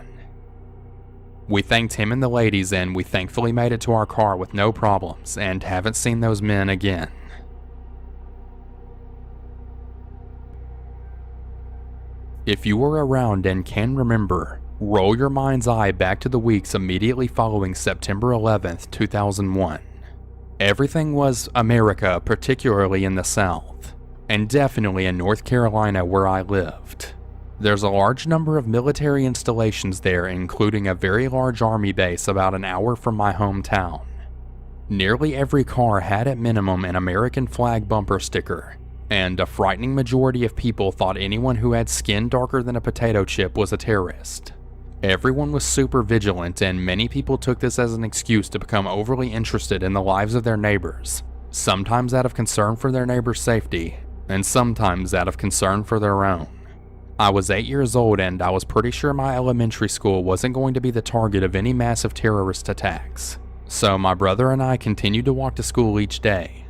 We thanked him and the ladies, and we thankfully made it to our car with no problems and haven't seen those men again. If you were around and can remember, roll your mind's eye back to the weeks immediately following September 11th, 2001. Everything was America, particularly in the South, and definitely in North Carolina where I lived. There's a large number of military installations there, including a very large army base about an hour from my hometown. Nearly every car had at minimum an American flag bumper sticker, and a frightening majority of people thought anyone who had skin darker than a potato chip was a terrorist. Everyone was super vigilant, and many people took this as an excuse to become overly interested in the lives of their neighbors, sometimes out of concern for their neighbors' safety, and sometimes out of concern for their own. I was 8 years old, and I was pretty sure my elementary school wasn't going to be the target of any massive terrorist attacks, so my brother and I continued to walk to school each day.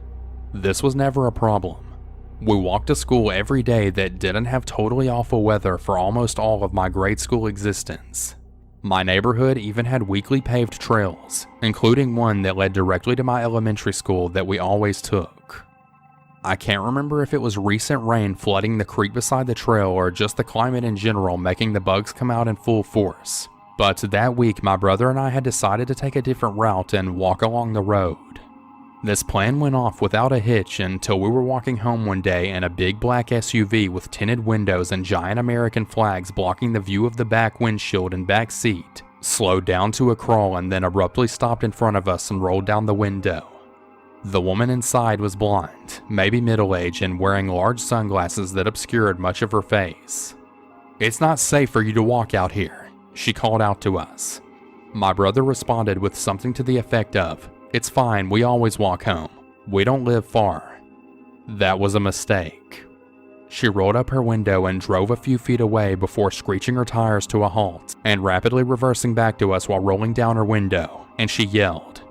This was never a problem. We walked to school every day that didn't have totally awful weather for almost all of my grade school existence. My neighborhood even had weekly paved trails, including one that led directly to my elementary school that we always took. I can't remember if it was recent rain flooding the creek beside the trail or just the climate in general making the bugs come out in full force, but that week my brother and I had decided to take a different route and walk along the road. This plan went off without a hitch until we were walking home one day and a big black SUV with tinted windows and giant American flags blocking the view of the back windshield and back seat slowed down to a crawl and then abruptly stopped in front of us and rolled down the window. The woman inside was blonde, maybe middle-aged, and wearing large sunglasses that obscured much of her face. "It's not safe for you to walk out here," she called out to us. My brother responded with something to the effect of, "It's fine, we always walk home. We don't live far." That was a mistake. She rolled up her window and drove a few feet away before screeching her tires to a halt and rapidly reversing back to us while rolling down her window, and she yelled,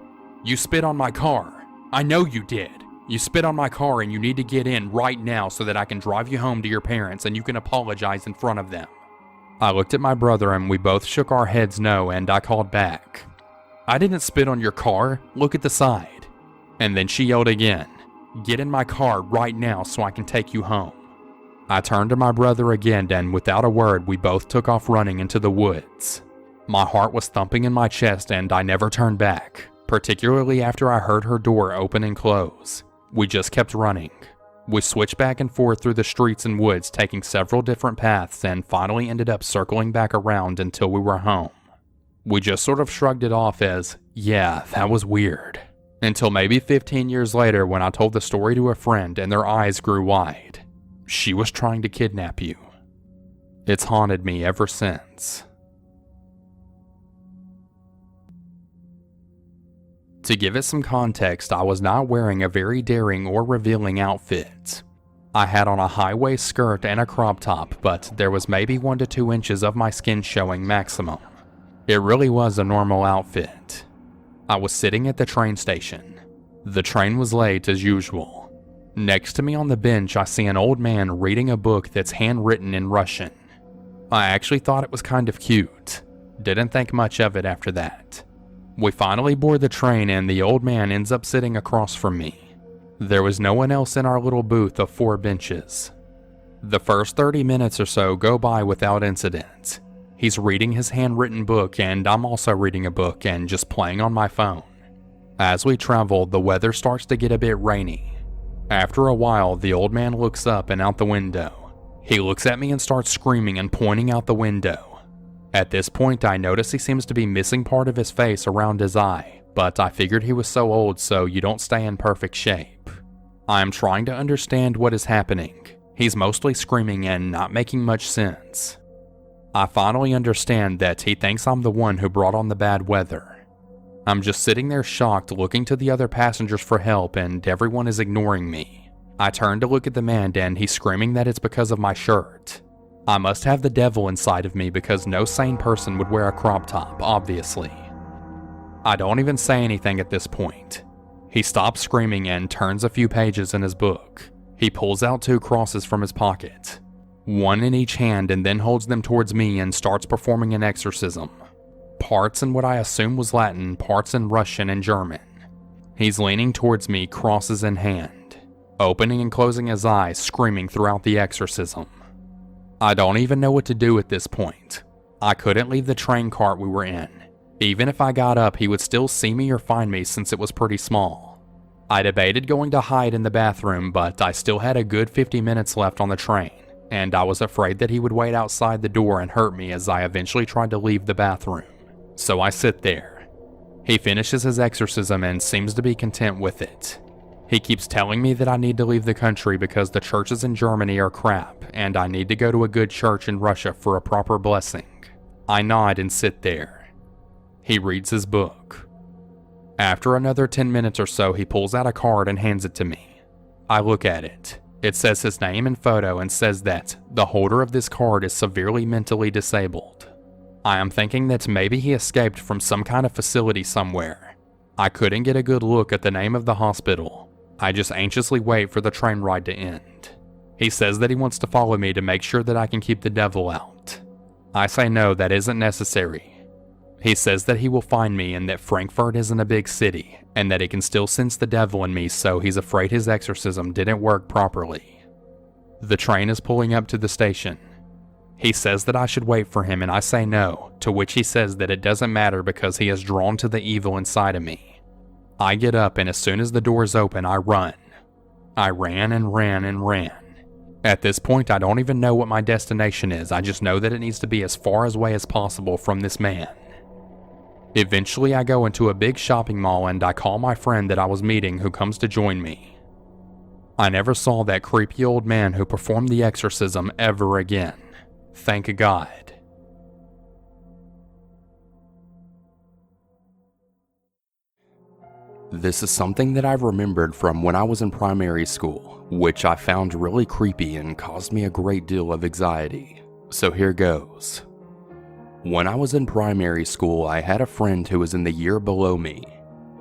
"You spit on my car. I know you did. You spit on my car and you need to get in right now so that I can drive you home to your parents and you can apologize in front of them." I looked at my brother and we both shook our heads no, and I called back, "I didn't spit on your car. Look at the side." And then she yelled again, "Get in my car right now so I can take you home." I turned to my brother again, and without a word, we both took off running into the woods. My heart was thumping in my chest and I never turned back, particularly after I heard her door open and close. We just kept running. We switched back and forth through the streets and woods, taking several different paths, and finally ended up circling back around until we were home. We just sort of shrugged it off as, "Yeah, that was weird," until maybe 15 years later when I told the story to a friend and their eyes grew wide. She was trying to kidnap you. It's haunted me ever since. To give it some context, I was not wearing a very daring or revealing outfit. I had on a high-waist skirt and a crop top, but there was maybe 1 to 2 inches of my skin showing maximum. It really was a normal outfit. I was sitting at the train station. The train was late as usual. Next to me on the bench, I see an old man reading a book that's handwritten in Russian. I actually thought it was kind of cute. Didn't think much of it after that. We finally board the train and the old man ends up sitting across from me. There was no one else in our little booth of 4 benches. The first 30 minutes or so go by without incident. He's reading his handwritten book and I'm also reading a book and just playing on my phone. As we travel, the weather starts to get a bit rainy. After a while, the old man looks up and out the window. He looks at me and starts screaming and pointing out the window. At this point, I notice he seems to be missing part of his face around his eye, but I figured he was so old so you don't stay in perfect shape. I am trying to understand what is happening. He's mostly screaming and not making much sense. I finally understand that he thinks I'm the one who brought on the bad weather. I'm just sitting there shocked, looking to the other passengers for help, and everyone is ignoring me. I turn to look at the man and he's screaming that it's because of my shirt. I must have the devil inside of me because no sane person would wear a crop top, obviously. I don't even say anything at this point. He stops screaming and turns a few pages in his book. He pulls out 2 crosses from his pocket, one in each hand, and then holds them towards me and starts performing an exorcism. Parts in what I assume was Latin, parts in Russian and German. He's leaning towards me, crosses in hand, opening and closing his eyes, screaming throughout the exorcism. I don't even know what to do at this point. I couldn't leave the train cart we were in. Even if I got up, he would still see me or find me since it was pretty small. I debated going to hide in the bathroom, but I still had a good 50 minutes left on the train, and I was afraid that he would wait outside the door and hurt me as I eventually tried to leave the bathroom. So I sit there. He finishes his exorcism and seems to be content with it. He keeps telling me that I need to leave the country because the churches in Germany are crap, and I need to go to a good church in Russia for a proper blessing. I nod and sit there. He reads his book. After another 10 minutes or so, he pulls out a card and hands it to me. I look at it. It says his name and photo and says that the holder of this card is severely mentally disabled. I am thinking that maybe he escaped from some kind of facility somewhere. I couldn't get a good look at the name of the hospital. I just anxiously wait for the train ride to end. He says that he wants to follow me to make sure that I can keep the devil out. I say no, that isn't necessary. He says that he will find me and that Frankfurt isn't a big city, and that he can still sense the devil in me, so he's afraid his exorcism didn't work properly. The train is pulling up to the station. He says that I should wait for him and I say no, to which he says that it doesn't matter because he is drawn to the evil inside of me. I get up and as soon as the doors open, I run. I ran and ran and ran. At this point, I don't even know what my destination is, I just know that it needs to be as far away as possible from this man. Eventually, I go into a big shopping mall and I call my friend that I was meeting who comes to join me. I never saw that creepy old man who performed the exorcism ever again. Thank God. This is something that I've remembered from when I was in primary school, which I found really creepy and caused me a great deal of anxiety. So here goes. When I was in primary school, I had a friend who was in the year below me.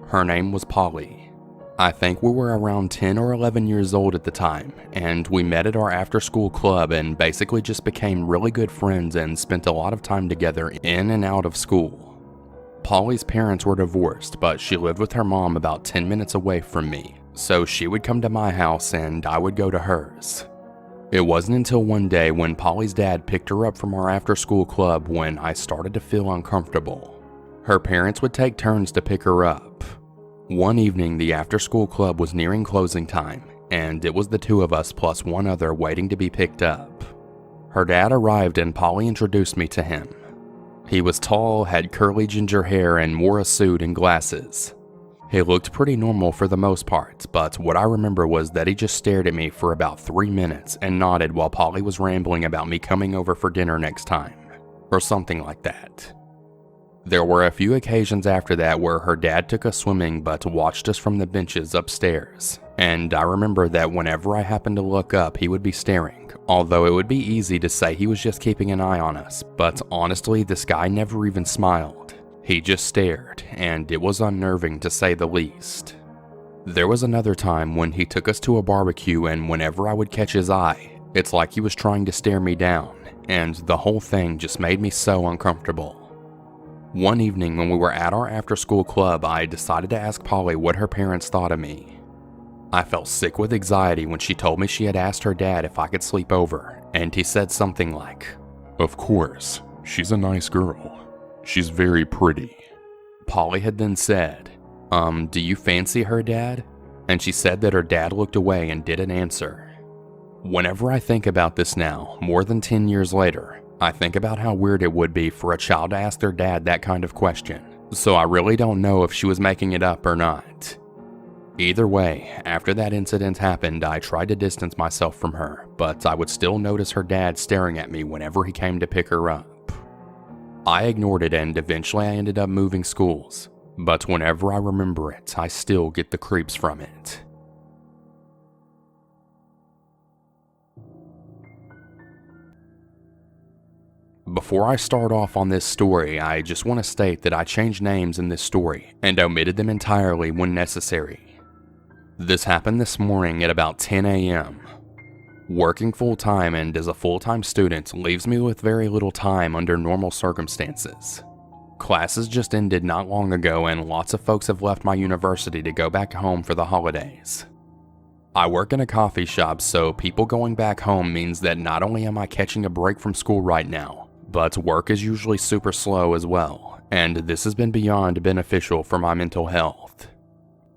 Her name was Polly. I think we were around 10 or 11 years old at the time, and we met at our after-school club and basically just became really good friends and spent a lot of time together in and out of school. Polly's parents were divorced, but she lived with her mom about 10 minutes away from me, so she would come to my house and I would go to hers. It wasn't until one day when Polly's dad picked her up from our after-school club when I started to feel uncomfortable. Her parents would take turns to pick her up. One evening, the after-school club was nearing closing time, and it was the 2 of us plus one other waiting to be picked up. Her dad arrived and Polly introduced me to him. He was tall, had curly ginger hair, and wore a suit and glasses. He looked pretty normal for the most part, but what I remember was that he just stared at me for about 3 minutes and nodded while Polly was rambling about me coming over for dinner next time, or something like that. There were a few occasions after that where her dad took us swimming but watched us from the benches upstairs, and I remember that whenever I happened to look up he would be staring, although it would be easy to say he was just keeping an eye on us, but honestly this guy never even smiled. He just stared, and it was unnerving to say the least. There was another time when he took us to a barbecue, and whenever I would catch his eye, it's like he was trying to stare me down, and the whole thing just made me so uncomfortable. One evening when we were at our after-school club, I decided to ask Polly what her parents thought of me. I felt sick with anxiety when she told me she had asked her dad if I could sleep over, and he said something like, Of course, she's a nice girl. She's very pretty. Polly had then said, do you fancy her, Dad? And she said that her dad looked away and didn't answer. Whenever I think about this now, more than 10 years later, I think about how weird it would be for a child to ask their dad that kind of question, so I really don't know if she was making it up or not. Either way, after that incident happened, I tried to distance myself from her, but I would still notice her dad staring at me whenever he came to pick her up. I ignored it, and eventually I ended up moving schools, but whenever I remember it, I still get the creeps from it. Before I start off on this story, I just want to state that I changed names in this story and omitted them entirely when necessary. This happened this morning at about 10 a.m. Working full-time and as a full-time student leaves me with very little time under normal circumstances. Classes just ended not long ago, and lots of folks have left my university to go back home for the holidays. I work in a coffee shop, so people going back home means that not only am I catching a break from school right now, but work is usually super slow as well, and this has been beyond beneficial for my mental health.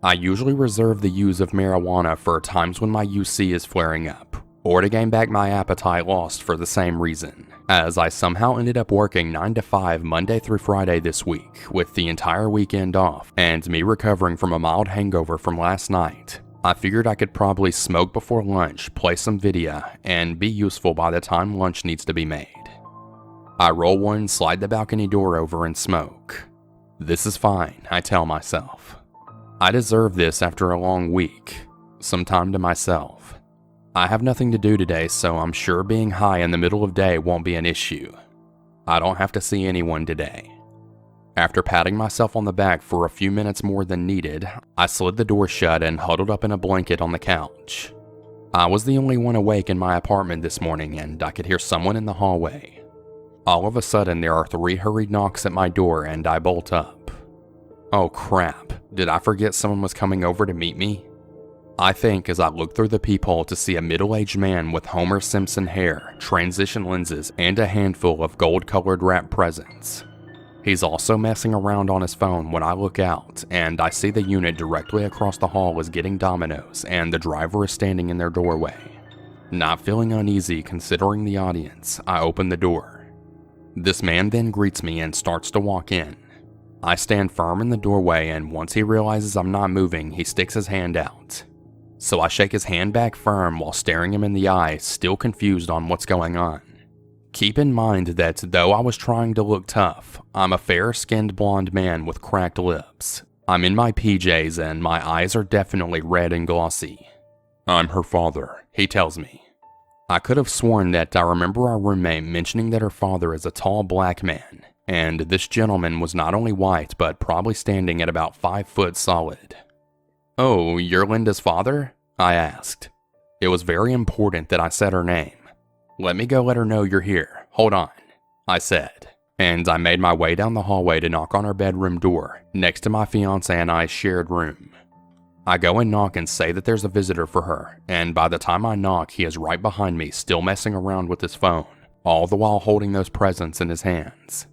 I usually reserve the use of marijuana for times when my UC is flaring up, or to gain back my appetite lost for the same reason, as I somehow ended up working 9 to 5 Monday through Friday this week, with the entire weekend off, and me recovering from a mild hangover from last night. I figured I could probably smoke before lunch, play some video, and be useful by the time lunch needs to be made. I roll one, slide the balcony door over, and smoke. This is fine, I tell myself. I deserve this after a long week, some time to myself. I have nothing to do today, so I'm sure being high in the middle of day won't be an issue. I don't have to see anyone today. After patting myself on the back for a few minutes more than needed, I slid the door shut and huddled up in a blanket on the couch. I was the only one awake in my apartment this morning, and I could hear someone in the hallway. All of a sudden, there are 3 hurried knocks at my door, and I bolt up. Oh crap, did I forget someone was coming over to meet me? I think as I look through the peephole to see a middle-aged man with Homer Simpson hair, transition lenses, and a handful of gold-colored wrapped presents. He's also messing around on his phone when I look out, and I see the unit directly across the hall is getting Domino's, and the driver is standing in their doorway. Not feeling uneasy considering the audience, I open the door. This man then greets me and starts to walk in. I stand firm in the doorway, and once he realizes I'm not moving, he sticks his hand out. So I shake his hand back firm while staring him in the eye, still confused on what's going on. Keep in mind that though I was trying to look tough, I'm a fair-skinned blonde man with cracked lips. I'm in my PJs and my eyes are definitely red and glossy. I'm her father, He tells me. I could have sworn that I remember our roommate mentioning that her father is a tall black man, and this gentleman was not only white but probably standing at about 5 foot solid. Oh, you're Linda's father? I asked. It was very important that I said her name. Let me go let her know you're here. Hold on, I said, and I made my way down the hallway to knock on her bedroom door, next to my fiancé and I's shared room. I go and knock and say that there's a visitor for her, and by the time I knock, he is right behind me, still messing around with his phone, all the while holding those presents in his hands.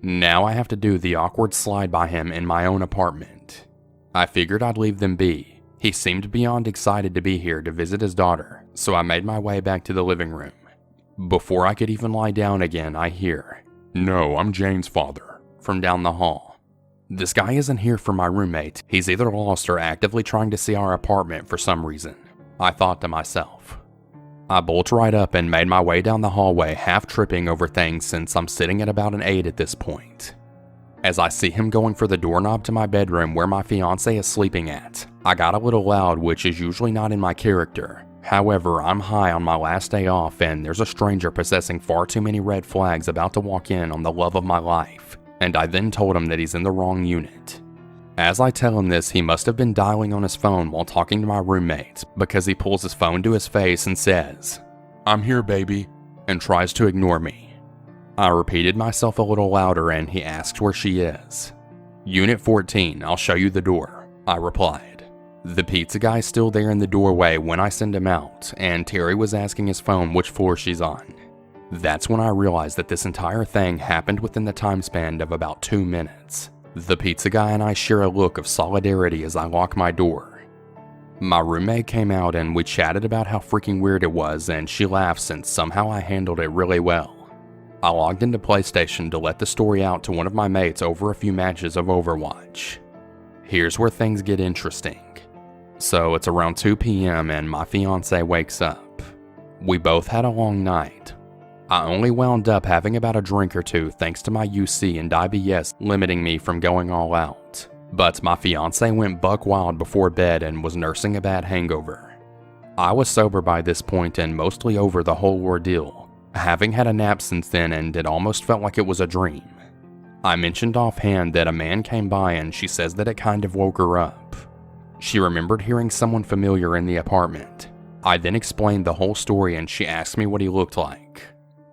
Now I have to do the awkward slide by him in my own apartment. I figured I'd leave them be. He seemed beyond excited to be here to visit his daughter, so I made my way back to the living room. Before I could even lie down again, I hear, "No, I'm Jane's father," from down the hall. This guy isn't here for my roommate. He's either lost or actively trying to see our apartment for some reason, I thought to myself. I bolt right up and made my way down the hallway, half tripping over things since I'm sitting at about an 8 at this point. As I see him going for the doorknob to my bedroom where my fiancé is sleeping at, I got a little loud, which is usually not in my character. However, I'm high on my last day off, and there's a stranger possessing far too many red flags about to walk in on the love of my life, and I then told him that he's in the wrong unit. As I tell him this, he must have been dialing on his phone while talking to my roommate, because he pulls his phone to his face and says, "I'm here, baby," and tries to ignore me. I repeated myself a little louder and he asked where she is. "Unit 14, I'll show you the door," I replied. The pizza guy's still there in the doorway when I send him out, and Terry was asking his phone which floor she's on. That's when I realized that this entire thing happened within the time span of about 2 minutes. The pizza guy and I share a look of solidarity as I lock my door. My roommate came out and we chatted about how freaking weird it was, and she laughed since somehow I handled it really well. I logged into PlayStation to let the story out to one of my mates over a few matches of Overwatch. Here's where things get interesting. So it's around 2 p.m. and my fiance wakes up. We both had a long night. I only wound up having about a drink or two thanks to my UC and IBS limiting me from going all out. But my fiance went buck wild before bed and was nursing a bad hangover. I was sober by this point and mostly over the whole ordeal, having had a nap since then, and it almost felt like it was a dream. I mentioned offhand that a man came by and she says that it kind of woke her up. She remembered hearing someone familiar in the apartment. I then explained the whole story and she asked me what he looked like.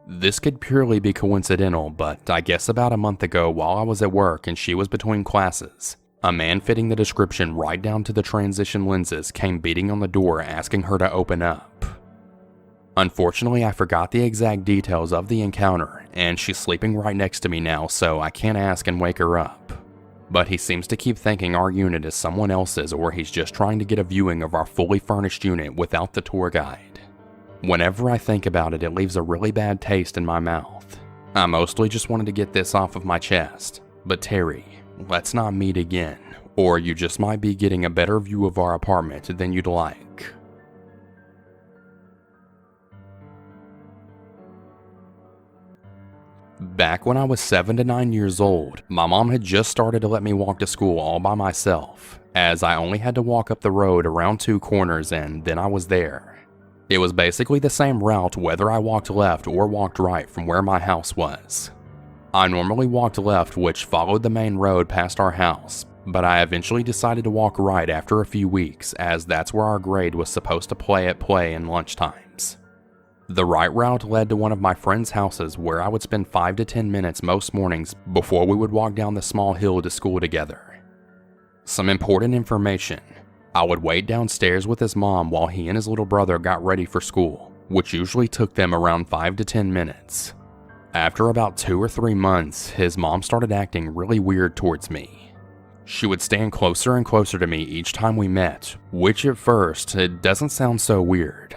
This could purely be coincidental, but I guess about a month ago while I was at work and she was between classes, a man fitting the description right down to the transition lenses came beating on the door asking her to open up. Unfortunately, I forgot the exact details of the encounter, and she's sleeping right next to me now, so I can't ask and wake her up. But he seems to keep thinking our unit is someone else's, or he's just trying to get a viewing of our fully furnished unit without the tour guide. Whenever I think about it, it leaves a really bad taste in my mouth. I mostly just wanted to get this off of my chest. But Terry, let's not meet again, or you just might be getting a better view of our apartment than you'd like. Back when I was 7 to 9 years old, my mom had just started to let me walk to school all by myself, as I only had to walk up the road around 2 corners and then I was there. It was basically the same route whether I walked left or walked right from where my house was. I normally walked left, which followed the main road past our house, but I eventually decided to walk right after a few weeks, as that's where our grade was supposed to play at play and lunchtimes. The right route led to one of my friend's houses where I would spend 5 to 10 minutes most mornings before we would walk down the small hill to school together. Some important information. I would wait downstairs with his mom while he and his little brother got ready for school, which usually took them around 5 to 10 minutes. After about 2 or 3 months, his mom started acting really weird towards me. She would stand closer and closer to me each time we met, which at first, it doesn't sound so weird.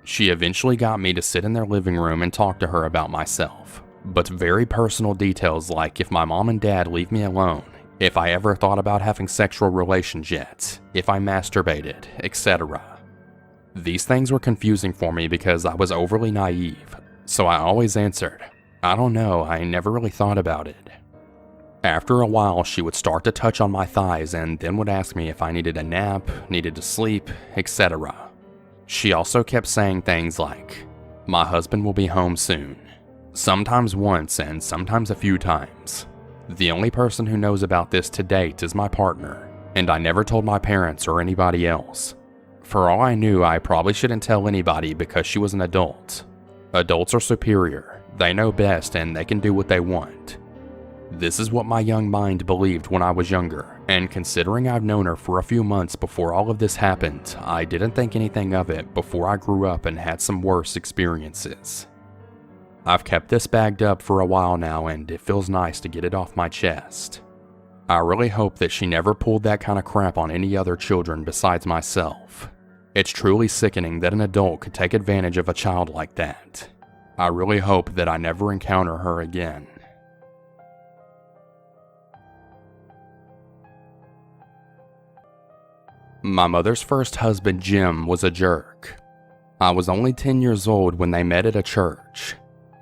She eventually got me to sit in their living room and talk to her about myself, but very personal details like if my mom and dad leave me alone, if I ever thought about having sexual relations yet, if I masturbated, etc. These things were confusing for me because I was overly naive, so I always answered, "I don't know, I never really thought about it." After a while, she would start to touch on my thighs and then would ask me if I needed a nap, needed to sleep, etc. She also kept saying things like, "My husband will be home soon," sometimes once and sometimes a few times. The only person who knows about this to date is my partner, and I never told my parents or anybody else. For all I knew, I probably shouldn't tell anybody because she was an adult. Adults are superior, they know best, and they can do what they want. This is what my young mind believed when I was younger, and considering I've known her for a few months before all of this happened, I didn't think anything of it before I grew up and had some worse experiences. I've kept this bagged up for a while now, and it feels nice to get it off my chest. I really hope that she never pulled that kind of crap on any other children besides myself. It's truly sickening that an adult could take advantage of a child like that. I really hope that I never encounter her again. My mother's first husband, Jim, was a jerk. I was only 10 years old when they met at a church.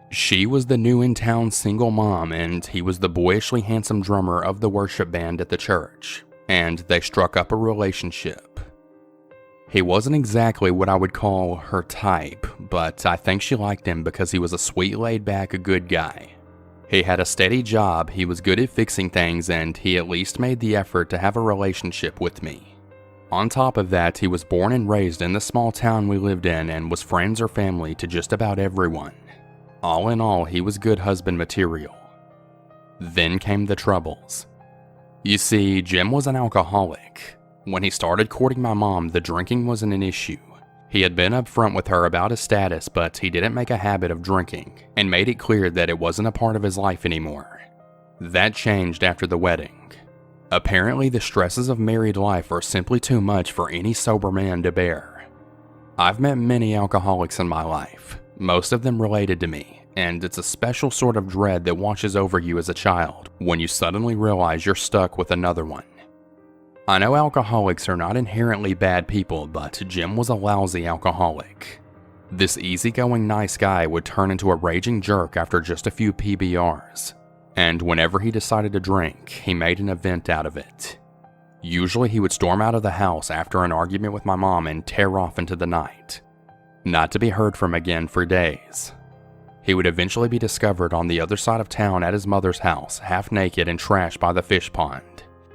She was the new in-town single mom, and he was the boyishly handsome drummer of the worship band at the church, and they struck up a relationship. He wasn't exactly what I would call her type, but I think she liked him because he was a sweet, laid-back, good guy. He had a steady job, he was good at fixing things, and he at least made the effort to have a relationship with me. On top of that, he was born and raised in the small town we lived in and was friends or family to just about everyone. All in all, he was good husband material. Then came the troubles. You see, Jim was an alcoholic. When he started courting my mom, the drinking wasn't an issue. He had been upfront with her about his status, but he didn't make a habit of drinking, and made it clear that it wasn't a part of his life anymore. That changed after the wedding. Apparently, the stresses of married life are simply too much for any sober man to bear. I've met many alcoholics in my life, most of them related to me, and it's a special sort of dread that washes over you as a child when you suddenly realize you're stuck with another one. I know alcoholics are not inherently bad people, but Jim was a lousy alcoholic. This easygoing nice guy would turn into a raging jerk after just a few PBRs, and whenever he decided to drink, he made an event out of it. Usually he would storm out of the house after an argument with my mom and tear off into the night, not to be heard from again for days. He would eventually be discovered on the other side of town at his mother's house, half naked and trashed by the fish pond,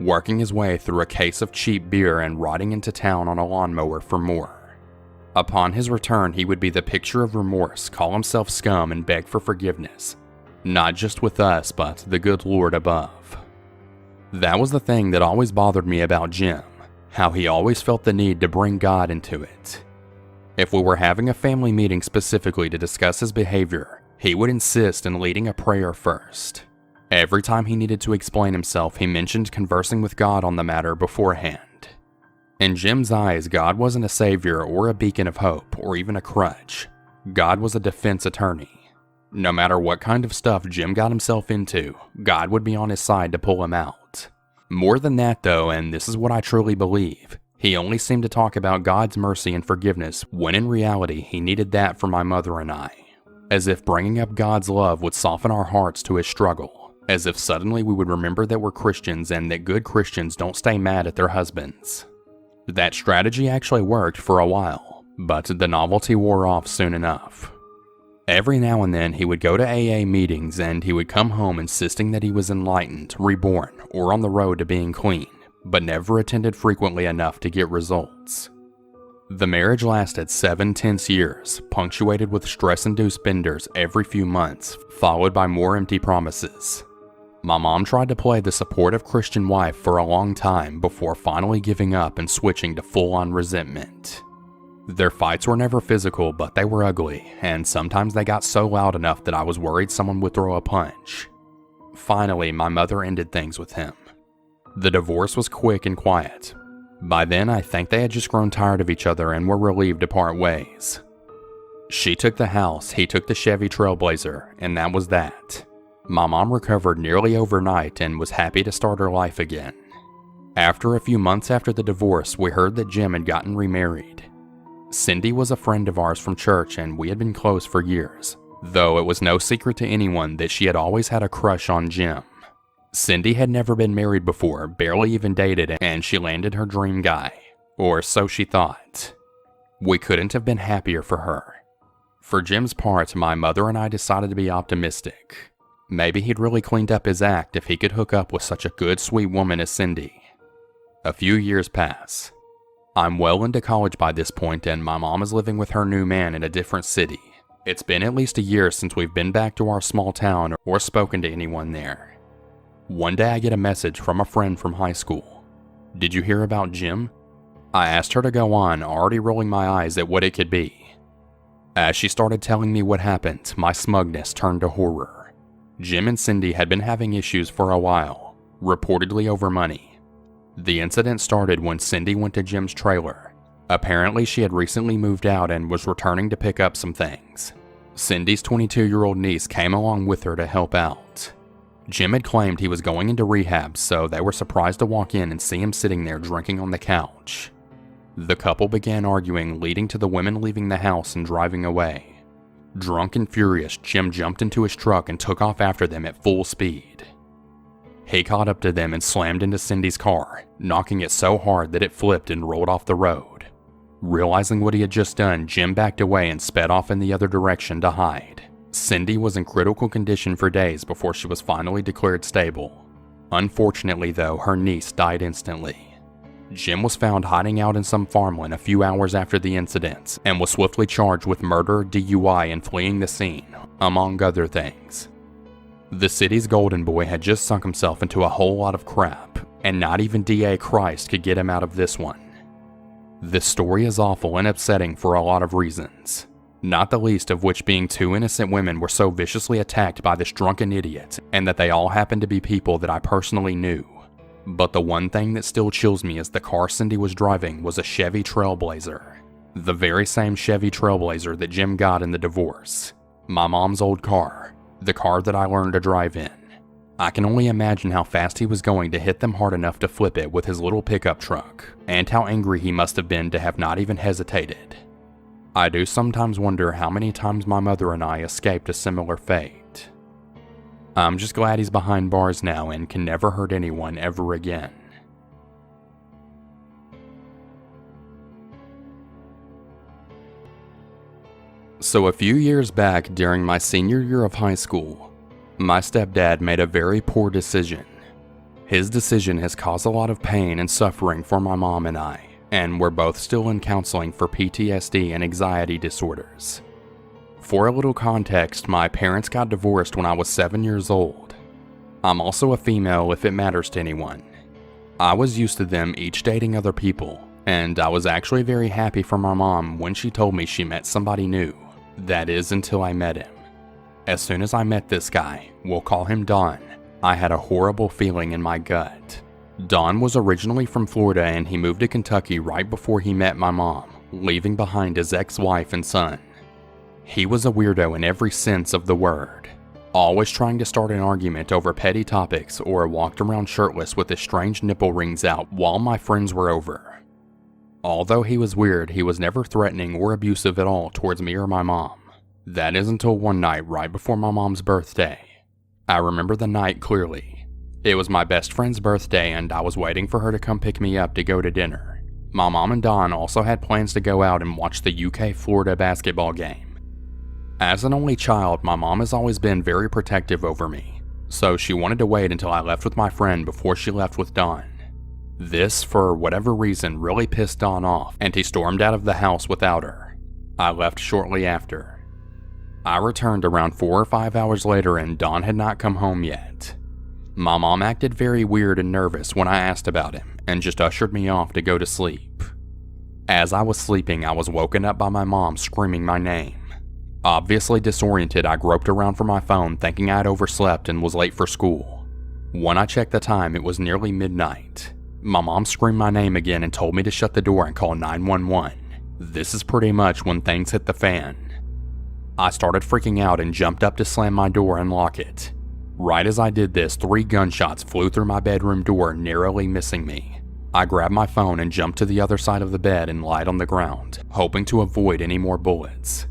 working his way through a case of cheap beer and riding into town on a lawnmower for more. Upon his return, he would be the picture of remorse, call himself scum, and beg for forgiveness, not just with us, but the good Lord above. That was the thing that always bothered me about Jim, how he always felt the need to bring God into it. If we were having a family meeting specifically to discuss his behavior, he would insist in leading a prayer first. Every time he needed to explain himself, he mentioned conversing with God on the matter beforehand. In Jim's eyes, God wasn't a savior or a beacon of hope or even a crutch. God was a defense attorney. No matter what kind of stuff Jim got himself into, God would be on his side to pull him out. More than that though, and this is what I truly believe, he only seemed to talk about God's mercy and forgiveness when in reality he needed that for my mother and I. As if bringing up God's love would soften our hearts to his struggle. As if suddenly we would remember that we're Christians and that good Christians don't stay mad at their husbands. That strategy actually worked for a while, but the novelty wore off soon enough. Every now and then he would go to AA meetings and he would come home insisting that he was enlightened, reborn, or on the road to being clean, but never attended frequently enough to get results. The marriage lasted 7 tense years, punctuated with stress-induced benders every few months, followed by more empty promises. My mom tried to play the supportive Christian wife for a long time before finally giving up and switching to full-on resentment. Their fights were never physical, but they were ugly, and sometimes they got so loud enough that I was worried someone would throw a punch. Finally, my mother ended things with him. The divorce was quick and quiet. By then, I think they had just grown tired of each other and were relieved to part ways. She took the house, he took the Chevy Trailblazer, and that was that. My mom recovered nearly overnight and was happy to start her life again. After a few months after the divorce, we heard that Jim had gotten remarried. Cindy was a friend of ours from church and we had been close for years, though it was no secret to anyone that she had always had a crush on Jim. Cindy had never been married before, barely even dated, and she landed her dream guy. Or so she thought. We couldn't have been happier for her. For Jim's part, my mother and I decided to be optimistic. Maybe he'd really cleaned up his act if he could hook up with such a good, sweet woman as Cindy. A few years pass. I'm well into college by this point, and my mom is living with her new man in a different city. It's been at least a year since we've been back to our small town or spoken to anyone there. One day I get a message from a friend from high school. "Did you hear about Jim?" I asked her to go on, already rolling my eyes at what it could be. As she started telling me what happened, my smugness turned to horror. Jim and Cindy had been having issues for a while, reportedly over money. The incident started when Cindy went to Jim's trailer. Apparently she had recently moved out and was returning to pick up some things. Cindy's 22-year-old niece came along with her to help out. Jim had claimed he was going into rehab, so they were surprised to walk in and see him sitting there drinking on the couch. The couple began arguing, leading to the women leaving the house and driving away. Drunk and furious, Jim jumped into his truck and took off after them at full speed. He caught up to them and slammed into Cindy's car, knocking it so hard that it flipped and rolled off the road. Realizing what he had just done, Jim backed away and sped off in the other direction to hide. Cindy was in critical condition for days before she was finally declared stable. Unfortunately though, her niece died instantly. Jim was found hiding out in some farmland a few hours after the incidents and was swiftly charged with murder, DUI, and fleeing the scene, among other things. The city's golden boy had just sunk himself into a whole lot of crap, and not even DA Christ could get him out of this one. This story is awful and upsetting for a lot of reasons, not the least of which being two innocent women were so viciously attacked by this drunken idiot, and that they all happened to be people that I personally knew. But the one thing that still chills me is the car Cindy was driving was a Chevy Trailblazer. The very same Chevy Trailblazer that Jim got in the divorce. My mom's old car. The car that I learned to drive in. I can only imagine how fast he was going to hit them hard enough to flip it with his little pickup truck, and how angry he must have been to have not even hesitated. I do sometimes wonder how many times my mother and I escaped a similar fate. I'm just glad he's behind bars now and can never hurt anyone ever again. So a few years back during my senior year of high school, my stepdad made a very poor decision. His decision has caused a lot of pain and suffering for my mom and I, and we're both still in counseling for PTSD and anxiety disorders. For a little context, my parents got divorced when I was 7 years old. I'm also a female if it matters to anyone. I was used to them each dating other people, and I was actually very happy for my mom when she told me she met somebody new. That is, until I met him. As soon as I met this guy, we'll call him Don, I had a horrible feeling in my gut. Don was originally from Florida and he moved to Kentucky right before he met my mom, leaving behind his ex-wife and son. He was a weirdo in every sense of the word, always trying to start an argument over petty topics or walked around shirtless with his strange nipple rings out while my friends were over. Although he was weird, he was never threatening or abusive at all towards me or my mom. That is until one night right before my mom's birthday. I remember the night clearly. It was my best friend's birthday and I was waiting for her to come pick me up to go to dinner. My mom and Don also had plans to go out and watch the UK-Florida basketball game. As an only child, my mom has always been very protective over me, so she wanted to wait until I left with my friend before she left with Don. This, for whatever reason, really pissed Don off, and he stormed out of the house without her. I left shortly after. I returned around 4 or 5 hours later and Don had not come home yet. My mom acted very weird and nervous when I asked about him, and just ushered me off to go to sleep. As I was sleeping, I was woken up by my mom screaming my name. Obviously disoriented, I groped around for my phone thinking I had overslept and was late for school. When I checked the time, it was nearly midnight. My mom screamed my name again and told me to shut the door and call 911. This is pretty much when things hit the fan. I started freaking out and jumped up to slam my door and lock it. Right as I did this, 3 gunshots flew through my bedroom door, narrowly missing me. I grabbed my phone and jumped to the other side of the bed and lied on the ground, hoping to avoid any more bullets.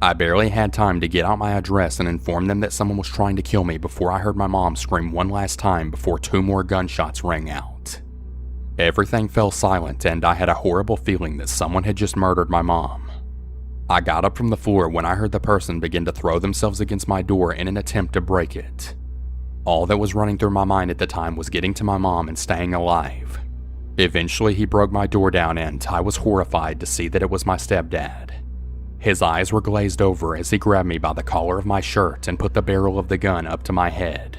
I barely had time to get out my address and inform them that someone was trying to kill me before I heard my mom scream one last time before 2 more gunshots rang out. Everything fell silent and I had a horrible feeling that someone had just murdered my mom. I got up from the floor when I heard the person begin to throw themselves against my door in an attempt to break it. All that was running through my mind at the time was getting to my mom and staying alive. Eventually he broke my door down and I was horrified to see that it was my stepdad. His eyes were glazed over as he grabbed me by the collar of my shirt and put the barrel of the gun up to my head.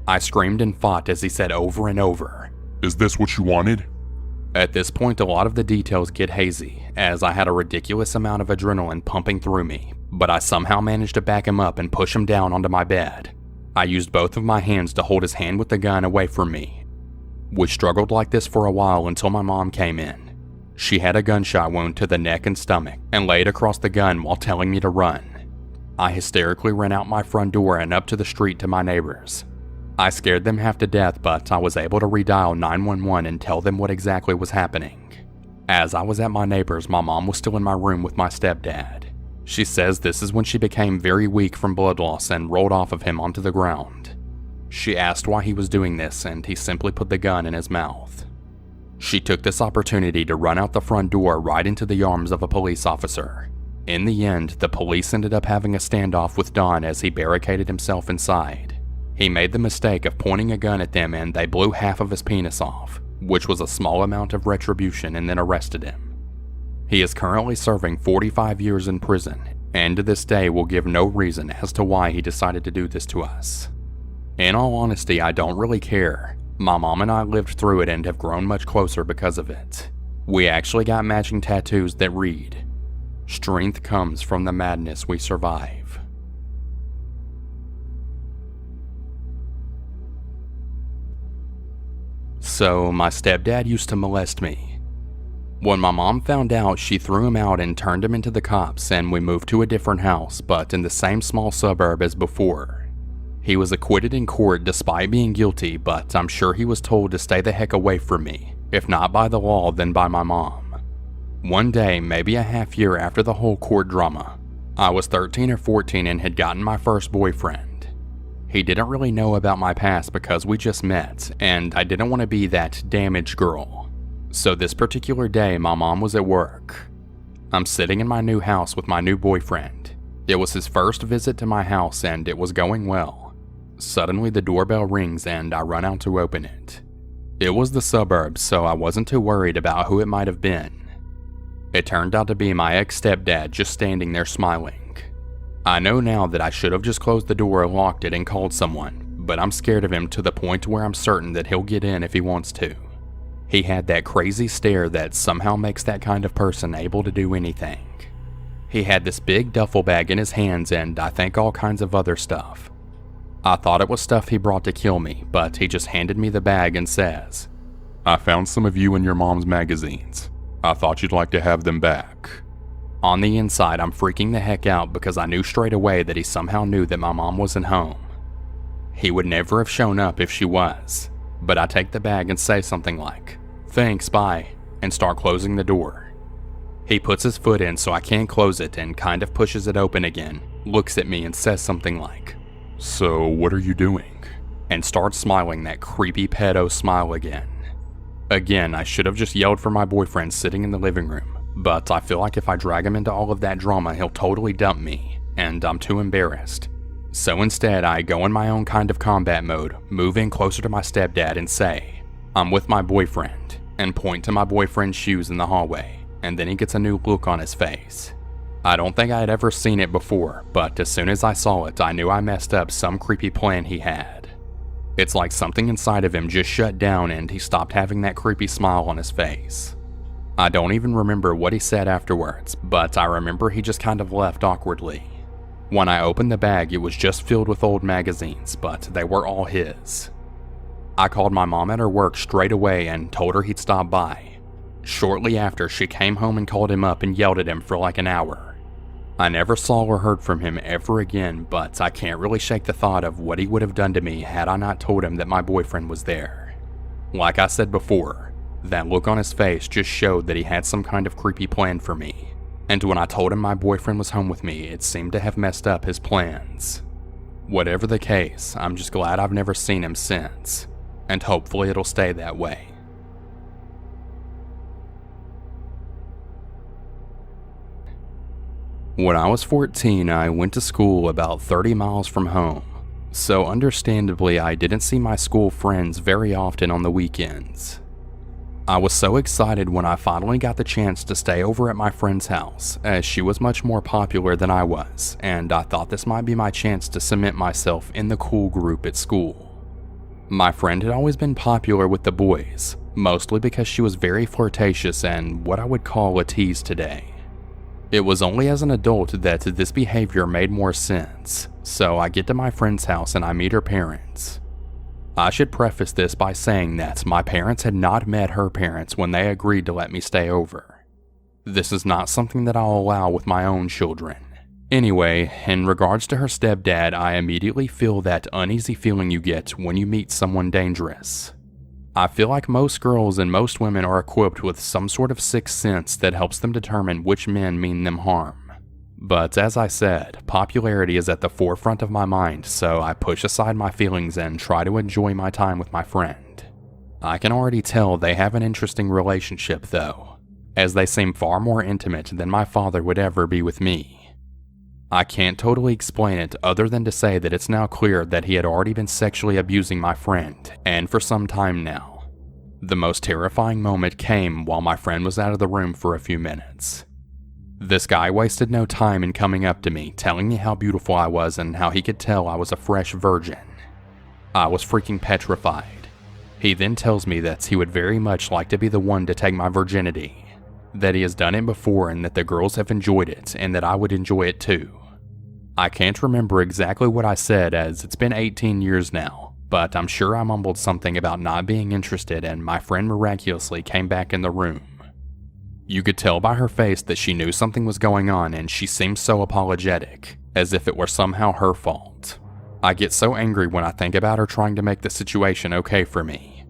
I screamed and fought as he said over and over, "Is this what you wanted?" At this point, a lot of the details get hazy, as I had a ridiculous amount of adrenaline pumping through me, but I somehow managed to back him up and push him down onto my bed. I used both of my hands to hold his hand with the gun away from me. We struggled like this for a while until my mom came in. She had a gunshot wound to the neck and stomach and laid across the gun while telling me to run. I hysterically ran out my front door and up to the street to my neighbors. I scared them half to death, but I was able to redial 911 and tell them what exactly was happening. As I was at my neighbor's, my mom was still in my room with my stepdad. She says this is when she became very weak from blood loss and rolled off of him onto the ground. She asked why he was doing this, and he simply put the gun in his mouth. She took this opportunity to run out the front door right into the arms of a police officer. In the end, the police ended up having a standoff with Don as he barricaded himself inside. He made the mistake of pointing a gun at them and they blew half of his penis off, which was a small amount of retribution, and then arrested him. He is currently serving 45 years in prison, and to this day will give no reason as to why he decided to do this to us. In all honesty, I don't really care. My mom and I lived through it and have grown much closer because of it. We actually got matching tattoos that read, "Strength comes from the madness we survive." So, my stepdad used to molest me. When my mom found out, she threw him out and turned him into the cops, and we moved to a different house, but in the same small suburb as before. He was acquitted in court despite being guilty, but I'm sure he was told to stay the heck away from me, if not by the law, then by my mom. One day, maybe a half year after the whole court drama, I was 13 or 14 and had gotten my first boyfriend. He didn't really know about my past because we just met, and I didn't want to be that damaged girl. So this particular day, my mom was at work. I'm sitting in my new house with my new boyfriend. It was his first visit to my house and it was going well. Suddenly the doorbell rings and I run out to open it. It was the suburbs, so I wasn't too worried about who it might have been. It turned out to be my ex-stepdad just standing there smiling. I know now that I should have just closed the door, locked it, and called someone, but I'm scared of him to the point where I'm certain that he'll get in if he wants to. He had that crazy stare that somehow makes that kind of person able to do anything. He had this big duffel bag in his hands and I think all kinds of other stuff. I thought it was stuff he brought to kill me, but he just handed me the bag and says, "I found some of you in your mom's magazines. I thought you'd like to have them back." On the inside, I'm freaking the heck out because I knew straight away that he somehow knew that my mom wasn't home. He would never have shown up if she was, but I take the bag and say something like, "Thanks, bye," and start closing the door. He puts his foot in so I can't close it and kind of pushes it open again, looks at me and says something like, "So what are you doing?" and starts smiling that creepy pedo smile again. Again, I should have just yelled for my boyfriend sitting in the living room, but I feel like if I drag him into all of that drama, he'll totally dump me, and I'm too embarrassed. So instead, I go in my own kind of combat mode, move in closer to my stepdad and say, "I'm with my boyfriend," and point to my boyfriend's shoes in the hallway, and then he gets a new look on his face. I don't think I had ever seen it before, but as soon as I saw it, I knew I messed up some creepy plan he had. It's like something inside of him just shut down and he stopped having that creepy smile on his face. I don't even remember what he said afterwards, but I remember he just kind of left awkwardly. When I opened the bag, it was just filled with old magazines, but they were all his. I called my mom at her work straight away and told her he'd stop by. Shortly after, she came home and called him up and yelled at him for like an hour. I never saw or heard from him ever again, but I can't really shake the thought of what he would have done to me had I not told him that my boyfriend was there. Like I said before, that look on his face just showed that he had some kind of creepy plan for me, and when I told him my boyfriend was home with me, it seemed to have messed up his plans. Whatever the case, I'm just glad I've never seen him since, and hopefully it'll stay that way. When I was 14, I went to school about 30 miles from home, so understandably I didn't see my school friends very often on the weekends. I was so excited when I finally got the chance to stay over at my friend's house, as she was much more popular than I was, and I thought this might be my chance to cement myself in the cool group at school. My friend had always been popular with the boys, mostly because she was very flirtatious and what I would call a tease today. It was only as an adult that this behavior made more sense, so I get to my friend's house and I meet her parents. I should preface this by saying that my parents had not met her parents when they agreed to let me stay over. This is not something that I'll allow with my own children. Anyway, in regards to her stepdad, I immediately feel that uneasy feeling you get when you meet someone dangerous. I feel like most girls and most women are equipped with some sort of sixth sense that helps them determine which men mean them harm. But as I said, popularity is at the forefront of my mind, so I push aside my feelings and try to enjoy my time with my friend. I can already tell they have an interesting relationship though. as they seem far more intimate than my father would ever be with me. I can't totally explain it other than to say that it's now clear that he had already been sexually abusing my friend, and for some time now. The most terrifying moment came while my friend was out of the room for a few minutes. This guy wasted no time in coming up to me, telling me how beautiful I was and how he could tell I was a fresh virgin. I was freaking petrified. He then tells me that he would very much like to be the one to take my virginity, that he has done it before and that the girls have enjoyed it and that I would enjoy it too. I can't remember exactly what I said as it's been 18 years now, but I'm sure I mumbled something about not being interested and my friend miraculously came back in the room. You could tell by her face that she knew something was going on and she seemed so apologetic, as if it were somehow her fault. I get so angry when I think about her trying to make the situation okay for me.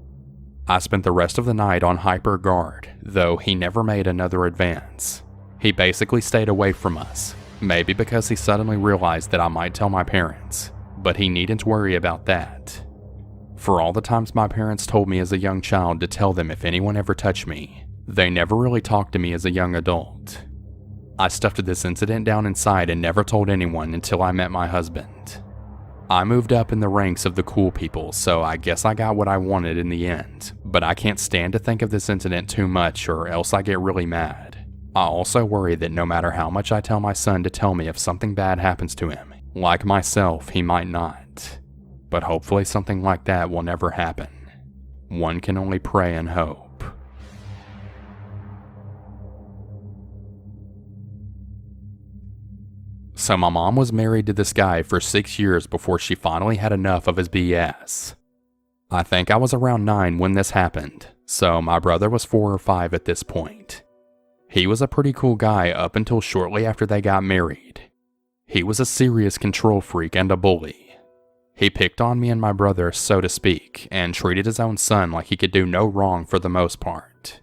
I spent the rest of the night on hyper guard, though he never made another advance. He basically stayed away from us, maybe because he suddenly realized that I might tell my parents, but he needn't worry about that. For all the times my parents told me as a young child to tell them if anyone ever touched me, they never really talked to me as a young adult. I stuffed this incident down inside and never told anyone until I met my husband. I moved up in the ranks of the cool people, so I guess I got what I wanted in the end, but I can't stand to think of this incident too much or else I get really mad. I also worry that no matter how much I tell my son to tell me if something bad happens to him, like myself, he might not. But hopefully something like that will never happen. One can only pray and hope. So my mom was married to this guy for 6 years before she finally had enough of his BS. I think I was around 9 when this happened, so my brother was 4 or 5 at this point. He was a pretty cool guy up until shortly after they got married. He was a serious control freak and a bully. He picked on me and my brother, so to speak, and treated his own son like he could do no wrong for the most part.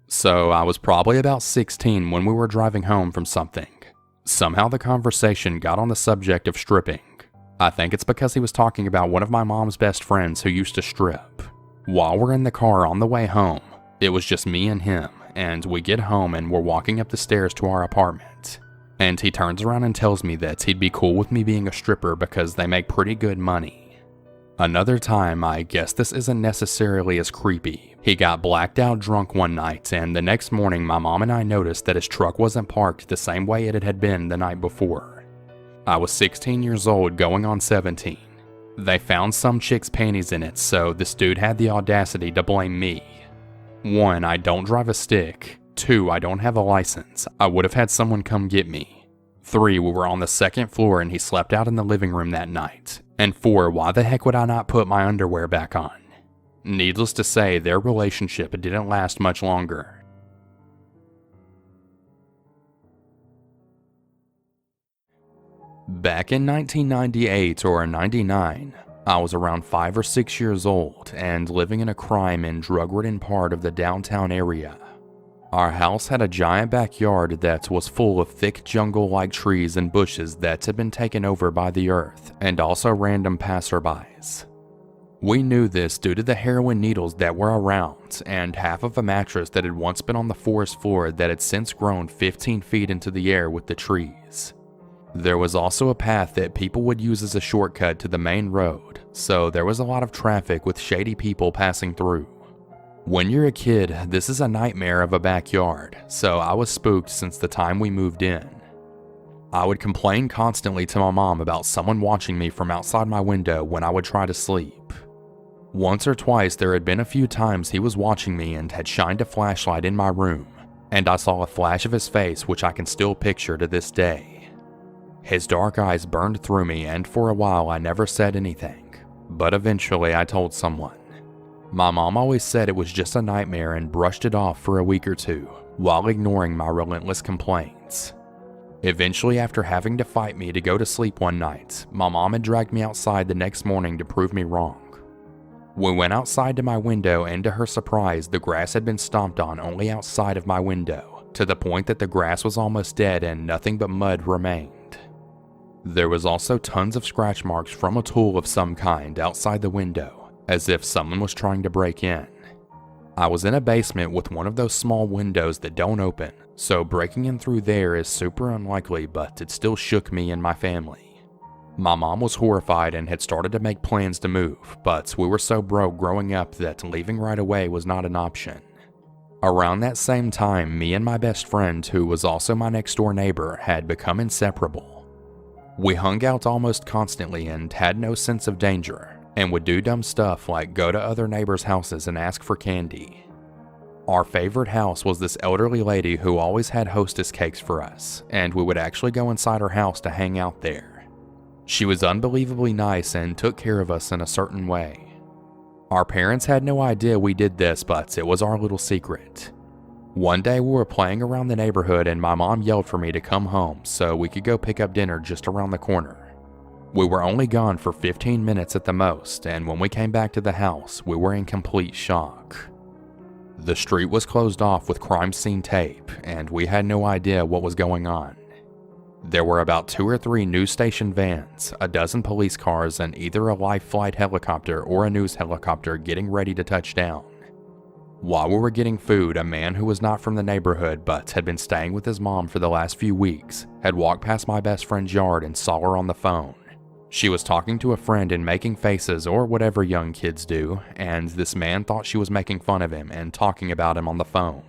So I was probably about 16 when we were driving home from something. Somehow the conversation got on the subject of stripping. I think it's because he was talking about one of my mom's best friends who used to strip. While we're in the car on the way home, it was just me and him, and we get home and we're walking up the stairs to our apartment. And he turns around and tells me that he'd be cool with me being a stripper because they make pretty good money. Another time, I guess this isn't necessarily as creepy. He got blacked out drunk one night, and the next morning my mom and I noticed that his truck wasn't parked the same way it had been the night before. I was 16 years old going on 17. They found some chick's panties in it, so this dude had the audacity to blame me. 1, I don't drive a stick. 2, I don't have a license. I would have had someone come get me. 3, we were on the 2nd floor and he slept out in the living room that night. And 4, why the heck would I not put my underwear back on? Needless to say, their relationship didn't last much longer. Back in 1998 or 99, I was around 5 or 6 years old and living in a crime and drug-ridden part of the downtown area. Our house had a giant backyard that was full of thick jungle-like trees and bushes that had been taken over by the earth, and also random passerbys. We knew this due to the heroin needles that were around, and half of a mattress that had once been on the forest floor that had since grown 15 feet into the air with the trees. There was also a path that people would use as a shortcut to the main road, so there was a lot of traffic with shady people passing through. When you're a kid, this is a nightmare of a backyard, so I was spooked since the time we moved in. I would complain constantly to my mom about someone watching me from outside my window when I would try to sleep. Once or twice there had been a few times he was watching me and had shined a flashlight in my room, and I saw a flash of his face which I can still picture to this day. His dark eyes burned through me, and for a while I never said anything, but eventually I told someone. My mom always said it was just a nightmare and brushed it off for a week or two, while ignoring my relentless complaints. Eventually, after having to fight me to go to sleep one night, my mom had dragged me outside the next morning to prove me wrong. We went outside to my window, and to her surprise, the grass had been stomped on only outside of my window, to the point that the grass was almost dead and nothing but mud remained. There was also tons of scratch marks from a tool of some kind outside the window, as if someone was trying to break in. I was in a basement with one of those small windows that don't open, so breaking in through there is super unlikely, but it still shook me and my family. My mom was horrified and had started to make plans to move, but we were so broke growing up that leaving right away was not an option. Around that same time, me and my best friend, who was also my next door neighbor, had become inseparable. We hung out almost constantly and had no sense of danger, and would do dumb stuff like go to other neighbors' houses and ask for candy. Our favorite house was this elderly lady who always had hostess cakes for us, and we would actually go inside her house to hang out there. She was unbelievably nice and took care of us in a certain way. Our parents had no idea we did this, but it was our little secret. One day we were playing around the neighborhood and my mom yelled for me to come home so we could go pick up dinner just around the corner. We were only gone for 15 minutes at the most, and when we came back to the house, we were in complete shock. The street was closed off with crime scene tape, and we had no idea what was going on. There were about 2 or 3 news station vans, a dozen police cars, and either a life flight helicopter or a news helicopter getting ready to touch down. While we were getting food, a man who was not from the neighborhood but had been staying with his mom for the last few weeks had walked past my best friend's yard and saw her on the phone. She was talking to a friend and making faces or whatever young kids do, and this man thought she was making fun of him and talking about him on the phone.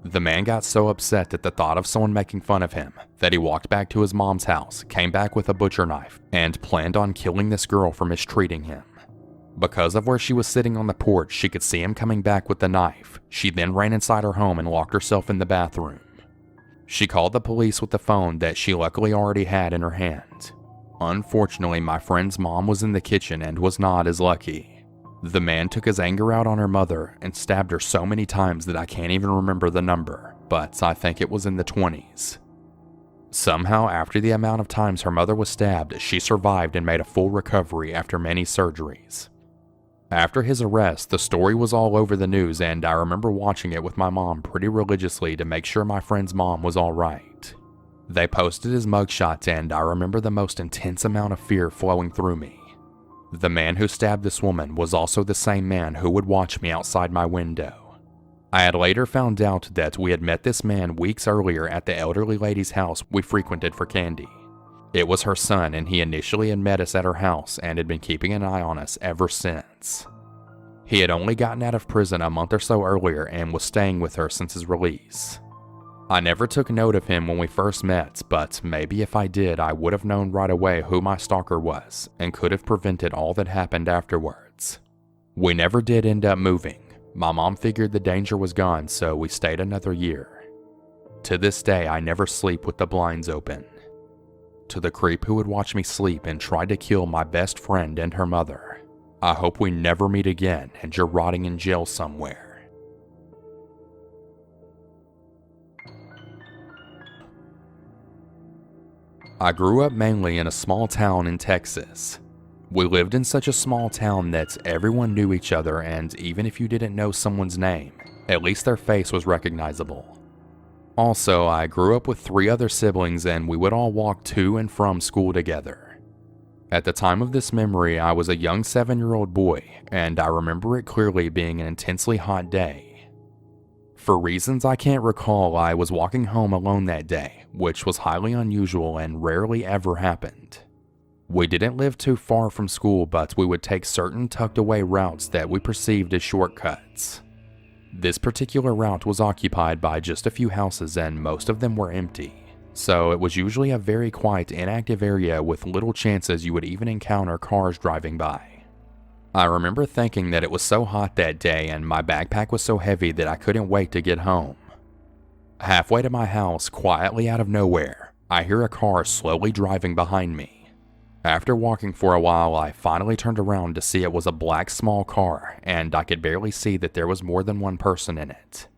The man got so upset at the thought of someone making fun of him that he walked back to his mom's house, came back with a butcher knife, and planned on killing this girl for mistreating him. Because of where she was sitting on the porch, she could see him coming back with the knife. She then ran inside her home and locked herself in the bathroom. She called the police with the phone that she luckily already had in her hand. Unfortunately, my friend's mom was in the kitchen and was not as lucky. The man took his anger out on her mother and stabbed her so many times that I can't even remember the number, but I think it was in the 20s. Somehow, after the amount of times her mother was stabbed, she survived and made a full recovery after many surgeries. After his arrest, the story was all over the news, and I remember watching it with my mom pretty religiously to make sure my friend's mom was alright. They posted his mugshot, and I remember the most intense amount of fear flowing through me. The man who stabbed this woman was also the same man who would watch me outside my window. I had later found out that we had met this man weeks earlier at the elderly lady's house we frequented for candy. It was her son, and he initially had met us at her house and had been keeping an eye on us ever since. He had only gotten out of prison a month or so earlier and was staying with her since his release. I never took note of him when we first met, but maybe if I did, I would have known right away who my stalker was and could have prevented all that happened afterwards. We never did end up moving. My mom figured the danger was gone, so we stayed another year. To this day, I never sleep with the blinds open. To the creep who would watch me sleep and tried to kill my best friend and her mother, I hope we never meet again and you're rotting in jail somewhere. I grew up mainly in a small town in Texas. We lived in such a small town that everyone knew each other, and even if you didn't know someone's name, at least their face was recognizable. Also, I grew up with 3 other siblings and we would all walk to and from school together. At the time of this memory, I was a young 7-year-old boy, and I remember it clearly being an intensely hot day. For reasons I can't recall, I was walking home alone that day, which was highly unusual and rarely ever happened. We didn't live too far from school, but we would take certain tucked away routes that we perceived as shortcuts. This particular route was occupied by just a few houses and most of them were empty, so it was usually a very quiet, inactive area with little chances you would even encounter cars driving by. I remember thinking that it was so hot that day and my backpack was so heavy that I couldn't wait to get home. Halfway to my house, quietly out of nowhere, I hear a car slowly driving behind me. After walking for a while, I finally turned around to see it was a black small car, and I could barely see that there was more than one person in it.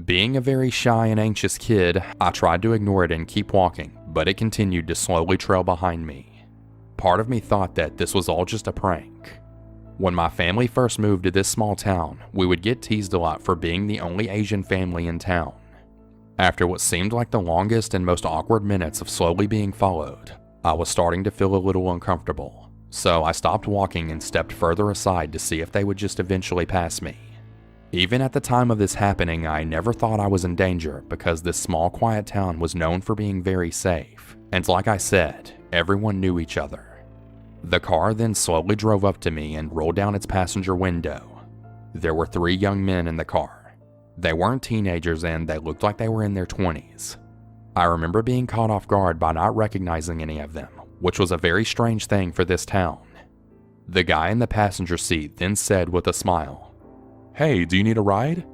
Being a very shy and anxious kid, I tried to ignore it and keep walking, but it continued to slowly trail behind me. Part of me thought that this was all just a prank. When my family first moved to this small town, we would get teased a lot for being the only Asian family in town. After what seemed like the longest and most awkward minutes of slowly being followed, I was starting to feel a little uncomfortable, so I stopped walking and stepped further aside to see if they would just eventually pass me. Even at the time of this happening, I never thought I was in danger because this small quiet town was known for being very safe. And like I said, everyone knew each other. The car then slowly drove up to me and rolled down its passenger window. There were 3 young men in the car. They weren't teenagers and they looked like they were in their 20s. I remember being caught off guard by not recognizing any of them, which was a very strange thing for this town. The guy in the passenger seat then said with a smile, "Hey, do you need a ride?"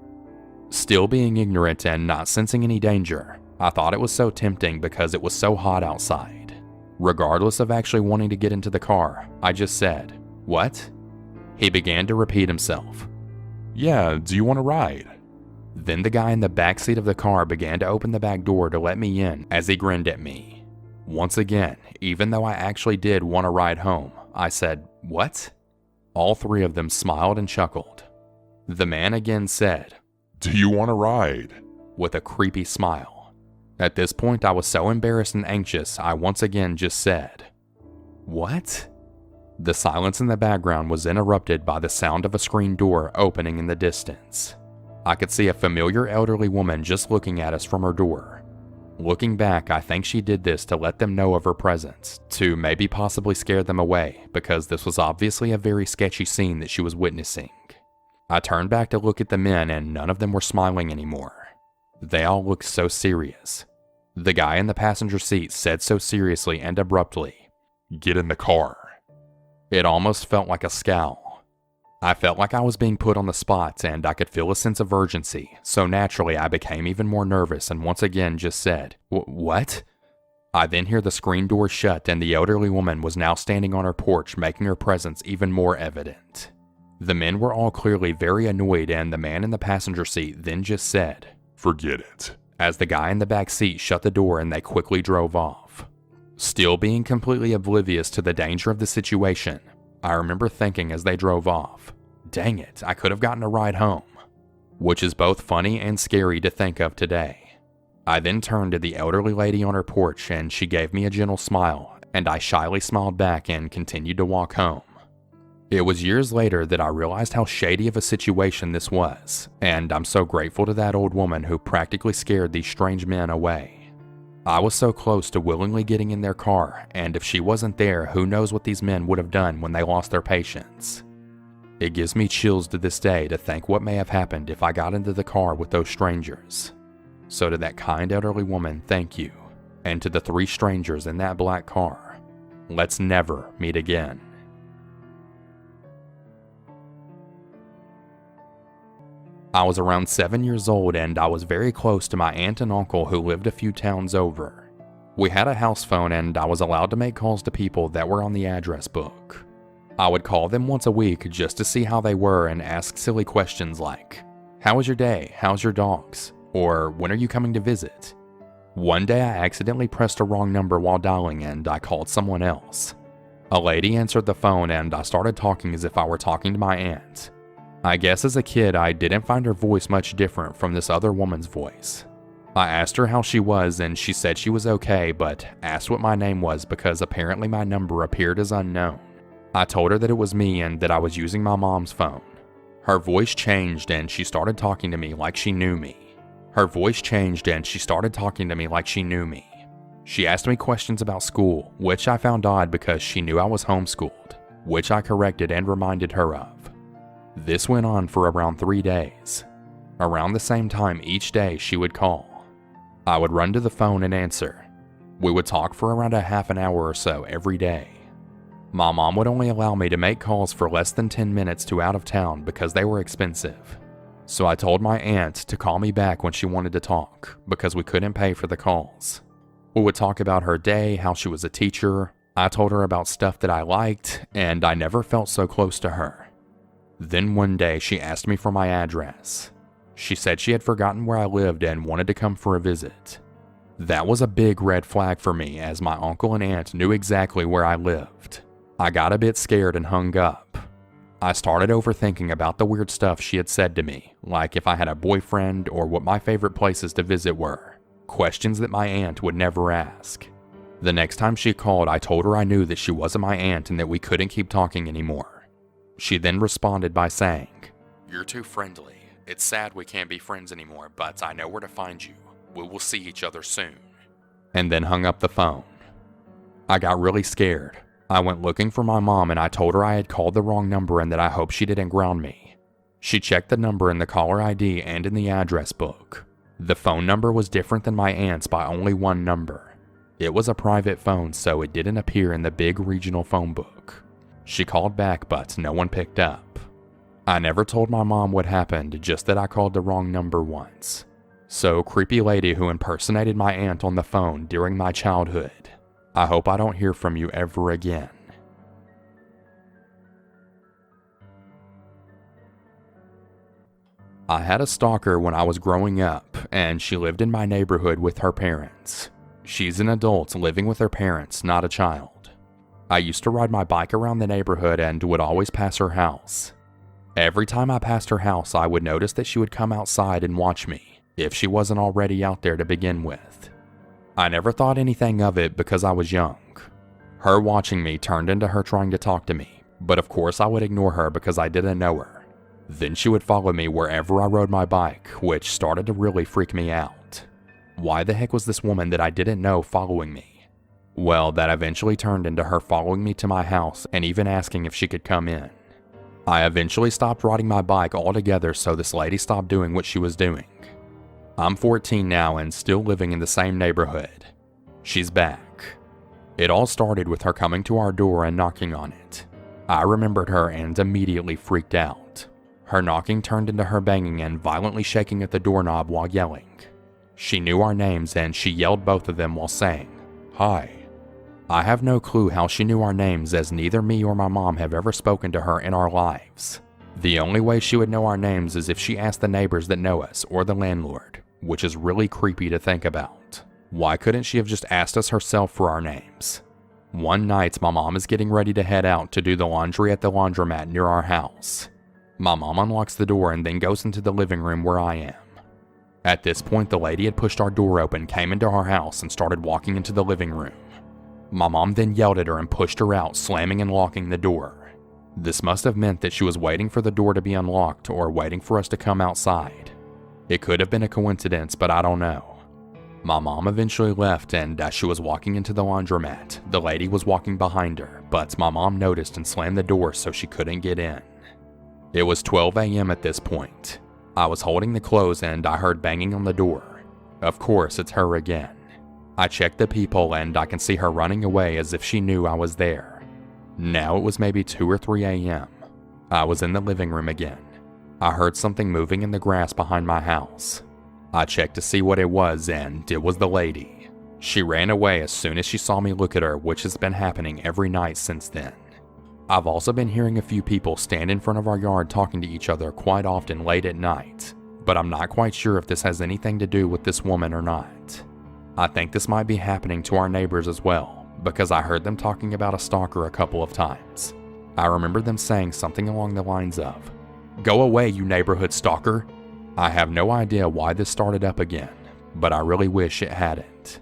Still being ignorant and not sensing any danger, I thought it was so tempting because it was so hot outside. Regardless of actually wanting to get into the car, I just said, "What?" He began to repeat himself. "Yeah, do you want a ride?" Then the guy in the back seat of the car began to open the back door to let me in as he grinned at me. Once again, even though I actually did want a ride home, I said, "What?" All 3 of them smiled and chuckled. The man again said, "Do you want a ride?" with a creepy smile. At this point, I was so embarrassed and anxious, I once again just said, "What?" The silence in the background was interrupted by the sound of a screen door opening in the distance. I could see a familiar elderly woman just looking at us from her door. Looking back, I think she did this to let them know of her presence, to maybe possibly scare them away, because this was obviously a very sketchy scene that she was witnessing. I turned back to look at the men and none of them were smiling anymore. They all looked so serious. The guy in the passenger seat said so seriously and abruptly, "Get in the car." It almost felt like a scowl. I felt like I was being put on the spot and I could feel a sense of urgency, so naturally I became even more nervous and once again just said, "What?" I then hear the screen door shut and the elderly woman was now standing on her porch, making her presence even more evident. The men were all clearly very annoyed and the man in the passenger seat then just said, "Forget it," as the guy in the back seat shut the door and they quickly drove off. Still being completely oblivious to the danger of the situation, I remember thinking as they drove off, dang it, I could have gotten a ride home. Which is both funny and scary to think of today. I then turned to the elderly lady on her porch and she gave me a gentle smile, and I shyly smiled back and continued to walk home. It was years later that I realized how shady of a situation this was, and I'm so grateful to that old woman who practically scared these strange men away. I was so close to willingly getting in their car, and if she wasn't there, who knows what these men would have done when they lost their patience. It gives me chills to this day to think what may have happened if I got into the car with those strangers. So to that kind elderly woman, thank you. And to the 3 strangers in that black car, let's never meet again. I was around 7 years old and I was very close to my aunt and uncle who lived a few towns over. We had a house phone and I was allowed to make calls to people that were on the address book. I would call them once a week just to see how they were and ask silly questions like, "How was your day? How's your dogs?" Or "When are you coming to visit?" One day I accidentally pressed a wrong number while dialing and I called someone else. A lady answered the phone and I started talking as if I were talking to my aunt. I guess as a kid I didn't find her voice much different from this other woman's voice. I asked her how she was and she said she was okay, but asked what my name was because apparently my number appeared as unknown. I told her that it was me and that I was using my mom's phone. Her voice changed and she started talking to me like she knew me. She asked me questions about school, which I found odd because she knew I was homeschooled, which I corrected and reminded her of. This went on for around 3 days. Around the same time each day she would call. I would run to the phone and answer. We would talk for around a half an hour or so every day. My mom would only allow me to make calls for less than 10 minutes to out of town because they were expensive. So I told my aunt to call me back when she wanted to talk because we couldn't pay for the calls. We would talk about her day, how she was a teacher. I told her about stuff that I liked, and I never felt so close to her. Then one day she asked me for my address. She said she had forgotten where I lived and wanted to come for a visit. That was a big red flag for me as my uncle and aunt knew exactly where I lived. I got a bit scared and hung up. I started overthinking about the weird stuff she had said to me, like if I had a boyfriend or what my favorite places to visit were, questions that my aunt would never ask. The next time she called, I told her I knew that she wasn't my aunt and that we couldn't keep talking anymore. She then responded by saying, "You're too friendly. It's sad we can't be friends anymore, but I know where to find you. We will see each other soon." And then hung up the phone. I got really scared. I went looking for my mom and I told her I had called the wrong number and that I hoped she didn't ground me. She checked the number in the caller ID and in the address book. The phone number was different than my aunt's by only one number. It was a private phone, so it didn't appear in the big regional phone book. She called back, but no one picked up. I never told my mom what happened, just that I called the wrong number once. So, creepy lady who impersonated my aunt on the phone during my childhood, I hope I don't hear from you ever again. I had a stalker when I was growing up, and she lived in my neighborhood with her parents. She's an adult living with her parents, not a child. I used to ride my bike around the neighborhood and would always pass her house. Every time I passed her house, I would notice that she would come outside and watch me, if she wasn't already out there to begin with. I never thought anything of it because I was young. Her watching me turned into her trying to talk to me, but of course I would ignore her because I didn't know her. Then she would follow me wherever I rode my bike, which started to really freak me out. Why the heck was this woman that I didn't know following me? Well, that eventually turned into her following me to my house and even asking if she could come in. I eventually stopped riding my bike altogether so this lady stopped doing what she was doing. I'm 14 now and still living in the same neighborhood. She's back. It all started with her coming to our door and knocking on it. I remembered her and immediately freaked out. Her knocking turned into her banging and violently shaking at the doorknob while yelling. She knew our names and she yelled both of them while saying, "Hi." I have no clue how she knew our names as neither me or my mom have ever spoken to her in our lives. The only way she would know our names is if she asked the neighbors that know us or the landlord, which is really creepy to think about. Why couldn't she have just asked us herself for our names? One night, my mom is getting ready to head out to do the laundry at the laundromat near our house. My mom unlocks the door and then goes into the living room where I am. At this point, the lady had pushed our door open, came into our house, and started walking into the living room. My mom then yelled at her and pushed her out, slamming and locking the door. This must have meant that she was waiting for the door to be unlocked or waiting for us to come outside. It could have been a coincidence, but I don't know. My mom eventually left, and as she was walking into the laundromat, the lady was walking behind her, but my mom noticed and slammed the door so she couldn't get in. It was 12 a.m. at this point. I was holding the clothes and I heard banging on the door. Of course, it's her again. I checked the peephole and I can see her running away as if she knew I was there. Now it was maybe 2 or 3 a.m. I was in the living room again. I heard something moving in the grass behind my house. I checked to see what it was and it was the lady. She ran away as soon as she saw me look at her, which has been happening every night since then. I've also been hearing a few people stand in front of our yard talking to each other quite often late at night, but I'm not quite sure if this has anything to do with this woman or not. I think this might be happening to our neighbors as well, because I heard them talking about a stalker a couple of times. I remember them saying something along the lines of, "Go away, you neighborhood stalker." I have no idea why this started up again, but I really wish it hadn't.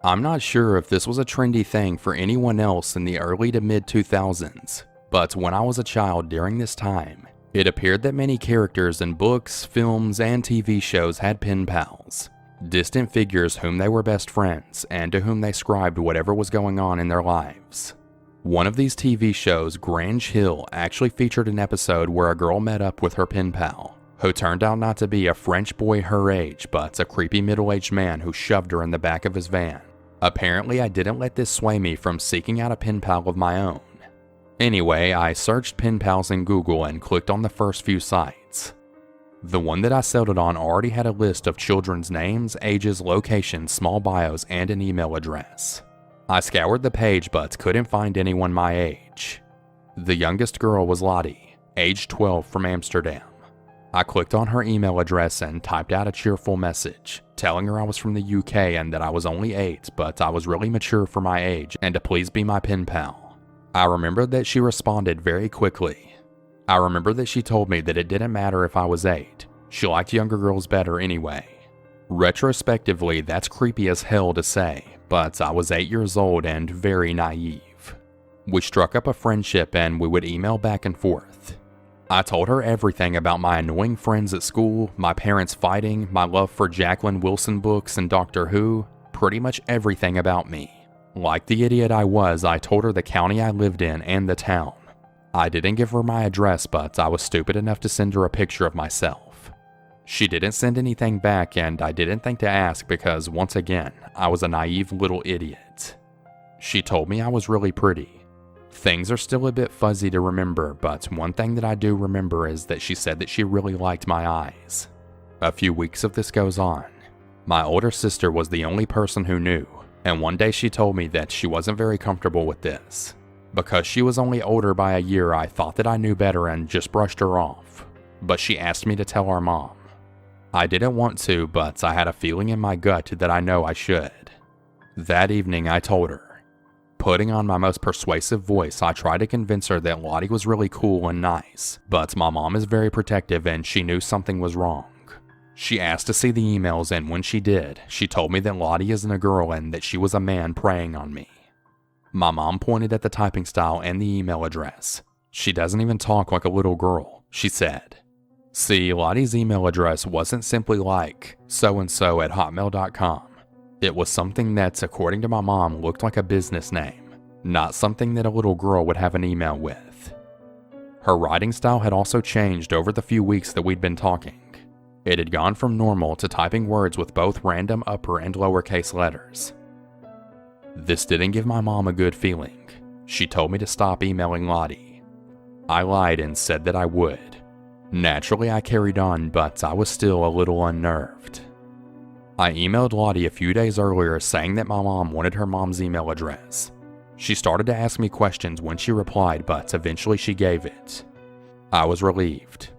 I'm not sure if this was a trendy thing for anyone else in the early to mid 2000s, but when I was a child during this time, it appeared that many characters in books, films, and TV shows had pen pals, distant figures whom they were best friends and to whom they scribed whatever was going on in their lives. One of these TV shows, Grange Hill, actually featured an episode where a girl met up with her pen pal, who turned out not to be a French boy her age, but a creepy middle-aged man who shoved her in the back of his van. Apparently, I didn't let this sway me from seeking out a pen pal of my own. Anyway, I searched pen pals in Google and clicked on the first few sites. The one that I settled on already had a list of children's names, ages, locations, small bios, and an email address. I scoured the page but couldn't find anyone my age. The youngest girl was Lottie, age 12, from Amsterdam. I clicked on her email address and typed out a cheerful message, telling her I was from the UK and that I was only 8, but I was really mature for my age and to please be my pen pal. I remembered that she responded very quickly. I remember that she told me that it didn't matter if I was 8. She liked younger girls better anyway. Retrospectively, that's creepy as hell to say, but I was 8 years old and very naive. We struck up a friendship and we would email back and forth. I told her everything about my annoying friends at school, my parents fighting, my love for Jacqueline Wilson books and Doctor Who, pretty much everything about me. Like the idiot I was, I told her the county I lived in and the town. I didn't give her my address, but I was stupid enough to send her a picture of myself. She didn't send anything back, and I didn't think to ask because, once again, I was a naive little idiot. She told me I was really pretty. Things are still a bit fuzzy to remember, but one thing that I do remember is that she said that she really liked my eyes. A few weeks of this goes on. My older sister was the only person who knew, and one day she told me that she wasn't very comfortable with this. Because she was only older by a year, I thought that I knew better and just brushed her off. But she asked me to tell our mom. I didn't want to, but I had a feeling in my gut that I know I should. That evening I told her. Putting on my most persuasive voice, I tried to convince her that Lottie was really cool and nice, but my mom is very protective and she knew something was wrong. She asked to see the emails, and when she did, she told me that Lottie isn't a girl and that she was a man preying on me. My mom pointed at the typing style and the email address. She doesn't even talk like a little girl, she said. See, Lottie's email address wasn't simply like so-and-so@hotmail.com. It was something that, according to my mom, looked like a business name, not something that a little girl would have an email with. Her writing style had also changed over the few weeks that we'd been talking. It had gone from normal to typing words with both random upper and lowercase letters. This didn't give my mom a good feeling. She told me to stop emailing Lottie. I lied and said that I would. Naturally, I carried on, but I was still a little unnerved. I emailed Lottie a few days earlier saying that my mom wanted her mom's email address. She started to ask me questions when she replied, but eventually she gave it. I was relieved.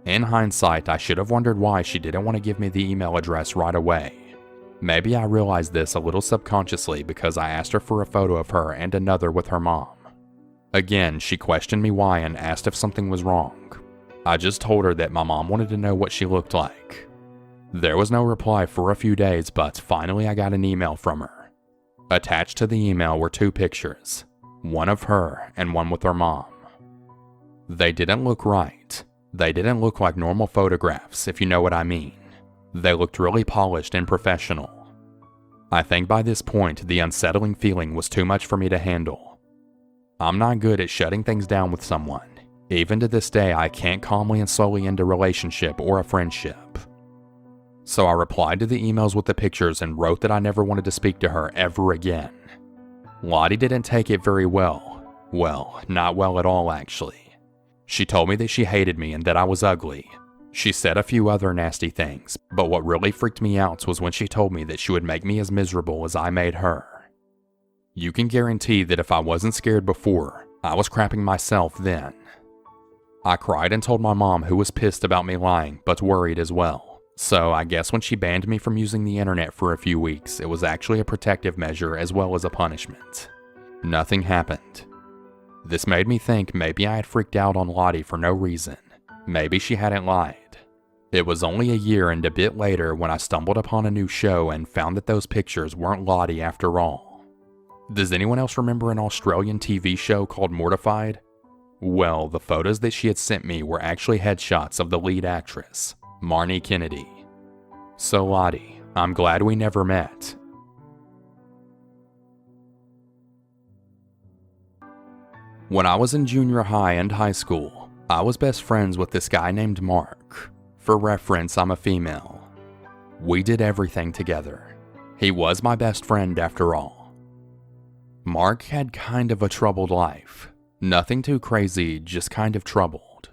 In hindsight, I should have wondered why she didn't want to give me the email address right away. Maybe I realized this a little subconsciously because I asked her for a photo of her and another with her mom. Again, she questioned me why and asked if something was wrong. I just told her that my mom wanted to know what she looked like. There was no reply for a few days, but finally I got an email from her. Attached to the email were two pictures, one of her and one with her mom. They didn't look right. They didn't look like normal photographs, if you know what I mean. They looked really polished and professional. I think by this point, the unsettling feeling was too much for me to handle. I'm not good at shutting things down with someone. Even to this day, I can't calmly and slowly end a relationship or a friendship. So I replied to the emails with the pictures and wrote that I never wanted to speak to her ever again. Lottie didn't take it very well. Well, not well at all actually. She told me that she hated me and that I was ugly. She said a few other nasty things, but what really freaked me out was when she told me that she would make me as miserable as I made her. You can guarantee that if I wasn't scared before, I was crapping myself then. I cried and told my mom, who was pissed about me lying, but worried as well. So I guess when she banned me from using the internet for a few weeks, it was actually a protective measure as well as a punishment. Nothing happened. This made me think maybe I had freaked out on Lottie for no reason. Maybe she hadn't lied. It was only a year and a bit later when I stumbled upon a new show and found that those pictures weren't Lottie after all. Does anyone else remember an Australian TV show called Mortified? Well, the photos that she had sent me were actually headshots of the lead actress, Marnie Kennedy. So Lottie, I'm glad we never met. When I was in junior high and high school, I was best friends with this guy named Mark. For reference, I'm a female. We did everything together. He was my best friend after all. Mark had kind of a troubled life. Nothing too crazy, just kind of troubled.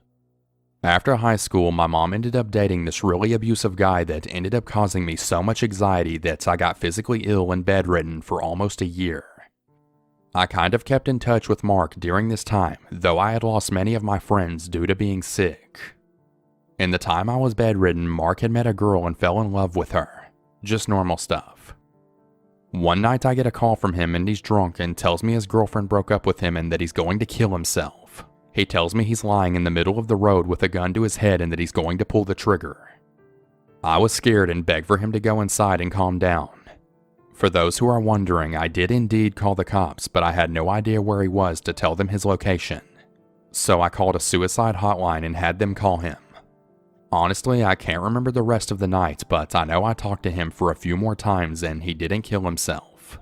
After high school, my mom ended up dating this really abusive guy that ended up causing me so much anxiety that I got physically ill and bedridden for almost a year. I kind of kept in touch with Mark during this time, though I had lost many of my friends due to being sick. In the time I was bedridden, Mark had met a girl and fell in love with her. Just normal stuff. One night I get a call from him and he's drunk and tells me his girlfriend broke up with him and that he's going to kill himself. He tells me he's lying in the middle of the road with a gun to his head and that he's going to pull the trigger. I was scared and begged for him to go inside and calm down. For those who are wondering, I did indeed call the cops, but I had no idea where he was to tell them his location. So I called a suicide hotline and had them call him. Honestly, I can't remember the rest of the night, but I know I talked to him for a few more times and he didn't kill himself.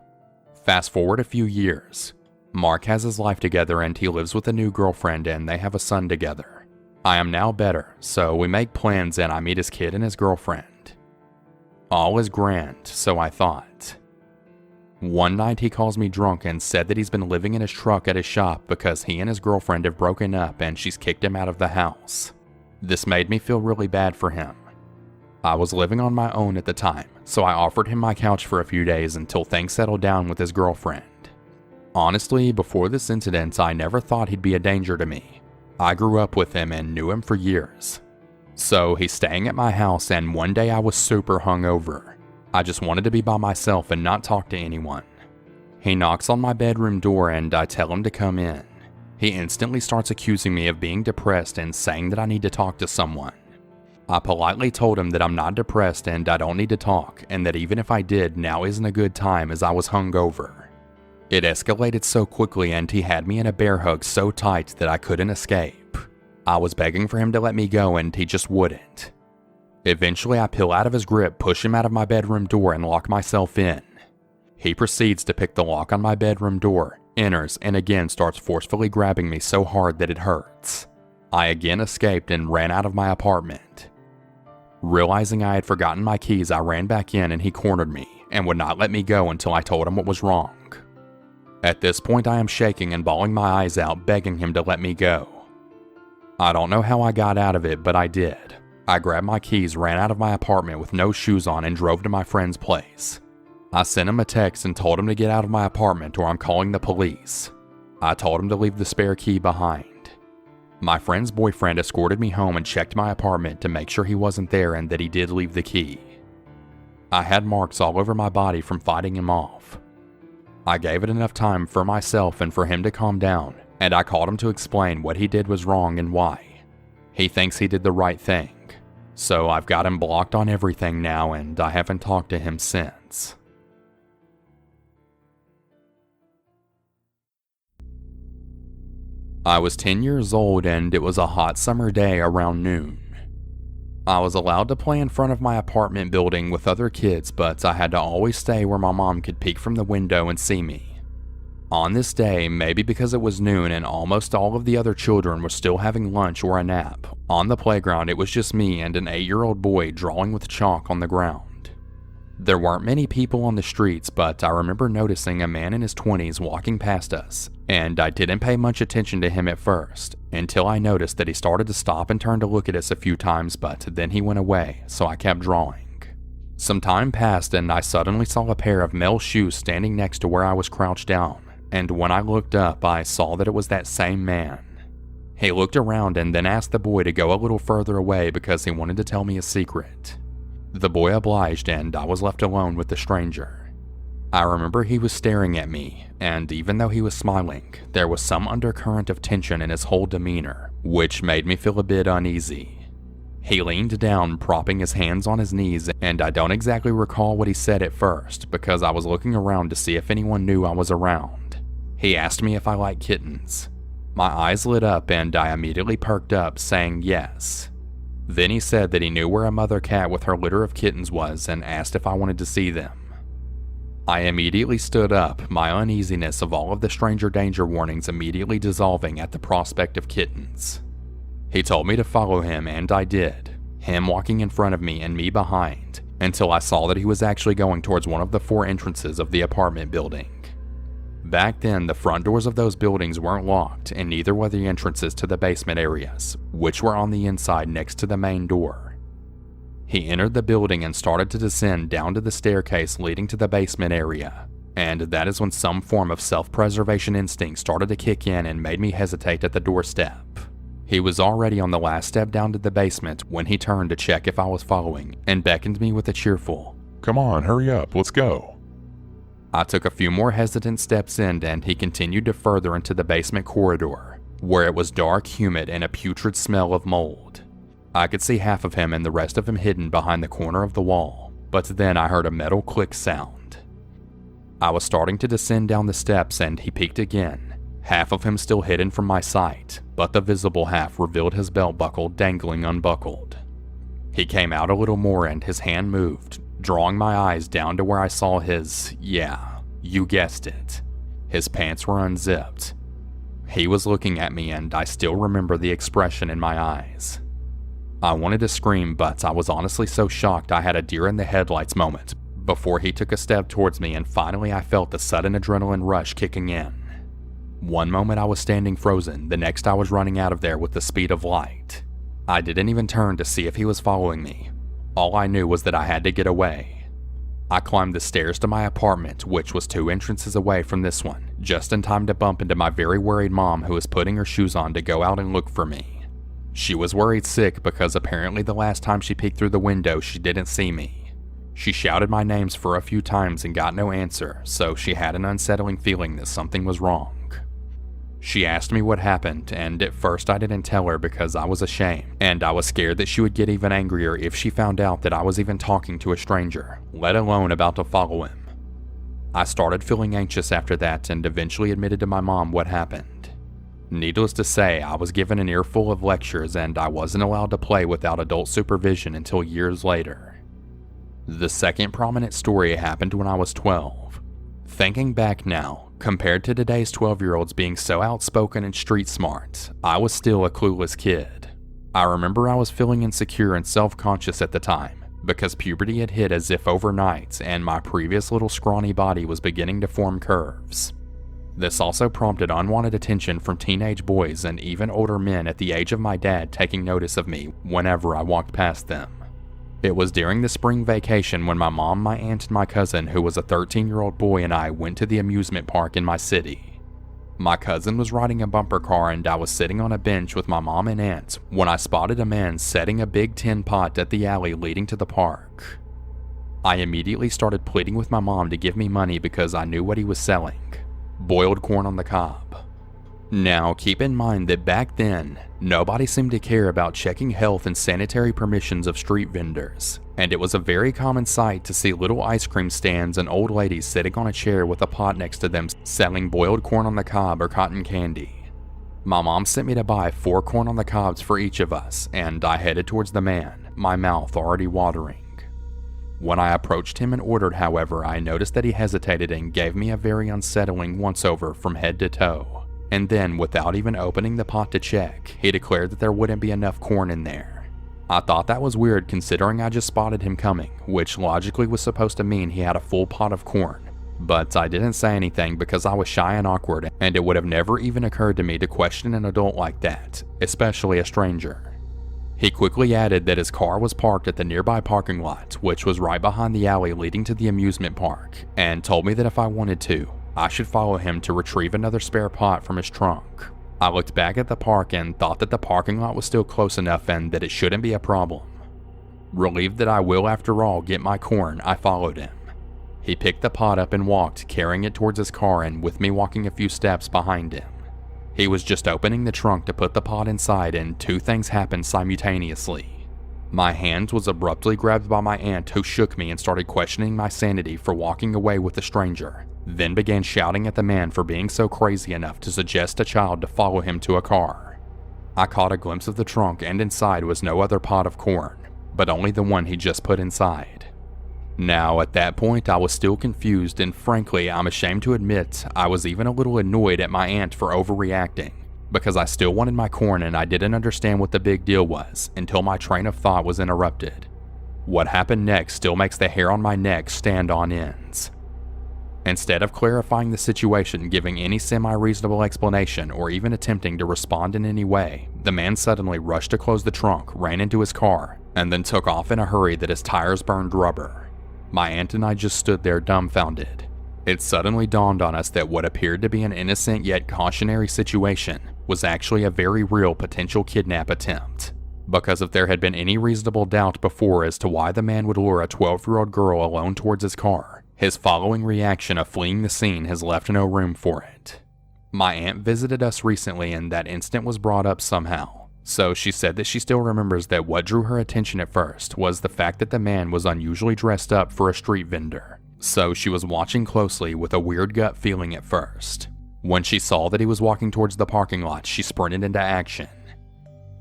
Fast forward a few years. Mark has his life together and he lives with a new girlfriend and they have a son together. I am now better, so we make plans and I meet his kid and his girlfriend. All is grand, so I thought. One night he calls me drunk and said that he's been living in his truck at his shop because he and his girlfriend have broken up and she's kicked him out of the house. This made me feel really bad for him. I was living on my own at the time, so I offered him my couch for a few days until things settled down with his girlfriend. Honestly, before this incident, I never thought he'd be a danger to me. I grew up with him and knew him for years. So he's staying at my house and one day I was super hungover. I just wanted to be by myself and not talk to anyone. He knocks on my bedroom door and I tell him to come in. He instantly starts accusing me of being depressed and saying that I need to talk to someone. I politely told him that I'm not depressed and I don't need to talk, and that even if I did, now isn't a good time as I was hungover. It escalated so quickly and he had me in a bear hug so tight that I couldn't escape. I was begging for him to let me go and he just wouldn't. Eventually I peel out of his grip, push him out of my bedroom door and lock myself in. He proceeds to pick the lock on my bedroom door, enters, and again starts forcefully grabbing me so hard that it hurts. I again escaped and ran out of my apartment. Realizing I had forgotten my keys, I ran back in and he cornered me and would not let me go until I told him what was wrong. At this point I am shaking and bawling my eyes out, begging him to let me go. I don't know how I got out of it, but I did. I grabbed my keys, ran out of my apartment with no shoes on, and drove to my friend's place. I sent him a text and told him to get out of my apartment or I'm calling the police. I told him to leave the spare key behind. My friend's boyfriend escorted me home and checked my apartment to make sure he wasn't there and that he did leave the key. I had marks all over my body from fighting him off. I gave it enough time for myself and for him to calm down, and I called him to explain what he did was wrong and why. He thinks he did the right thing. So I've got him blocked on everything now and I haven't talked to him since. I was 10 years old and it was a hot summer day around noon. I was allowed to play in front of my apartment building with other kids, but I had to always stay where my mom could peek from the window and see me. On this day, maybe because it was noon and almost all of the other children were still having lunch or a nap, on the playground it was just me and an 8-year-old boy drawing with chalk on the ground. There weren't many people on the streets, but I remember noticing a man in his 20s walking past us, and I didn't pay much attention to him at first, until I noticed that he started to stop and turn to look at us a few times, but then he went away, so I kept drawing. Some time passed and I suddenly saw a pair of male shoes standing next to where I was crouched down, and when I looked up, I saw that it was that same man. He looked around and then asked the boy to go a little further away because he wanted to tell me a secret. The boy obliged and I was left alone with the stranger. I remember he was staring at me, and even though he was smiling, there was some undercurrent of tension in his whole demeanor, which made me feel a bit uneasy. He leaned down, propping his hands on his knees, and I don't exactly recall what he said at first because I was looking around to see if anyone knew I was around. He asked me if I liked kittens. My eyes lit up and I immediately perked up, saying yes. Then he said that he knew where a mother cat with her litter of kittens was and asked if I wanted to see them. I immediately stood up, my uneasiness of all of the stranger danger warnings immediately dissolving at the prospect of kittens. He told me to follow him and I did, him walking in front of me and me behind, until I saw that he was actually going towards one of the 4 entrances of the apartment building. Back then, the front doors of those buildings weren't locked, and neither were the entrances to the basement areas, which were on the inside next to the main door. He entered the building and started to descend down to the staircase leading to the basement area, and that is when some form of self-preservation instinct started to kick in and made me hesitate at the doorstep. He was already on the last step down to the basement when he turned to check if I was following, and beckoned me with a cheerful, "Come on, hurry up, let's go." I took a few more hesitant steps in and he continued to further into the basement corridor, where it was dark, humid, and a putrid smell of mold. I could see half of him and the rest of him hidden behind the corner of the wall, but then I heard a metal click sound. I was starting to descend down the steps and he peeked again, half of him still hidden from my sight, but the visible half revealed his belt buckle dangling unbuckled. He came out a little more and his hand moved, drawing my eyes down to where I saw his, yeah, you guessed it. His pants were unzipped. He was looking at me and I still remember the expression in my eyes. I wanted to scream, but I was honestly so shocked I had a deer in the headlights moment before he took a step towards me and finally I felt the sudden adrenaline rush kicking in. One moment I was standing frozen, the next I was running out of there with the speed of light. I didn't even turn to see if he was following me. All I knew was that I had to get away. I climbed the stairs to my apartment, which was 2 entrances away from this one, just in time to bump into my very worried mom who was putting her shoes on to go out and look for me. She was worried sick because apparently the last time she peeked through the window she didn't see me. She shouted my names for a few times and got no answer, so she had an unsettling feeling that something was wrong. She asked me what happened, and at first I didn't tell her because I was ashamed, and I was scared that she would get even angrier if she found out that I was even talking to a stranger, let alone about to follow him. I started feeling anxious after that and eventually admitted to my mom what happened. Needless to say, I was given an earful of lectures and I wasn't allowed to play without adult supervision until years later. The second prominent story happened when I was 12. Thinking back now, compared to today's 12-year-olds being so outspoken and street smart, I was still a clueless kid. I remember I was feeling insecure and self-conscious at the time, because puberty had hit as if overnight and my previous little scrawny body was beginning to form curves. This also prompted unwanted attention from teenage boys and even older men at the age of my dad taking notice of me whenever I walked past them. It was during the spring vacation when my mom, my aunt, and my cousin, who was a 13-year-old boy, and I went to the amusement park in my city. My cousin was riding a bumper car and I was sitting on a bench with my mom and aunt when I spotted a man setting a big tin pot at the alley leading to the park. I immediately started pleading with my mom to give me money because I knew what he was selling: boiled corn on the cob. Now, keep in mind that back then, nobody seemed to care about checking health and sanitary permissions of street vendors, and it was a very common sight to see little ice cream stands and old ladies sitting on a chair with a pot next to them selling boiled corn on the cob or cotton candy. My mom sent me to buy 4 corn on the cobs for each of us, and I headed towards the man, my mouth already watering. When I approached him and ordered, however, I noticed that he hesitated and gave me a very unsettling once-over from head to toe. And then, without even opening the pot to check, he declared that there wouldn't be enough corn in there. I thought that was weird considering I just spotted him coming, which logically was supposed to mean he had a full pot of corn. But I didn't say anything because I was shy and awkward, and it would have never even occurred to me to question an adult like that, especially a stranger. He quickly added that his car was parked at the nearby parking lot, which was right behind the alley leading to the amusement park, and told me that if I wanted to, I should follow him to retrieve another spare pot from his trunk. I looked back at the park and thought that the parking lot was still close enough and that it shouldn't be a problem. Relieved that I will, after all, get my corn, I followed him. He picked the pot up and walked, carrying it towards his car and with me walking a few steps behind him. He was just opening the trunk to put the pot inside and 2 things happened simultaneously. My hand was abruptly grabbed by my aunt, who shook me and started questioning my sanity for walking away with a stranger, then began shouting at the man for being so crazy enough to suggest a child to follow him to a car. I caught a glimpse of the trunk and inside was no other pot of corn, but only the one he just put inside. Now, at that point, I was still confused, and frankly, I'm ashamed to admit I was even a little annoyed at my aunt for overreacting, because I still wanted my corn and I didn't understand what the big deal was until my train of thought was interrupted. What happened next still makes the hair on my neck stand on ends. Instead of clarifying the situation, giving any semi-reasonable explanation, or even attempting to respond in any way, the man suddenly rushed to close the trunk, ran into his car, and then took off in a hurry that his tires burned rubber. My aunt and I just stood there dumbfounded. It suddenly dawned on us that what appeared to be an innocent yet cautionary situation was actually a very real potential kidnap attempt. Because if there had been any reasonable doubt before as to why the man would lure a 12-year-old girl alone towards his car, his following reaction of fleeing the scene has left no room for it. My aunt visited us recently and that incident was brought up somehow. So she said that she still remembers that what drew her attention at first was the fact that the man was unusually dressed up for a street vendor, so she was watching closely with a weird gut feeling at first. When she saw that he was walking towards the parking lot, she sprinted into action.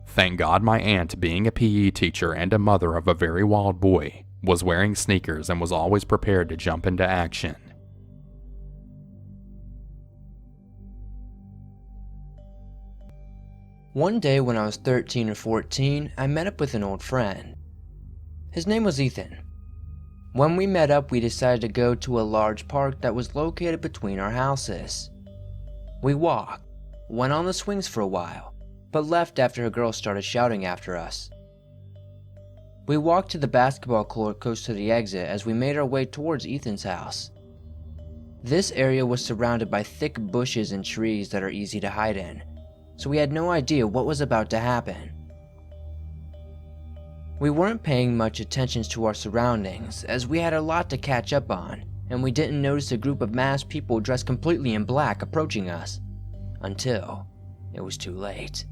Thank God my aunt, being a PE teacher and a mother of a very wild boy, was wearing sneakers and was always prepared to jump into action. One day when I was 13 or 14, I met up with an old friend. His name was Ethan. When we met up, we decided to go to a large park that was located between our houses. We walked, went on the swings for a while, but left after a girl started shouting after us. We walked to the basketball court close to the exit as we made our way towards Ethan's house. This area was surrounded by thick bushes and trees that are easy to hide in, so we had no idea what was about to happen. We weren't paying much attention to our surroundings, as we had a lot to catch up on, and we didn't notice a group of masked people dressed completely in black approaching us, until it was too late.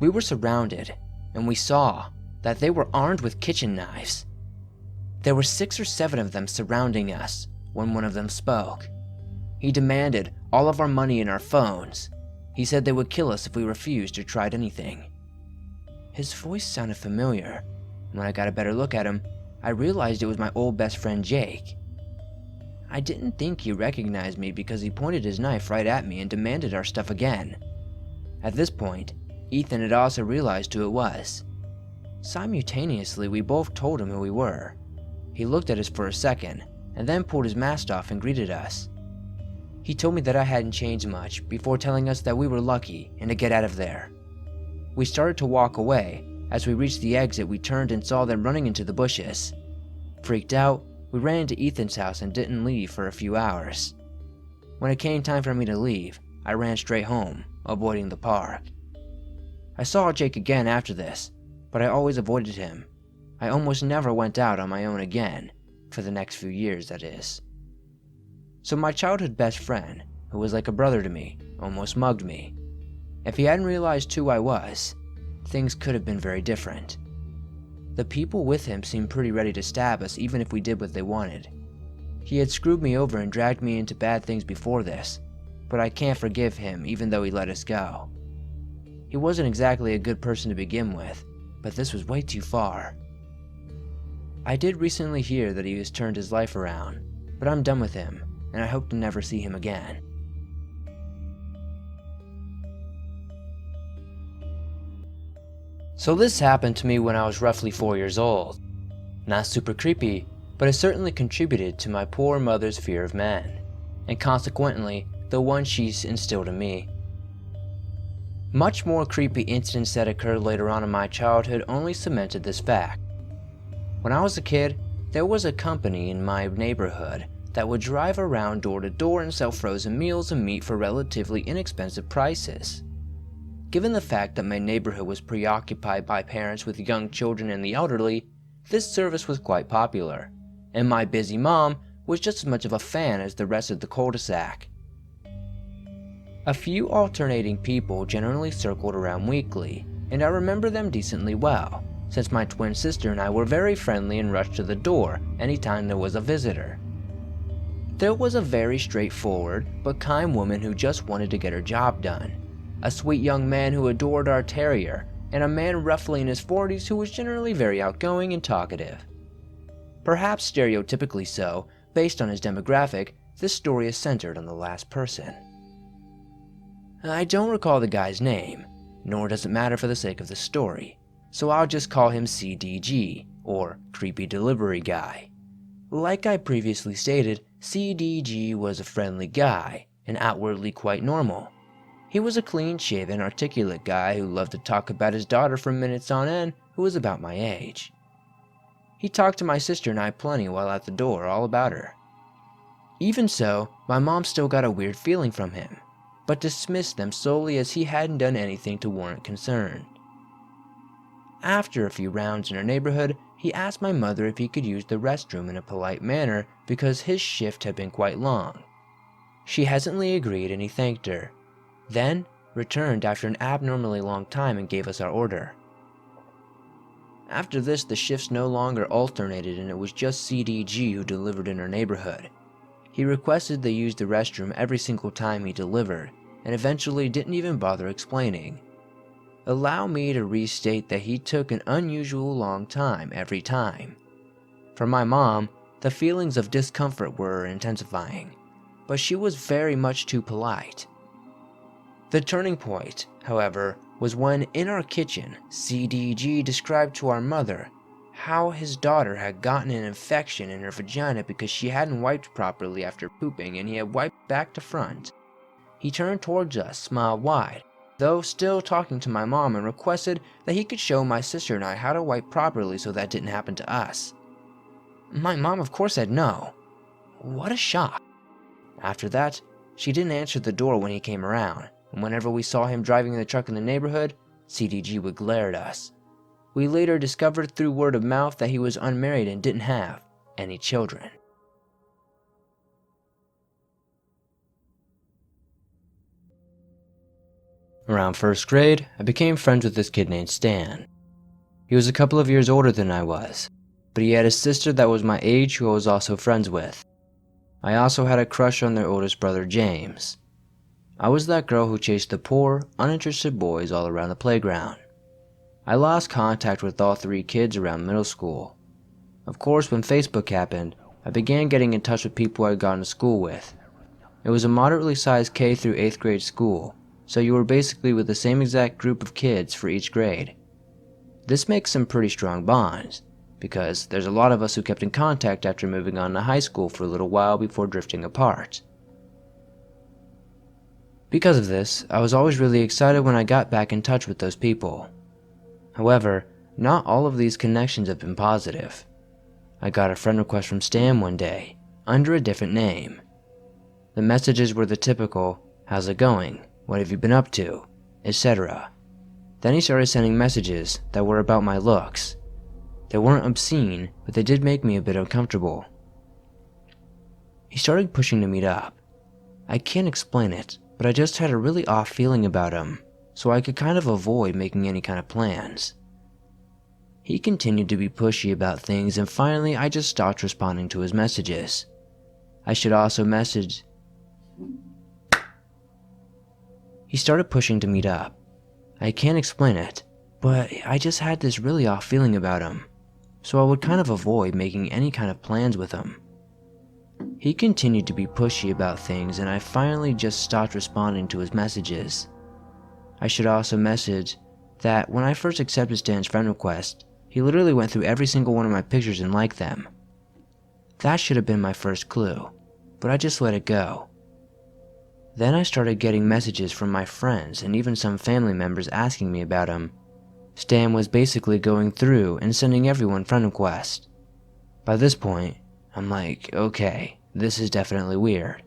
We were surrounded, and we saw that they were armed with kitchen knives. There were 6 or 7 of them surrounding us when one of them spoke. He demanded all of our money and our phones. He said they would kill us if we refused or tried anything. His voice sounded familiar, and when I got a better look at him, I realized it was my old best friend Jake. I didn't think he recognized me because he pointed his knife right at me and demanded our stuff again. At this point, Ethan had also realized who it was. Simultaneously, we both told him who we were. He looked at us for a second, and then pulled his mask off and greeted us. He told me that I hadn't changed much before telling us that we were lucky and to get out of there. We started to walk away. As we reached the exit, we turned and saw them running into the bushes. Freaked out, we ran into Ethan's house and didn't leave for a few hours. When it came time for me to leave, I ran straight home, avoiding the park. I saw Jake again after this, but I always avoided him. I almost never went out on my own again, for the next few years, that is. So my childhood best friend, who was like a brother to me, almost mugged me. If he hadn't realized who I was, things could have been very different. The people with him seemed pretty ready to stab us even if we did what they wanted. He had screwed me over and dragged me into bad things before this, but I can't forgive him even though he let us go. He wasn't exactly a good person to begin with, but this was way too far. I did recently hear that he has turned his life around, but I'm done with him, and I hope to never see him again. So this happened to me when I was roughly 4 years old. Not super creepy, but it certainly contributed to my poor mother's fear of men, and consequently, the one she's instilled in me. Much more creepy incidents that occurred later on in my childhood only cemented this fact. When I was a kid, there was a company in my neighborhood that would drive around door to door and sell frozen meals and meat for relatively inexpensive prices. Given the fact that my neighborhood was preoccupied by parents with young children and the elderly, this service was quite popular, and my busy mom was just as much of a fan as the rest of the cul-de-sac. A few alternating people generally circled around weekly, and I remember them decently well, since my twin sister and I were very friendly and rushed to the door anytime there was a visitor. There was a very straightforward but kind woman who just wanted to get her job done, a sweet young man who adored our terrier, and a man roughly in his 40s who was generally very outgoing and talkative. Perhaps stereotypically so, based on his demographic, this story is centered on the last person. I don't recall the guy's name, nor does it matter for the sake of the story, so I'll just call him CDG, or Creepy Delivery Guy. Like I previously stated, CDG was a friendly guy, and outwardly quite normal. He was a clean-shaven, articulate guy who loved to talk about his daughter for minutes on end, who was about my age. He talked to my sister and I plenty while at the door all about her. Even so, my mom still got a weird feeling from him, but dismissed them solely as he hadn't done anything to warrant concern. After a few rounds in our neighborhood, he asked my mother if he could use the restroom in a polite manner because his shift had been quite long. She hesitantly agreed and he thanked her, then returned after an abnormally long time and gave us our order. After this, the shifts no longer alternated and it was just CO.AG who delivered in our neighborhood. He requested they use the restroom every single time he delivered, and eventually didn't even bother explaining. Allow me to restate that he took an unusual long time every time. For my mom, the feelings of discomfort were intensifying, but she was very much too polite. The turning point, however, was when in our kitchen, CO.AG described to our mother how his daughter had gotten an infection in her vagina because she hadn't wiped properly after pooping and he had wiped back to front. He turned towards us, smiled wide, though still talking to my mom, and requested that he could show my sister and I how to wipe properly so that didn't happen to us. My mom of course said no. What a shock. After that, she didn't answer the door when he came around, and whenever we saw him driving the truck in the neighborhood, CO.AG would glare at us. We later discovered through word of mouth that he was unmarried and didn't have any children. Around first grade, I became friends with this kid named Stan. He was a couple of years older than I was, but he had a sister that was my age who I was also friends with. I also had a crush on their oldest brother, James. I was that girl who chased the poor, uninterested boys all around the playground. I lost contact with all three kids around middle school. Of course, when Facebook happened, I began getting in touch with people I'd gone to school with. It was a moderately sized K through 8th grade school, so you were basically with the same exact group of kids for each grade. This makes some pretty strong bonds, because there's a lot of us who kept in contact after moving on to high school for a little while before drifting apart. Because of this, I was always really excited when I got back in touch with those people. However, not all of these connections have been positive. I got a friend request from Stan one day, under a different name. The messages were the typical, "How's it going? What have you been up to?" etc. Then he started sending messages that were about my looks. They weren't obscene, but they did make me a bit uncomfortable. He started pushing to meet up. I can't explain it, but I just had a really off feeling about him, so I could kind of avoid making any kind of plans. He continued to be pushy about things, and finally I just stopped responding to his messages. I should also message. He started pushing to meet up. I can't explain it, but I just had this really off feeling about him, so I would kind of avoid making any kind of plans with him. He continued to be pushy about things, and I finally just stopped responding to his messages. I should also message that when I first accepted Stan's friend request, he literally went through every single one of my pictures and liked them. That should have been my first clue, but I just let it go. Then I started getting messages from my friends and even some family members asking me about him. Stan was basically going through and sending everyone friend requests. By this point, I'm like, okay, this is definitely weird.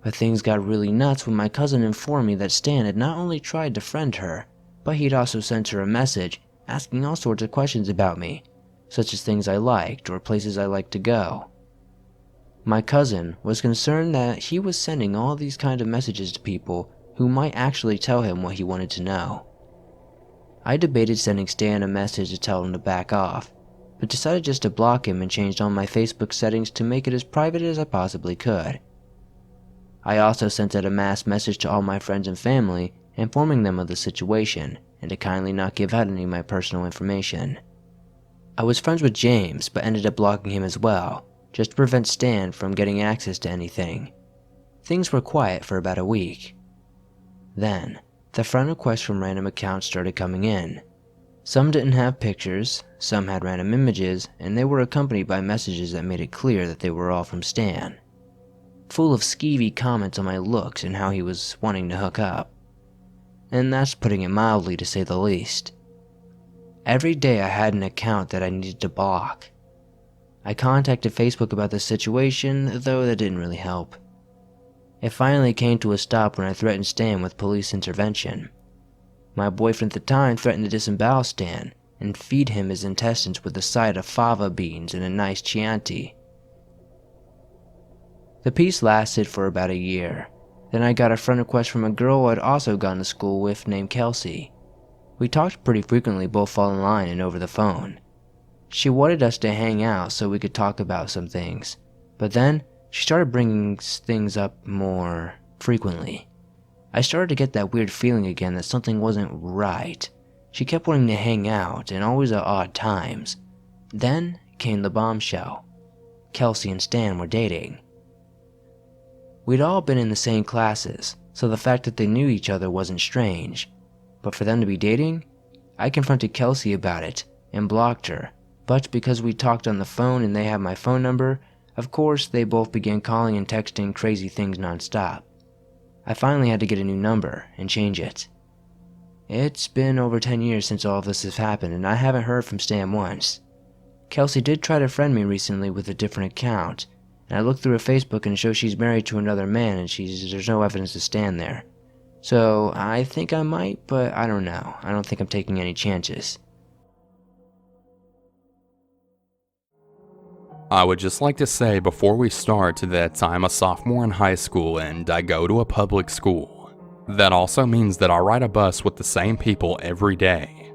But things got really nuts when my cousin informed me that Stan had not only tried to friend her, but he'd also sent her a message asking all sorts of questions about me, such as things I liked or places I liked to go. My cousin was concerned that he was sending all these kind of messages to people who might actually tell him what he wanted to know. I debated sending Stan a message to tell him to back off, but decided just to block him and changed all my Facebook settings to make it as private as I possibly could. I also sent out a mass message to all my friends and family informing them of the situation and to kindly not give out any of my personal information. I was friends with James but ended up blocking him as well, just to prevent Stan from getting access to anything. Things were quiet for about a week. Then, the friend requests from random accounts started coming in. Some didn't have pictures, some had random images, and they were accompanied by messages that made it clear that they were all from Stan. Full of skeevy comments on my looks and how he was wanting to hook up. And that's putting it mildly to say the least. Every day I had an account that I needed to block. I contacted Facebook about the situation, though that didn't really help. It finally came to a stop when I threatened Stan with police intervention. My boyfriend at the time threatened to disembowel Stan and feed him his intestines with a side of fava beans and a nice Chianti. The peace lasted for about a year. Then I got a friend request from a girl I'd also gone to school with named Kelsey. We talked pretty frequently both online and over the phone, She wanted us to hang out so we could talk about some things, but then she started bringing things up more frequently. I started to get that weird feeling again that something wasn't right. She kept wanting to hang out, and always at odd times. Then came the bombshell. Kelsey and Stan were dating. We'd all been in the same classes, so the fact that they knew each other wasn't strange. But for them to be dating, I confronted Kelsey about it and blocked her. But because we talked on the phone and they have my phone number, of course they both began calling and texting crazy things nonstop. I finally had to get a new number and change it. It's been over 10 years since all of this has happened, and I haven't heard from Stan once. Kelsey did try to friend me recently with a different account, and I looked through her Facebook and it shows she's married to another man and there's no evidence to Stan there. So I think I might, but I don't know. I don't think I'm taking any chances. I would just like to say before we start that I'm a sophomore in high school and I go to a public school. That also means that I ride a bus with the same people every day.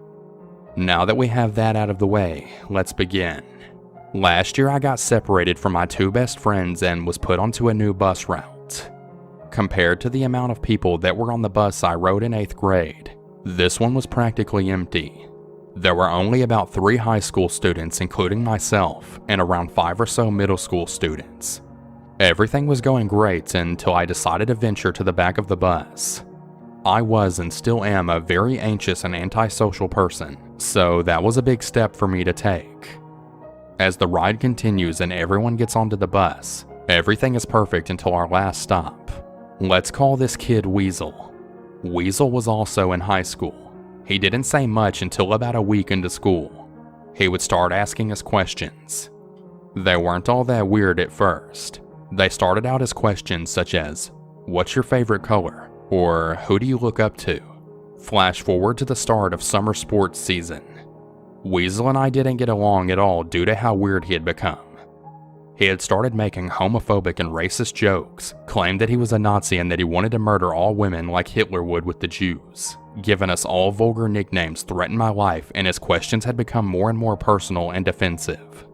Now that we have that out of the way, let's begin. Last year I got separated from my two best friends and was put onto a new bus route. Compared to the amount of people that were on the bus I rode in 8th grade, this one was practically empty. There were only about 3 high school students, including myself, and around 5 or so middle school students. Everything was going great until I decided to venture to the back of the bus. I was and still am a very anxious and antisocial person, so that was a big step for me to take. As the ride continues and everyone gets onto the bus, everything is perfect until our last stop. Let's call this kid Weasel. Weasel was also in high school. He didn't say much until about a week into school. He would start asking us questions. They weren't all that weird at first. They started out as questions such as, "What's your favorite color?" or "Who do you look up to?" Flash forward to the start of summer sports season. Weasel and I didn't get along at all due to how weird he had become. He had started making homophobic and racist jokes, claimed that he was a Nazi and that he wanted to murder all women like Hitler would with the Jews, given us all vulgar nicknames, threatened my life, and his questions had become more and more personal and offensive.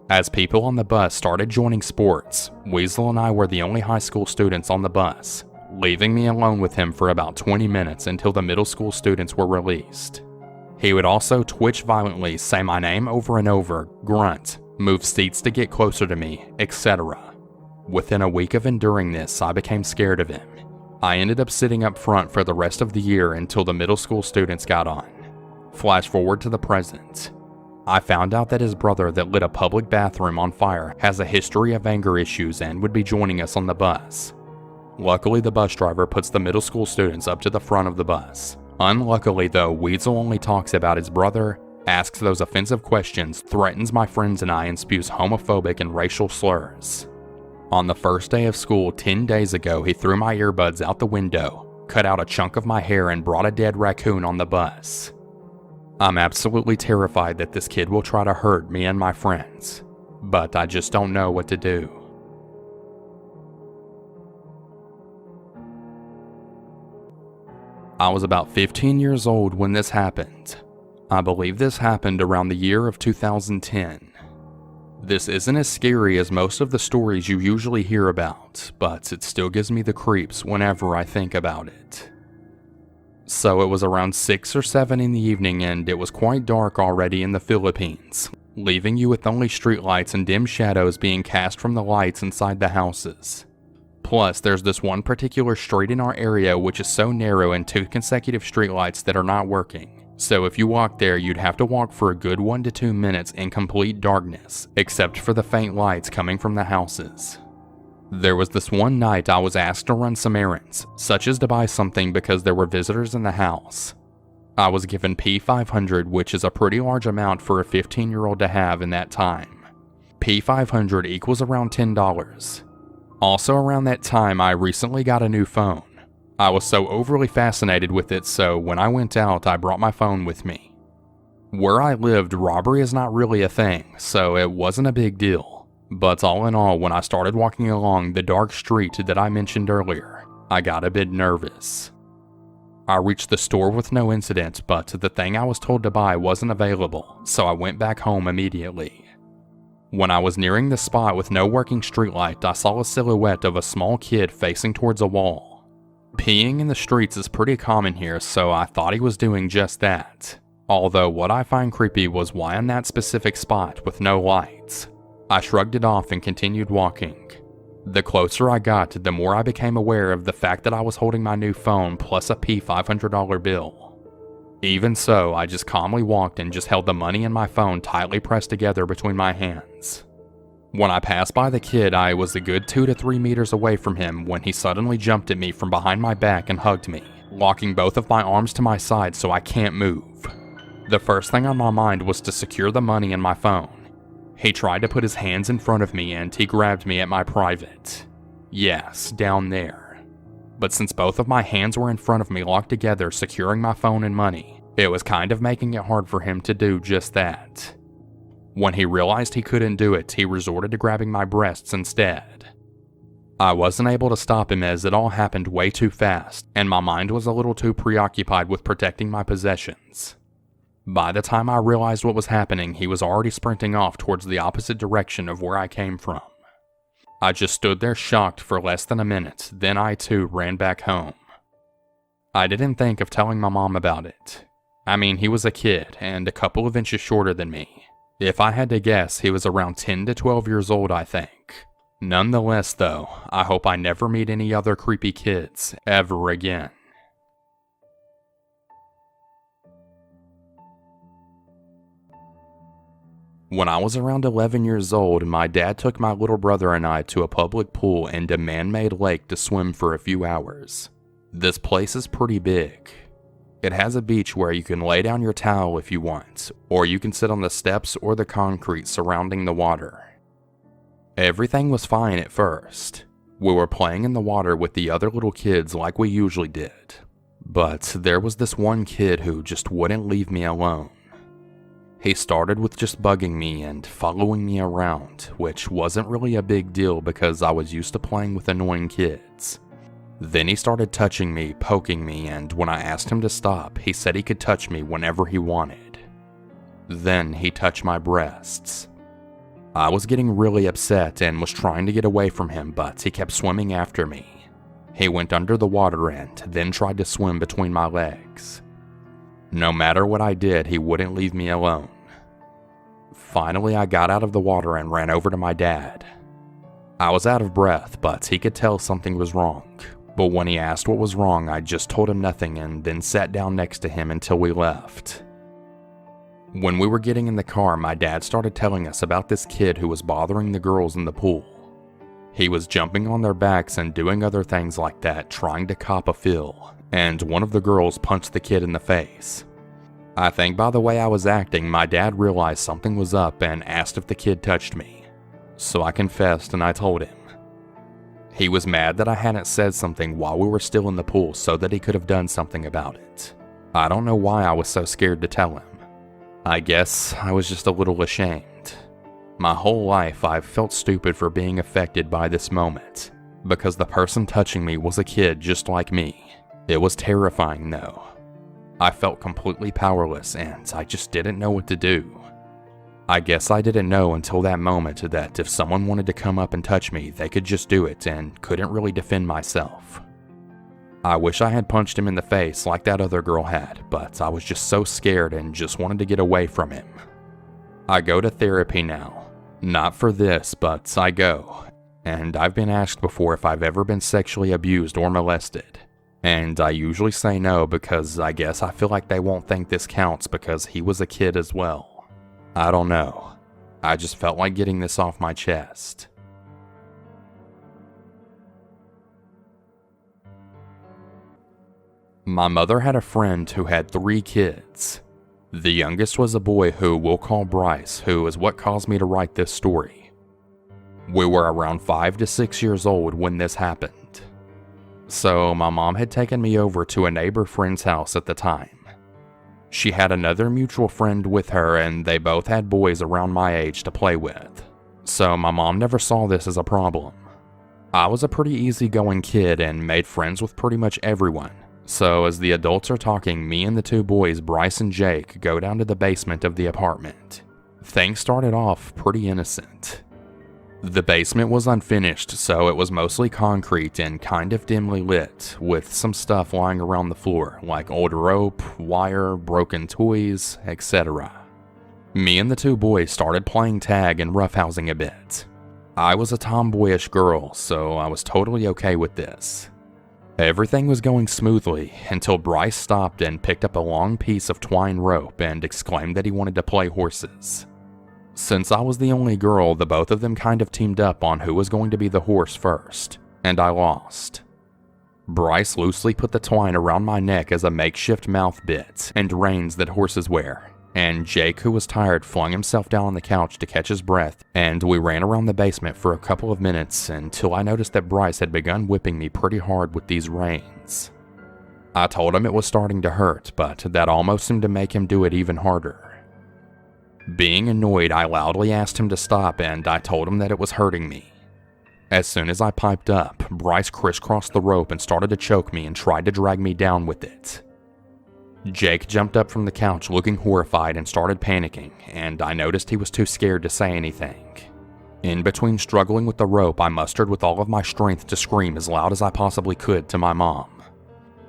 As people on the bus started joining sports, Weasel and I were the only high school students on the bus, leaving me alone with him for about 20 minutes until the middle school students were released. He would also twitch violently, say my name over and over, grunt, move seats to get closer to me, etc. Within a week of enduring this, I became scared of him. I ended up sitting up front for the rest of the year until the middle school students got on. Flash forward to the present. I found out that his brother that lit a public bathroom on fire has a history of anger issues and would be joining us on the bus. Luckily, the bus driver puts the middle school students up to the front of the bus. Unluckily though, Weasel only talks about his brother, asks those offensive questions, threatens my friends and I, and spews homophobic and racial slurs. On the first day of school 10 days ago, he threw my earbuds out the window, cut out a chunk of my hair, and brought a dead raccoon on the bus. I'm absolutely terrified that this kid will try to hurt me and my friends, but I just don't know what to do. I was about 15 years old when this happened. I believe this happened around the year of 2010. This isn't as scary as most of the stories you usually hear about, but it still gives me the creeps whenever I think about it. So it was around 6 or 7 in the evening and it was quite dark already in the Philippines, leaving you with only streetlights and dim shadows being cast from the lights inside the houses. Plus, there's this one particular street in our area which is so narrow and 2 consecutive streetlights that are not working. So if you walk there, you'd have to walk for a good 1 to 2 minutes in complete darkness, except for the faint lights coming from the houses. There was this one night I was asked to run some errands, such as to buy something because there were visitors in the house. I was given P500, which is a pretty large amount for a 15-year-old to have in that time. P500 equals around $10. Also around that time, I recently got a new phone. I was so overly fascinated with it, so when I went out, I brought my phone with me. Where I lived, robbery is not really a thing, so it wasn't a big deal. But all in all, when I started walking along the dark street that I mentioned earlier, I got a bit nervous. I reached the store with no incident, but the thing I was told to buy wasn't available, so I went back home immediately. When I was nearing the spot with no working streetlight, I saw a silhouette of a small kid facing towards a wall. Peeing in the streets is pretty common here, so I thought he was doing just that. Although what I find creepy was why on that specific spot with no lights. I shrugged it off and continued walking. The closer I got, the more I became aware of the fact that I was holding my new phone plus a $500 bill. Even so, I just calmly walked and just held the money and my phone tightly pressed together between my hands. When I passed by the kid, I was a good 2 to 3 meters away from him when he suddenly jumped at me from behind my back and hugged me, locking both of my arms to my side so I can't move. The first thing on my mind was to secure the money and my phone. He tried to put his hands in front of me and he grabbed me at my private. Yes, down there. But since both of my hands were in front of me locked together securing my phone and money, it was kind of making it hard for him to do just that. When he realized he couldn't do it, he resorted to grabbing my breasts instead. I wasn't able to stop him as it all happened way too fast, and my mind was a little too preoccupied with protecting my possessions. By the time I realized what was happening, he was already sprinting off towards the opposite direction of where I came from. I just stood there shocked for less than a minute, then I too ran back home. I didn't think of telling my mom about it. I mean, he was a kid and a couple of inches shorter than me. If I had to guess, he was around 10 to 12 years old, I think. Nonetheless though, I hope I never meet any other creepy kids ever again. When I was around 11 years old, my dad took my little brother and I to a public pool and a man-made lake to swim for a few hours. This place is pretty big. It has a beach where you can lay down your towel if you want, or you can sit on the steps or the concrete surrounding the water. Everything was fine at first. We were playing in the water with the other little kids like we usually did. But there was this one kid who just wouldn't leave me alone. He started with just bugging me and following me around, which wasn't really a big deal because I was used to playing with annoying kids. Then he started touching me, poking me, and when I asked him to stop, he said he could touch me whenever he wanted. Then he touched my breasts. I was getting really upset and was trying to get away from him, but he kept swimming after me. He went under the water and then tried to swim between my legs. No matter what I did, he wouldn't leave me alone. Finally, I got out of the water and ran over to my dad. I was out of breath, but he could tell something was wrong. But when he asked what was wrong, I just told him nothing and then sat down next to him until we left. When we were getting in the car, my dad started telling us about this kid who was bothering the girls in the pool. He was jumping on their backs and doing other things like that, trying to cop a feel, and one of the girls punched the kid in the face. I think by the way I was acting, my dad realized something was up and asked if the kid touched me. So I confessed and I told him. He was mad that I hadn't said something while we were still in the pool so that he could have done something about it. I don't know why I was so scared to tell him. I guess I was just a little ashamed. My whole life I've felt stupid for being affected by this moment, because the person touching me was a kid just like me. It was terrifying though. I felt completely powerless and I just didn't know what to do. I guess I didn't know until that moment that if someone wanted to come up and touch me, they could just do it and couldn't really defend myself. I wish I had punched him in the face like that other girl had, but I was just so scared and just wanted to get away from him. I go to therapy now. Not for this, but I go. And I've been asked before if I've ever been sexually abused or molested. And I usually say no because I guess I feel like they won't think this counts because he was a kid as well. I don't know. I just felt like getting this off my chest. My mother had a friend who had 3 kids. The youngest was a boy who we'll call Bryce, who is what caused me to write this story. We were around 5 to 6 years old when this happened. So my mom had taken me over to a neighbor friend's house at the time. She had another mutual friend with her and they both had boys around my age to play with. So my mom never saw this as a problem. I was a pretty easygoing kid and made friends with pretty much everyone. So as the adults are talking, me and the two boys, Bryce and Jake, go down to the basement of the apartment. Things started off pretty innocent. The basement was unfinished, so it was mostly concrete and kind of dimly lit, with some stuff lying around the floor, like old rope, wire, broken toys, etc. Me and the two boys started playing tag and roughhousing a bit. I was a tomboyish girl, so I was totally okay with this. Everything was going smoothly until Bryce stopped and picked up a long piece of twine rope and exclaimed that he wanted to play horses. Since I was the only girl, the both of them kind of teamed up on who was going to be the horse first, and I lost. Bryce loosely put the twine around my neck as a makeshift mouth bit and reins that horses wear, and Jake, who was tired, flung himself down on the couch to catch his breath, and we ran around the basement for a couple of minutes until I noticed that Bryce had begun whipping me pretty hard with these reins. I told him it was starting to hurt, but that almost seemed to make him do it even harder. Being annoyed, I loudly asked him to stop, and I told him that it was hurting me. As soon as I piped up, Bryce crisscrossed the rope and started to choke me and tried to drag me down with it. Jake jumped up from the couch looking horrified and started panicking, and I noticed he was too scared to say anything. In between struggling with the rope, I mustered with all of my strength to scream as loud as I possibly could to my mom.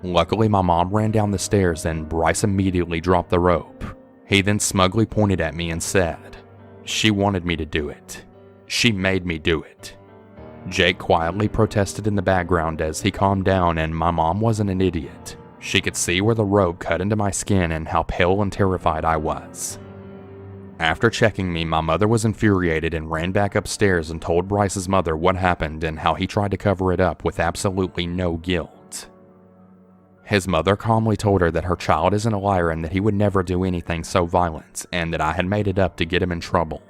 Luckily, my mom ran down the stairs and Bryce immediately dropped the rope. He then smugly pointed at me and said, "She wanted me to do it. She made me do it." Jake quietly protested in the background as he calmed down, and my mom wasn't an idiot. She could see where the rope cut into my skin and how pale and terrified I was. After checking me, my mother was infuriated and ran back upstairs and told Bryce's mother what happened and how he tried to cover it up with absolutely no guilt. His mother calmly told her that her child isn't a liar and that he would never do anything so violent, and that I had made it up to get him in trouble.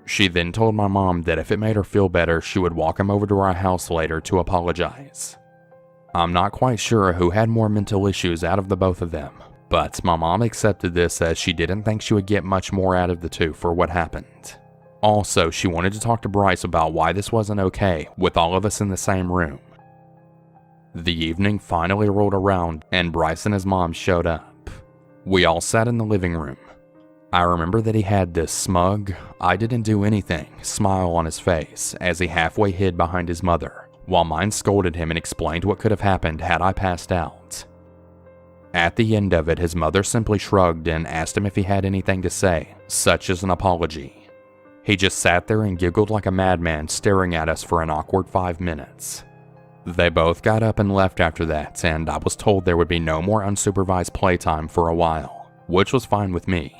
She then told my mom that if it made her feel better, she would walk him over to our house later to apologize. I'm not quite sure who had more mental issues out of the both of them, but my mom accepted this as she didn't think she would get much more out of the two for what happened. Also, she wanted to talk to Bryce about why this wasn't okay with all of us in the same room. The evening finally rolled around and Bryce and his mom showed up. We all sat in the living room. I remember that he had this smug, "I didn't do anything" smile on his face as he halfway hid behind his mother, while mine scolded him and explained what could have happened had I passed out. At the end of it, his mother simply shrugged and asked him if he had anything to say, such as an apology. He just sat there and giggled like a madman, staring at us for an awkward 5 minutes. They both got up and left after that, and I was told there would be no more unsupervised playtime for a while, which was fine with me.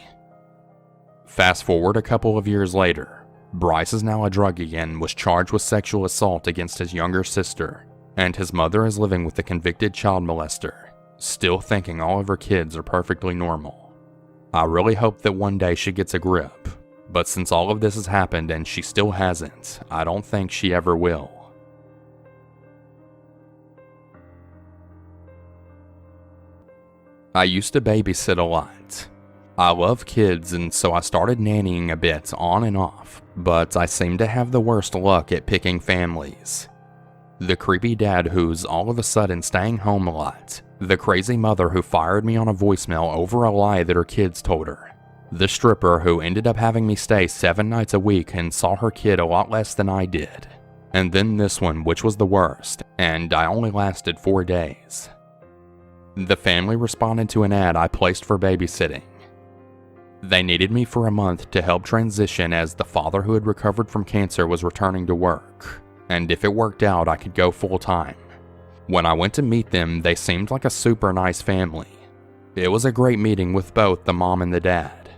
Fast forward a couple of years later, Bryce is now a druggie and was charged with sexual assault against his younger sister, and his mother is living with the convicted child molester, still thinking all of her kids are perfectly normal. I really hope that one day she gets a grip, but since all of this has happened and she still hasn't, I don't think she ever will. I used to babysit a lot. I love kids, and so I started nannying a bit on and off, but I seem to have the worst luck at picking families. The creepy dad who's all of a sudden staying home a lot, the crazy mother who fired me on a voicemail over a lie that her kids told her, the stripper who ended up having me stay 7 nights a week and saw her kid a lot less than I did, and then this one, which was the worst, and I only lasted 4 days. The family responded to an ad I placed for babysitting. They needed me for a month to help transition as the father who had recovered from cancer was returning to work, and if it worked out, I could go full-time. When I went to meet them, they seemed like a super nice family. It was a great meeting with both the mom and the dad.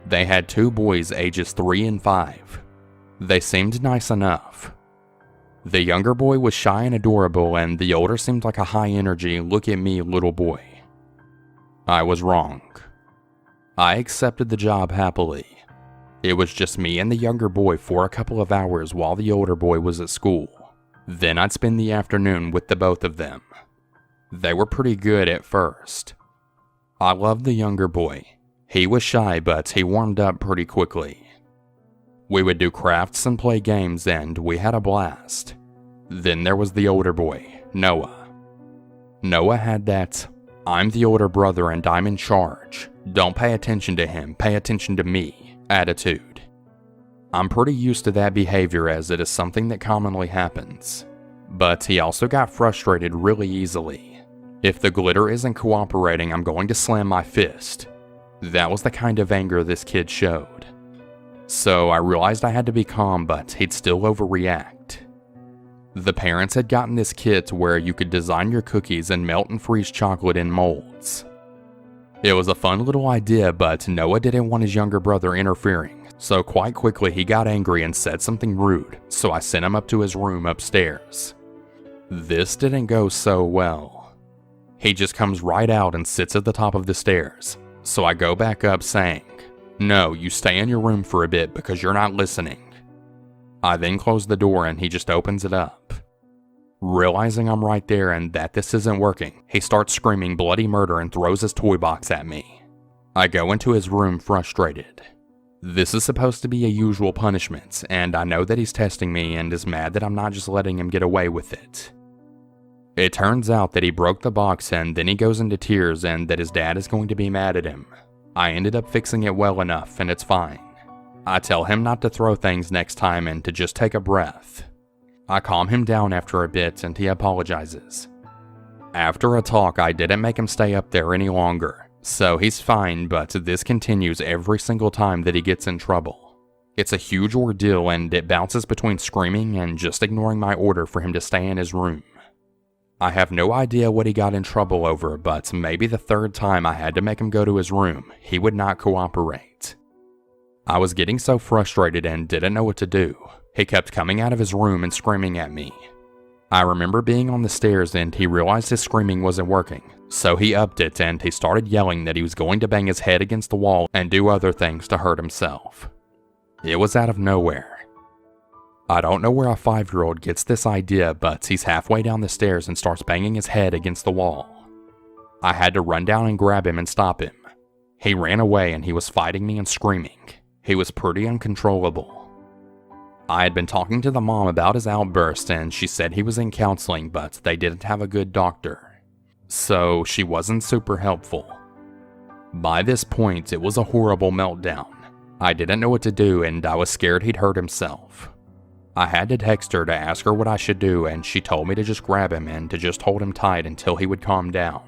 They had 2 boys ages 3 and 5. They seemed nice enough. The younger boy was shy and adorable, and the older seemed like a high-energy, look-at-me little boy. I was wrong. I accepted the job happily. It was just me and the younger boy for a couple of hours while the older boy was at school. Then I'd spend the afternoon with the both of them. They were pretty good at first. I loved the younger boy. He was shy, but he warmed up pretty quickly. We would do crafts and play games, and we had a blast. Then there was the older boy, Noah. Noah had that, "I'm the older brother and I'm in charge. Don't pay attention to him, pay attention to me" attitude. I'm pretty used to that behavior as it is something that commonly happens. But he also got frustrated really easily. If the glitter isn't cooperating, I'm going to slam my fist. That was the kind of anger this kid showed. So I realized I had to be calm, but he'd still overreact. The parents had gotten this kit to where you could design your cookies and melt and freeze chocolate in molds. It was a fun little idea, but Noah didn't want his younger brother interfering, so quite quickly he got angry and said something rude, so I sent him up to his room upstairs. This didn't go so well. He just comes right out and sits at the top of the stairs, so I go back up saying, "No, you stay in your room for a bit because you're not listening." I then close the door and he just opens it up. Realizing I'm right there and that this isn't working, he starts screaming bloody murder and throws his toy box at me. I go into his room frustrated. This is supposed to be a usual punishment, and I know that he's testing me and is mad that I'm not just letting him get away with it. It turns out that he broke the box and then he goes into tears and that his dad is going to be mad at him. I ended up fixing it well enough and it's fine. I tell him not to throw things next time and to just take a breath. I calm him down after a bit and he apologizes. After a talk, I didn't make him stay up there any longer, so he's fine, but this continues every single time that he gets in trouble. It's a huge ordeal and it bounces between screaming and just ignoring my order for him to stay in his room. I have no idea what he got in trouble over, but maybe the third time I had to make him go to his room, he would not cooperate. I was getting so frustrated and didn't know what to do. He kept coming out of his room and screaming at me. I remember being on the stairs and he realized his screaming wasn't working, so he upped it and he started yelling that he was going to bang his head against the wall and do other things to hurt himself. It was out of nowhere. I don't know where a 5-year-old gets this idea, but he's halfway down the stairs and starts banging his head against the wall. I had to run down and grab him and stop him. He ran away and he was fighting me and screaming. He was pretty uncontrollable. I had been talking to the mom about his outburst and she said he was in counseling, but they didn't have a good doctor. So she wasn't super helpful. By this point, it was a horrible meltdown. I didn't know what to do and I was scared he'd hurt himself. I had to text her to ask her what I should do and she told me to just grab him and to just hold him tight until he would calm down.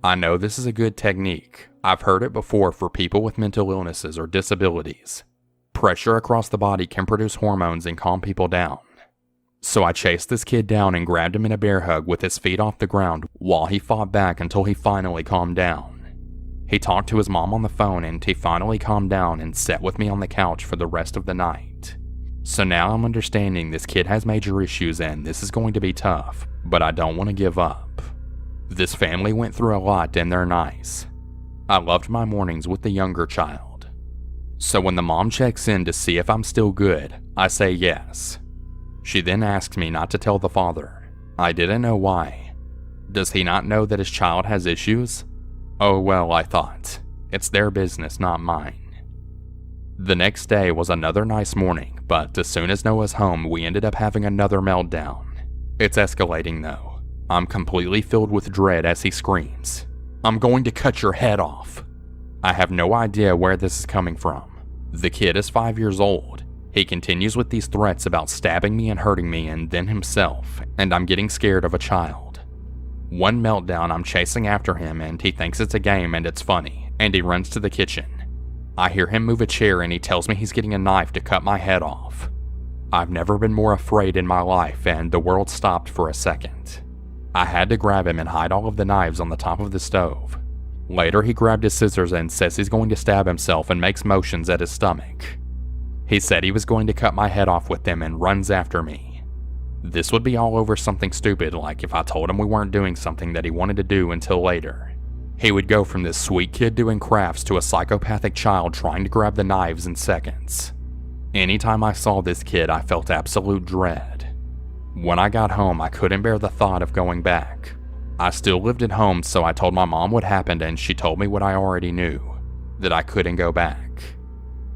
I know this is a good technique. I've heard it before for people with mental illnesses or disabilities. Pressure across the body can produce hormones and calm people down. So I chased this kid down and grabbed him in a bear hug with his feet off the ground while he fought back until he finally calmed down. He talked to his mom on the phone and he finally calmed down and sat with me on the couch for the rest of the night. So now I'm understanding this kid has major issues and this is going to be tough, but I don't want to give up. This family went through a lot and they're nice. I loved my mornings with the younger child. So when the mom checks in to see if I'm still good, I say yes. She then asks me not to tell the father. I didn't know why. Does he not know that his child has issues? Oh well, I thought. It's their business, not mine. The next day was another nice morning, but as soon as Noah's home, we ended up having another meltdown. It's escalating though. I'm completely filled with dread as he screams, "I'm going to cut your head off." I have no idea where this is coming from. The kid is 5 years old. He continues with these threats about stabbing me and hurting me and then himself, and I'm getting scared of a child. One meltdown, I'm chasing after him and he thinks it's a game and it's funny, and he runs to the kitchen. I hear him move a chair and he tells me he's getting a knife to cut my head off. I've never been more afraid in my life and the world stopped for a second. I had to grab him and hide all of the knives on the top of the stove. Later, he grabbed his scissors and says he's going to stab himself and makes motions at his stomach. He said he was going to cut my head off with them and runs after me. This would be all over something stupid like if I told him we weren't doing something that he wanted to do until later. He would go from this sweet kid doing crafts to a psychopathic child trying to grab the knives in seconds. Anytime I saw this kid, I felt absolute dread. When I got home, I couldn't bear the thought of going back. I still lived at home, so I told my mom what happened and she told me what I already knew, that I couldn't go back.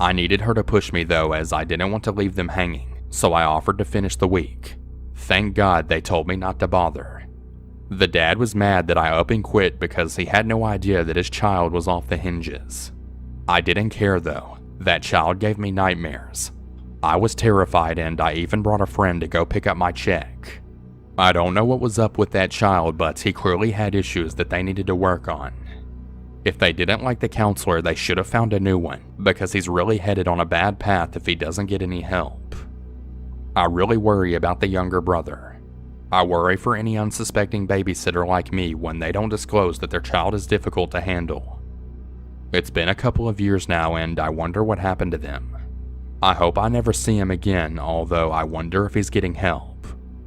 I needed her to push me though, as I didn't want to leave them hanging, so I offered to finish the week. Thank God they told me not to bother. The dad was mad that I up and quit because he had no idea that his child was off the hinges. I didn't care though. That child gave me nightmares. I was terrified and I even brought a friend to go pick up my check. I don't know what was up with that child, but he clearly had issues that they needed to work on. If they didn't like the counselor, they should have found a new one, because he's really headed on a bad path if he doesn't get any help. I really worry about the younger brother. I worry for any unsuspecting babysitter like me when they don't disclose that their child is difficult to handle. It's been a couple of years now and I wonder what happened to them. I hope I never see him again, although I wonder if he's getting help.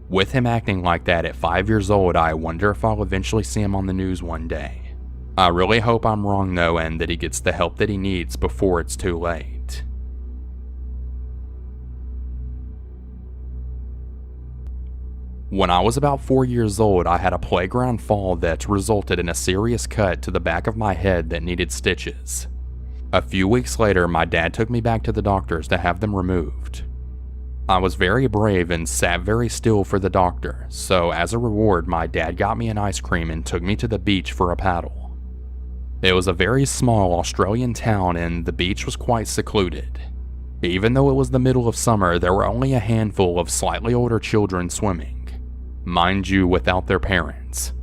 With him acting like that at 5 years old, I wonder if I'll eventually see him on the news one day. I really hope I'm wrong though, and that he gets the help that he needs before it's too late. When I was about 4 years old, I had a playground fall that resulted in a serious cut to the back of my head that needed stitches. A few weeks later, my dad took me back to the doctors to have them removed. I was very brave and sat very still for the doctor, so as a reward, my dad got me an ice cream and took me to the beach for a paddle. It was a very small Australian town and the beach was quite secluded. Even though it was the middle of summer, there were only a handful of slightly older children swimming. Mind you, without their parents.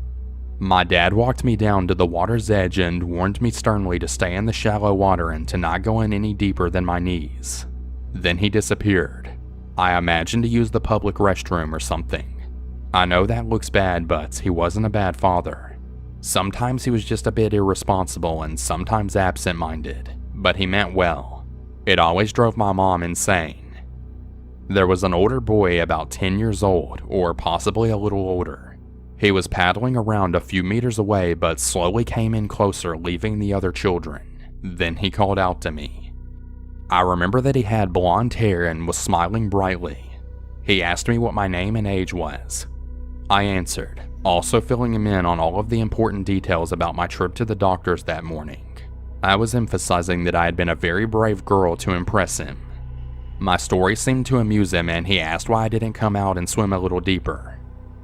My dad walked me down to the water's edge and warned me sternly to stay in the shallow water and to not go in any deeper than my knees. Then he disappeared. I imagined to use the public restroom or something. I know that looks bad, but he wasn't a bad father. Sometimes he was just a bit irresponsible and sometimes absent-minded, but he meant well. It always drove my mom insane. There was an older boy about 10 years old, or possibly a little older. He was paddling around a few meters away but slowly came in closer, leaving the other children. Then he called out to me. I remember that he had blonde hair and was smiling brightly. He asked me what my name and age was. I answered, also filling him in on all of the important details about my trip to the doctors that morning. I was emphasizing that I had been a very brave girl to impress him. My story seemed to amuse him and he asked why I didn't come out and swim a little deeper.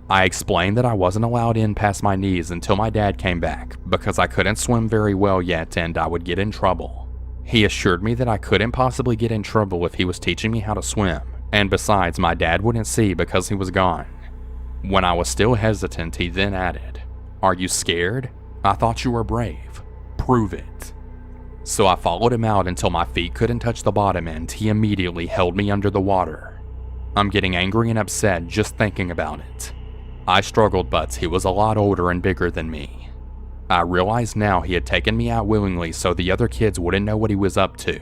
I explained that I wasn't allowed in past my knees until my dad came back because I couldn't swim very well yet and I would get in trouble. He assured me that I couldn't possibly get in trouble if he was teaching me how to swim, and besides, my dad wouldn't see because he was gone. When I was still hesitant, he then added, "Are you scared? I thought you were brave. Prove it." So I followed him out until my feet couldn't touch the bottom and he immediately held me under the water. I'm getting angry and upset just thinking about it. I struggled, but he was a lot older and bigger than me. I realized now he had taken me out willingly so the other kids wouldn't know what he was up to.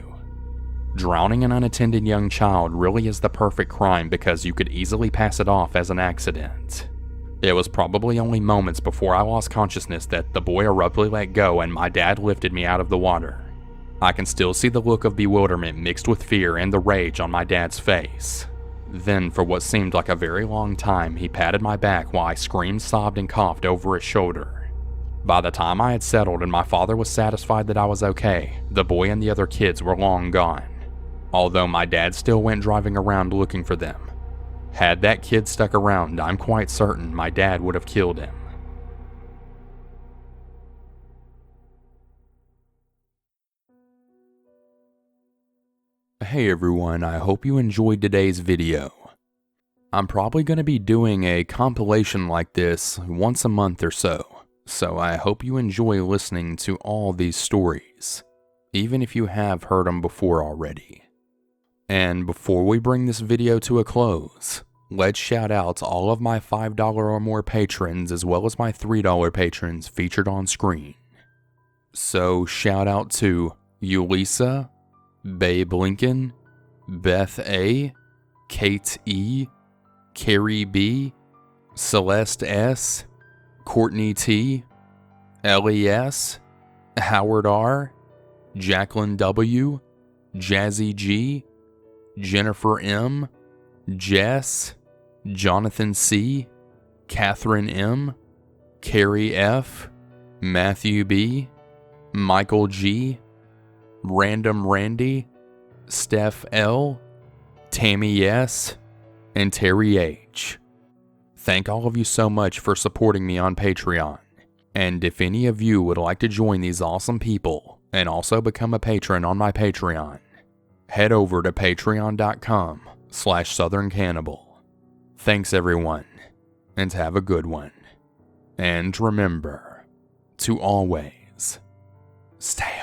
Drowning an unattended young child really is the perfect crime because you could easily pass it off as an accident. It was probably only moments before I lost consciousness that the boy abruptly let go and my dad lifted me out of the water. I can still see the look of bewilderment mixed with fear and the rage on my dad's face. Then, for what seemed like a very long time, he patted my back while I screamed, sobbed, and coughed over his shoulder. By the time I had settled and my father was satisfied that I was okay, the boy and the other kids were long gone. Although my dad still went driving around looking for them. Had that kid stuck around, I'm quite certain my dad would have killed him. Hey everyone, I hope you enjoyed today's video. I'm probably going to be doing a compilation like this once a month or so I hope you enjoy listening to all these stories, even if you have heard them before already. And before we bring this video to a close, let's shout out to all of my $5 or more patrons as well as my $3 patrons featured on screen. So shout out to Yulisa, Babe Lincoln, Beth A, Kate E, Carrie B, Celeste S, Courtney T, Ellie S, Howard R, Jacqueline W, Jazzy G, Jennifer M, Jess, Jonathan C, Catherine M, Carrie F, Matthew B, Michael G, Random Randy, Steph L, Tammy S, and Terry H. Thank all of you so much for supporting me on Patreon. And if any of you would like to join these awesome people and also become a patron on my Patreon, head over to patreon.com/southerncannibal. Thanks everyone, and have a good one. And remember to always stay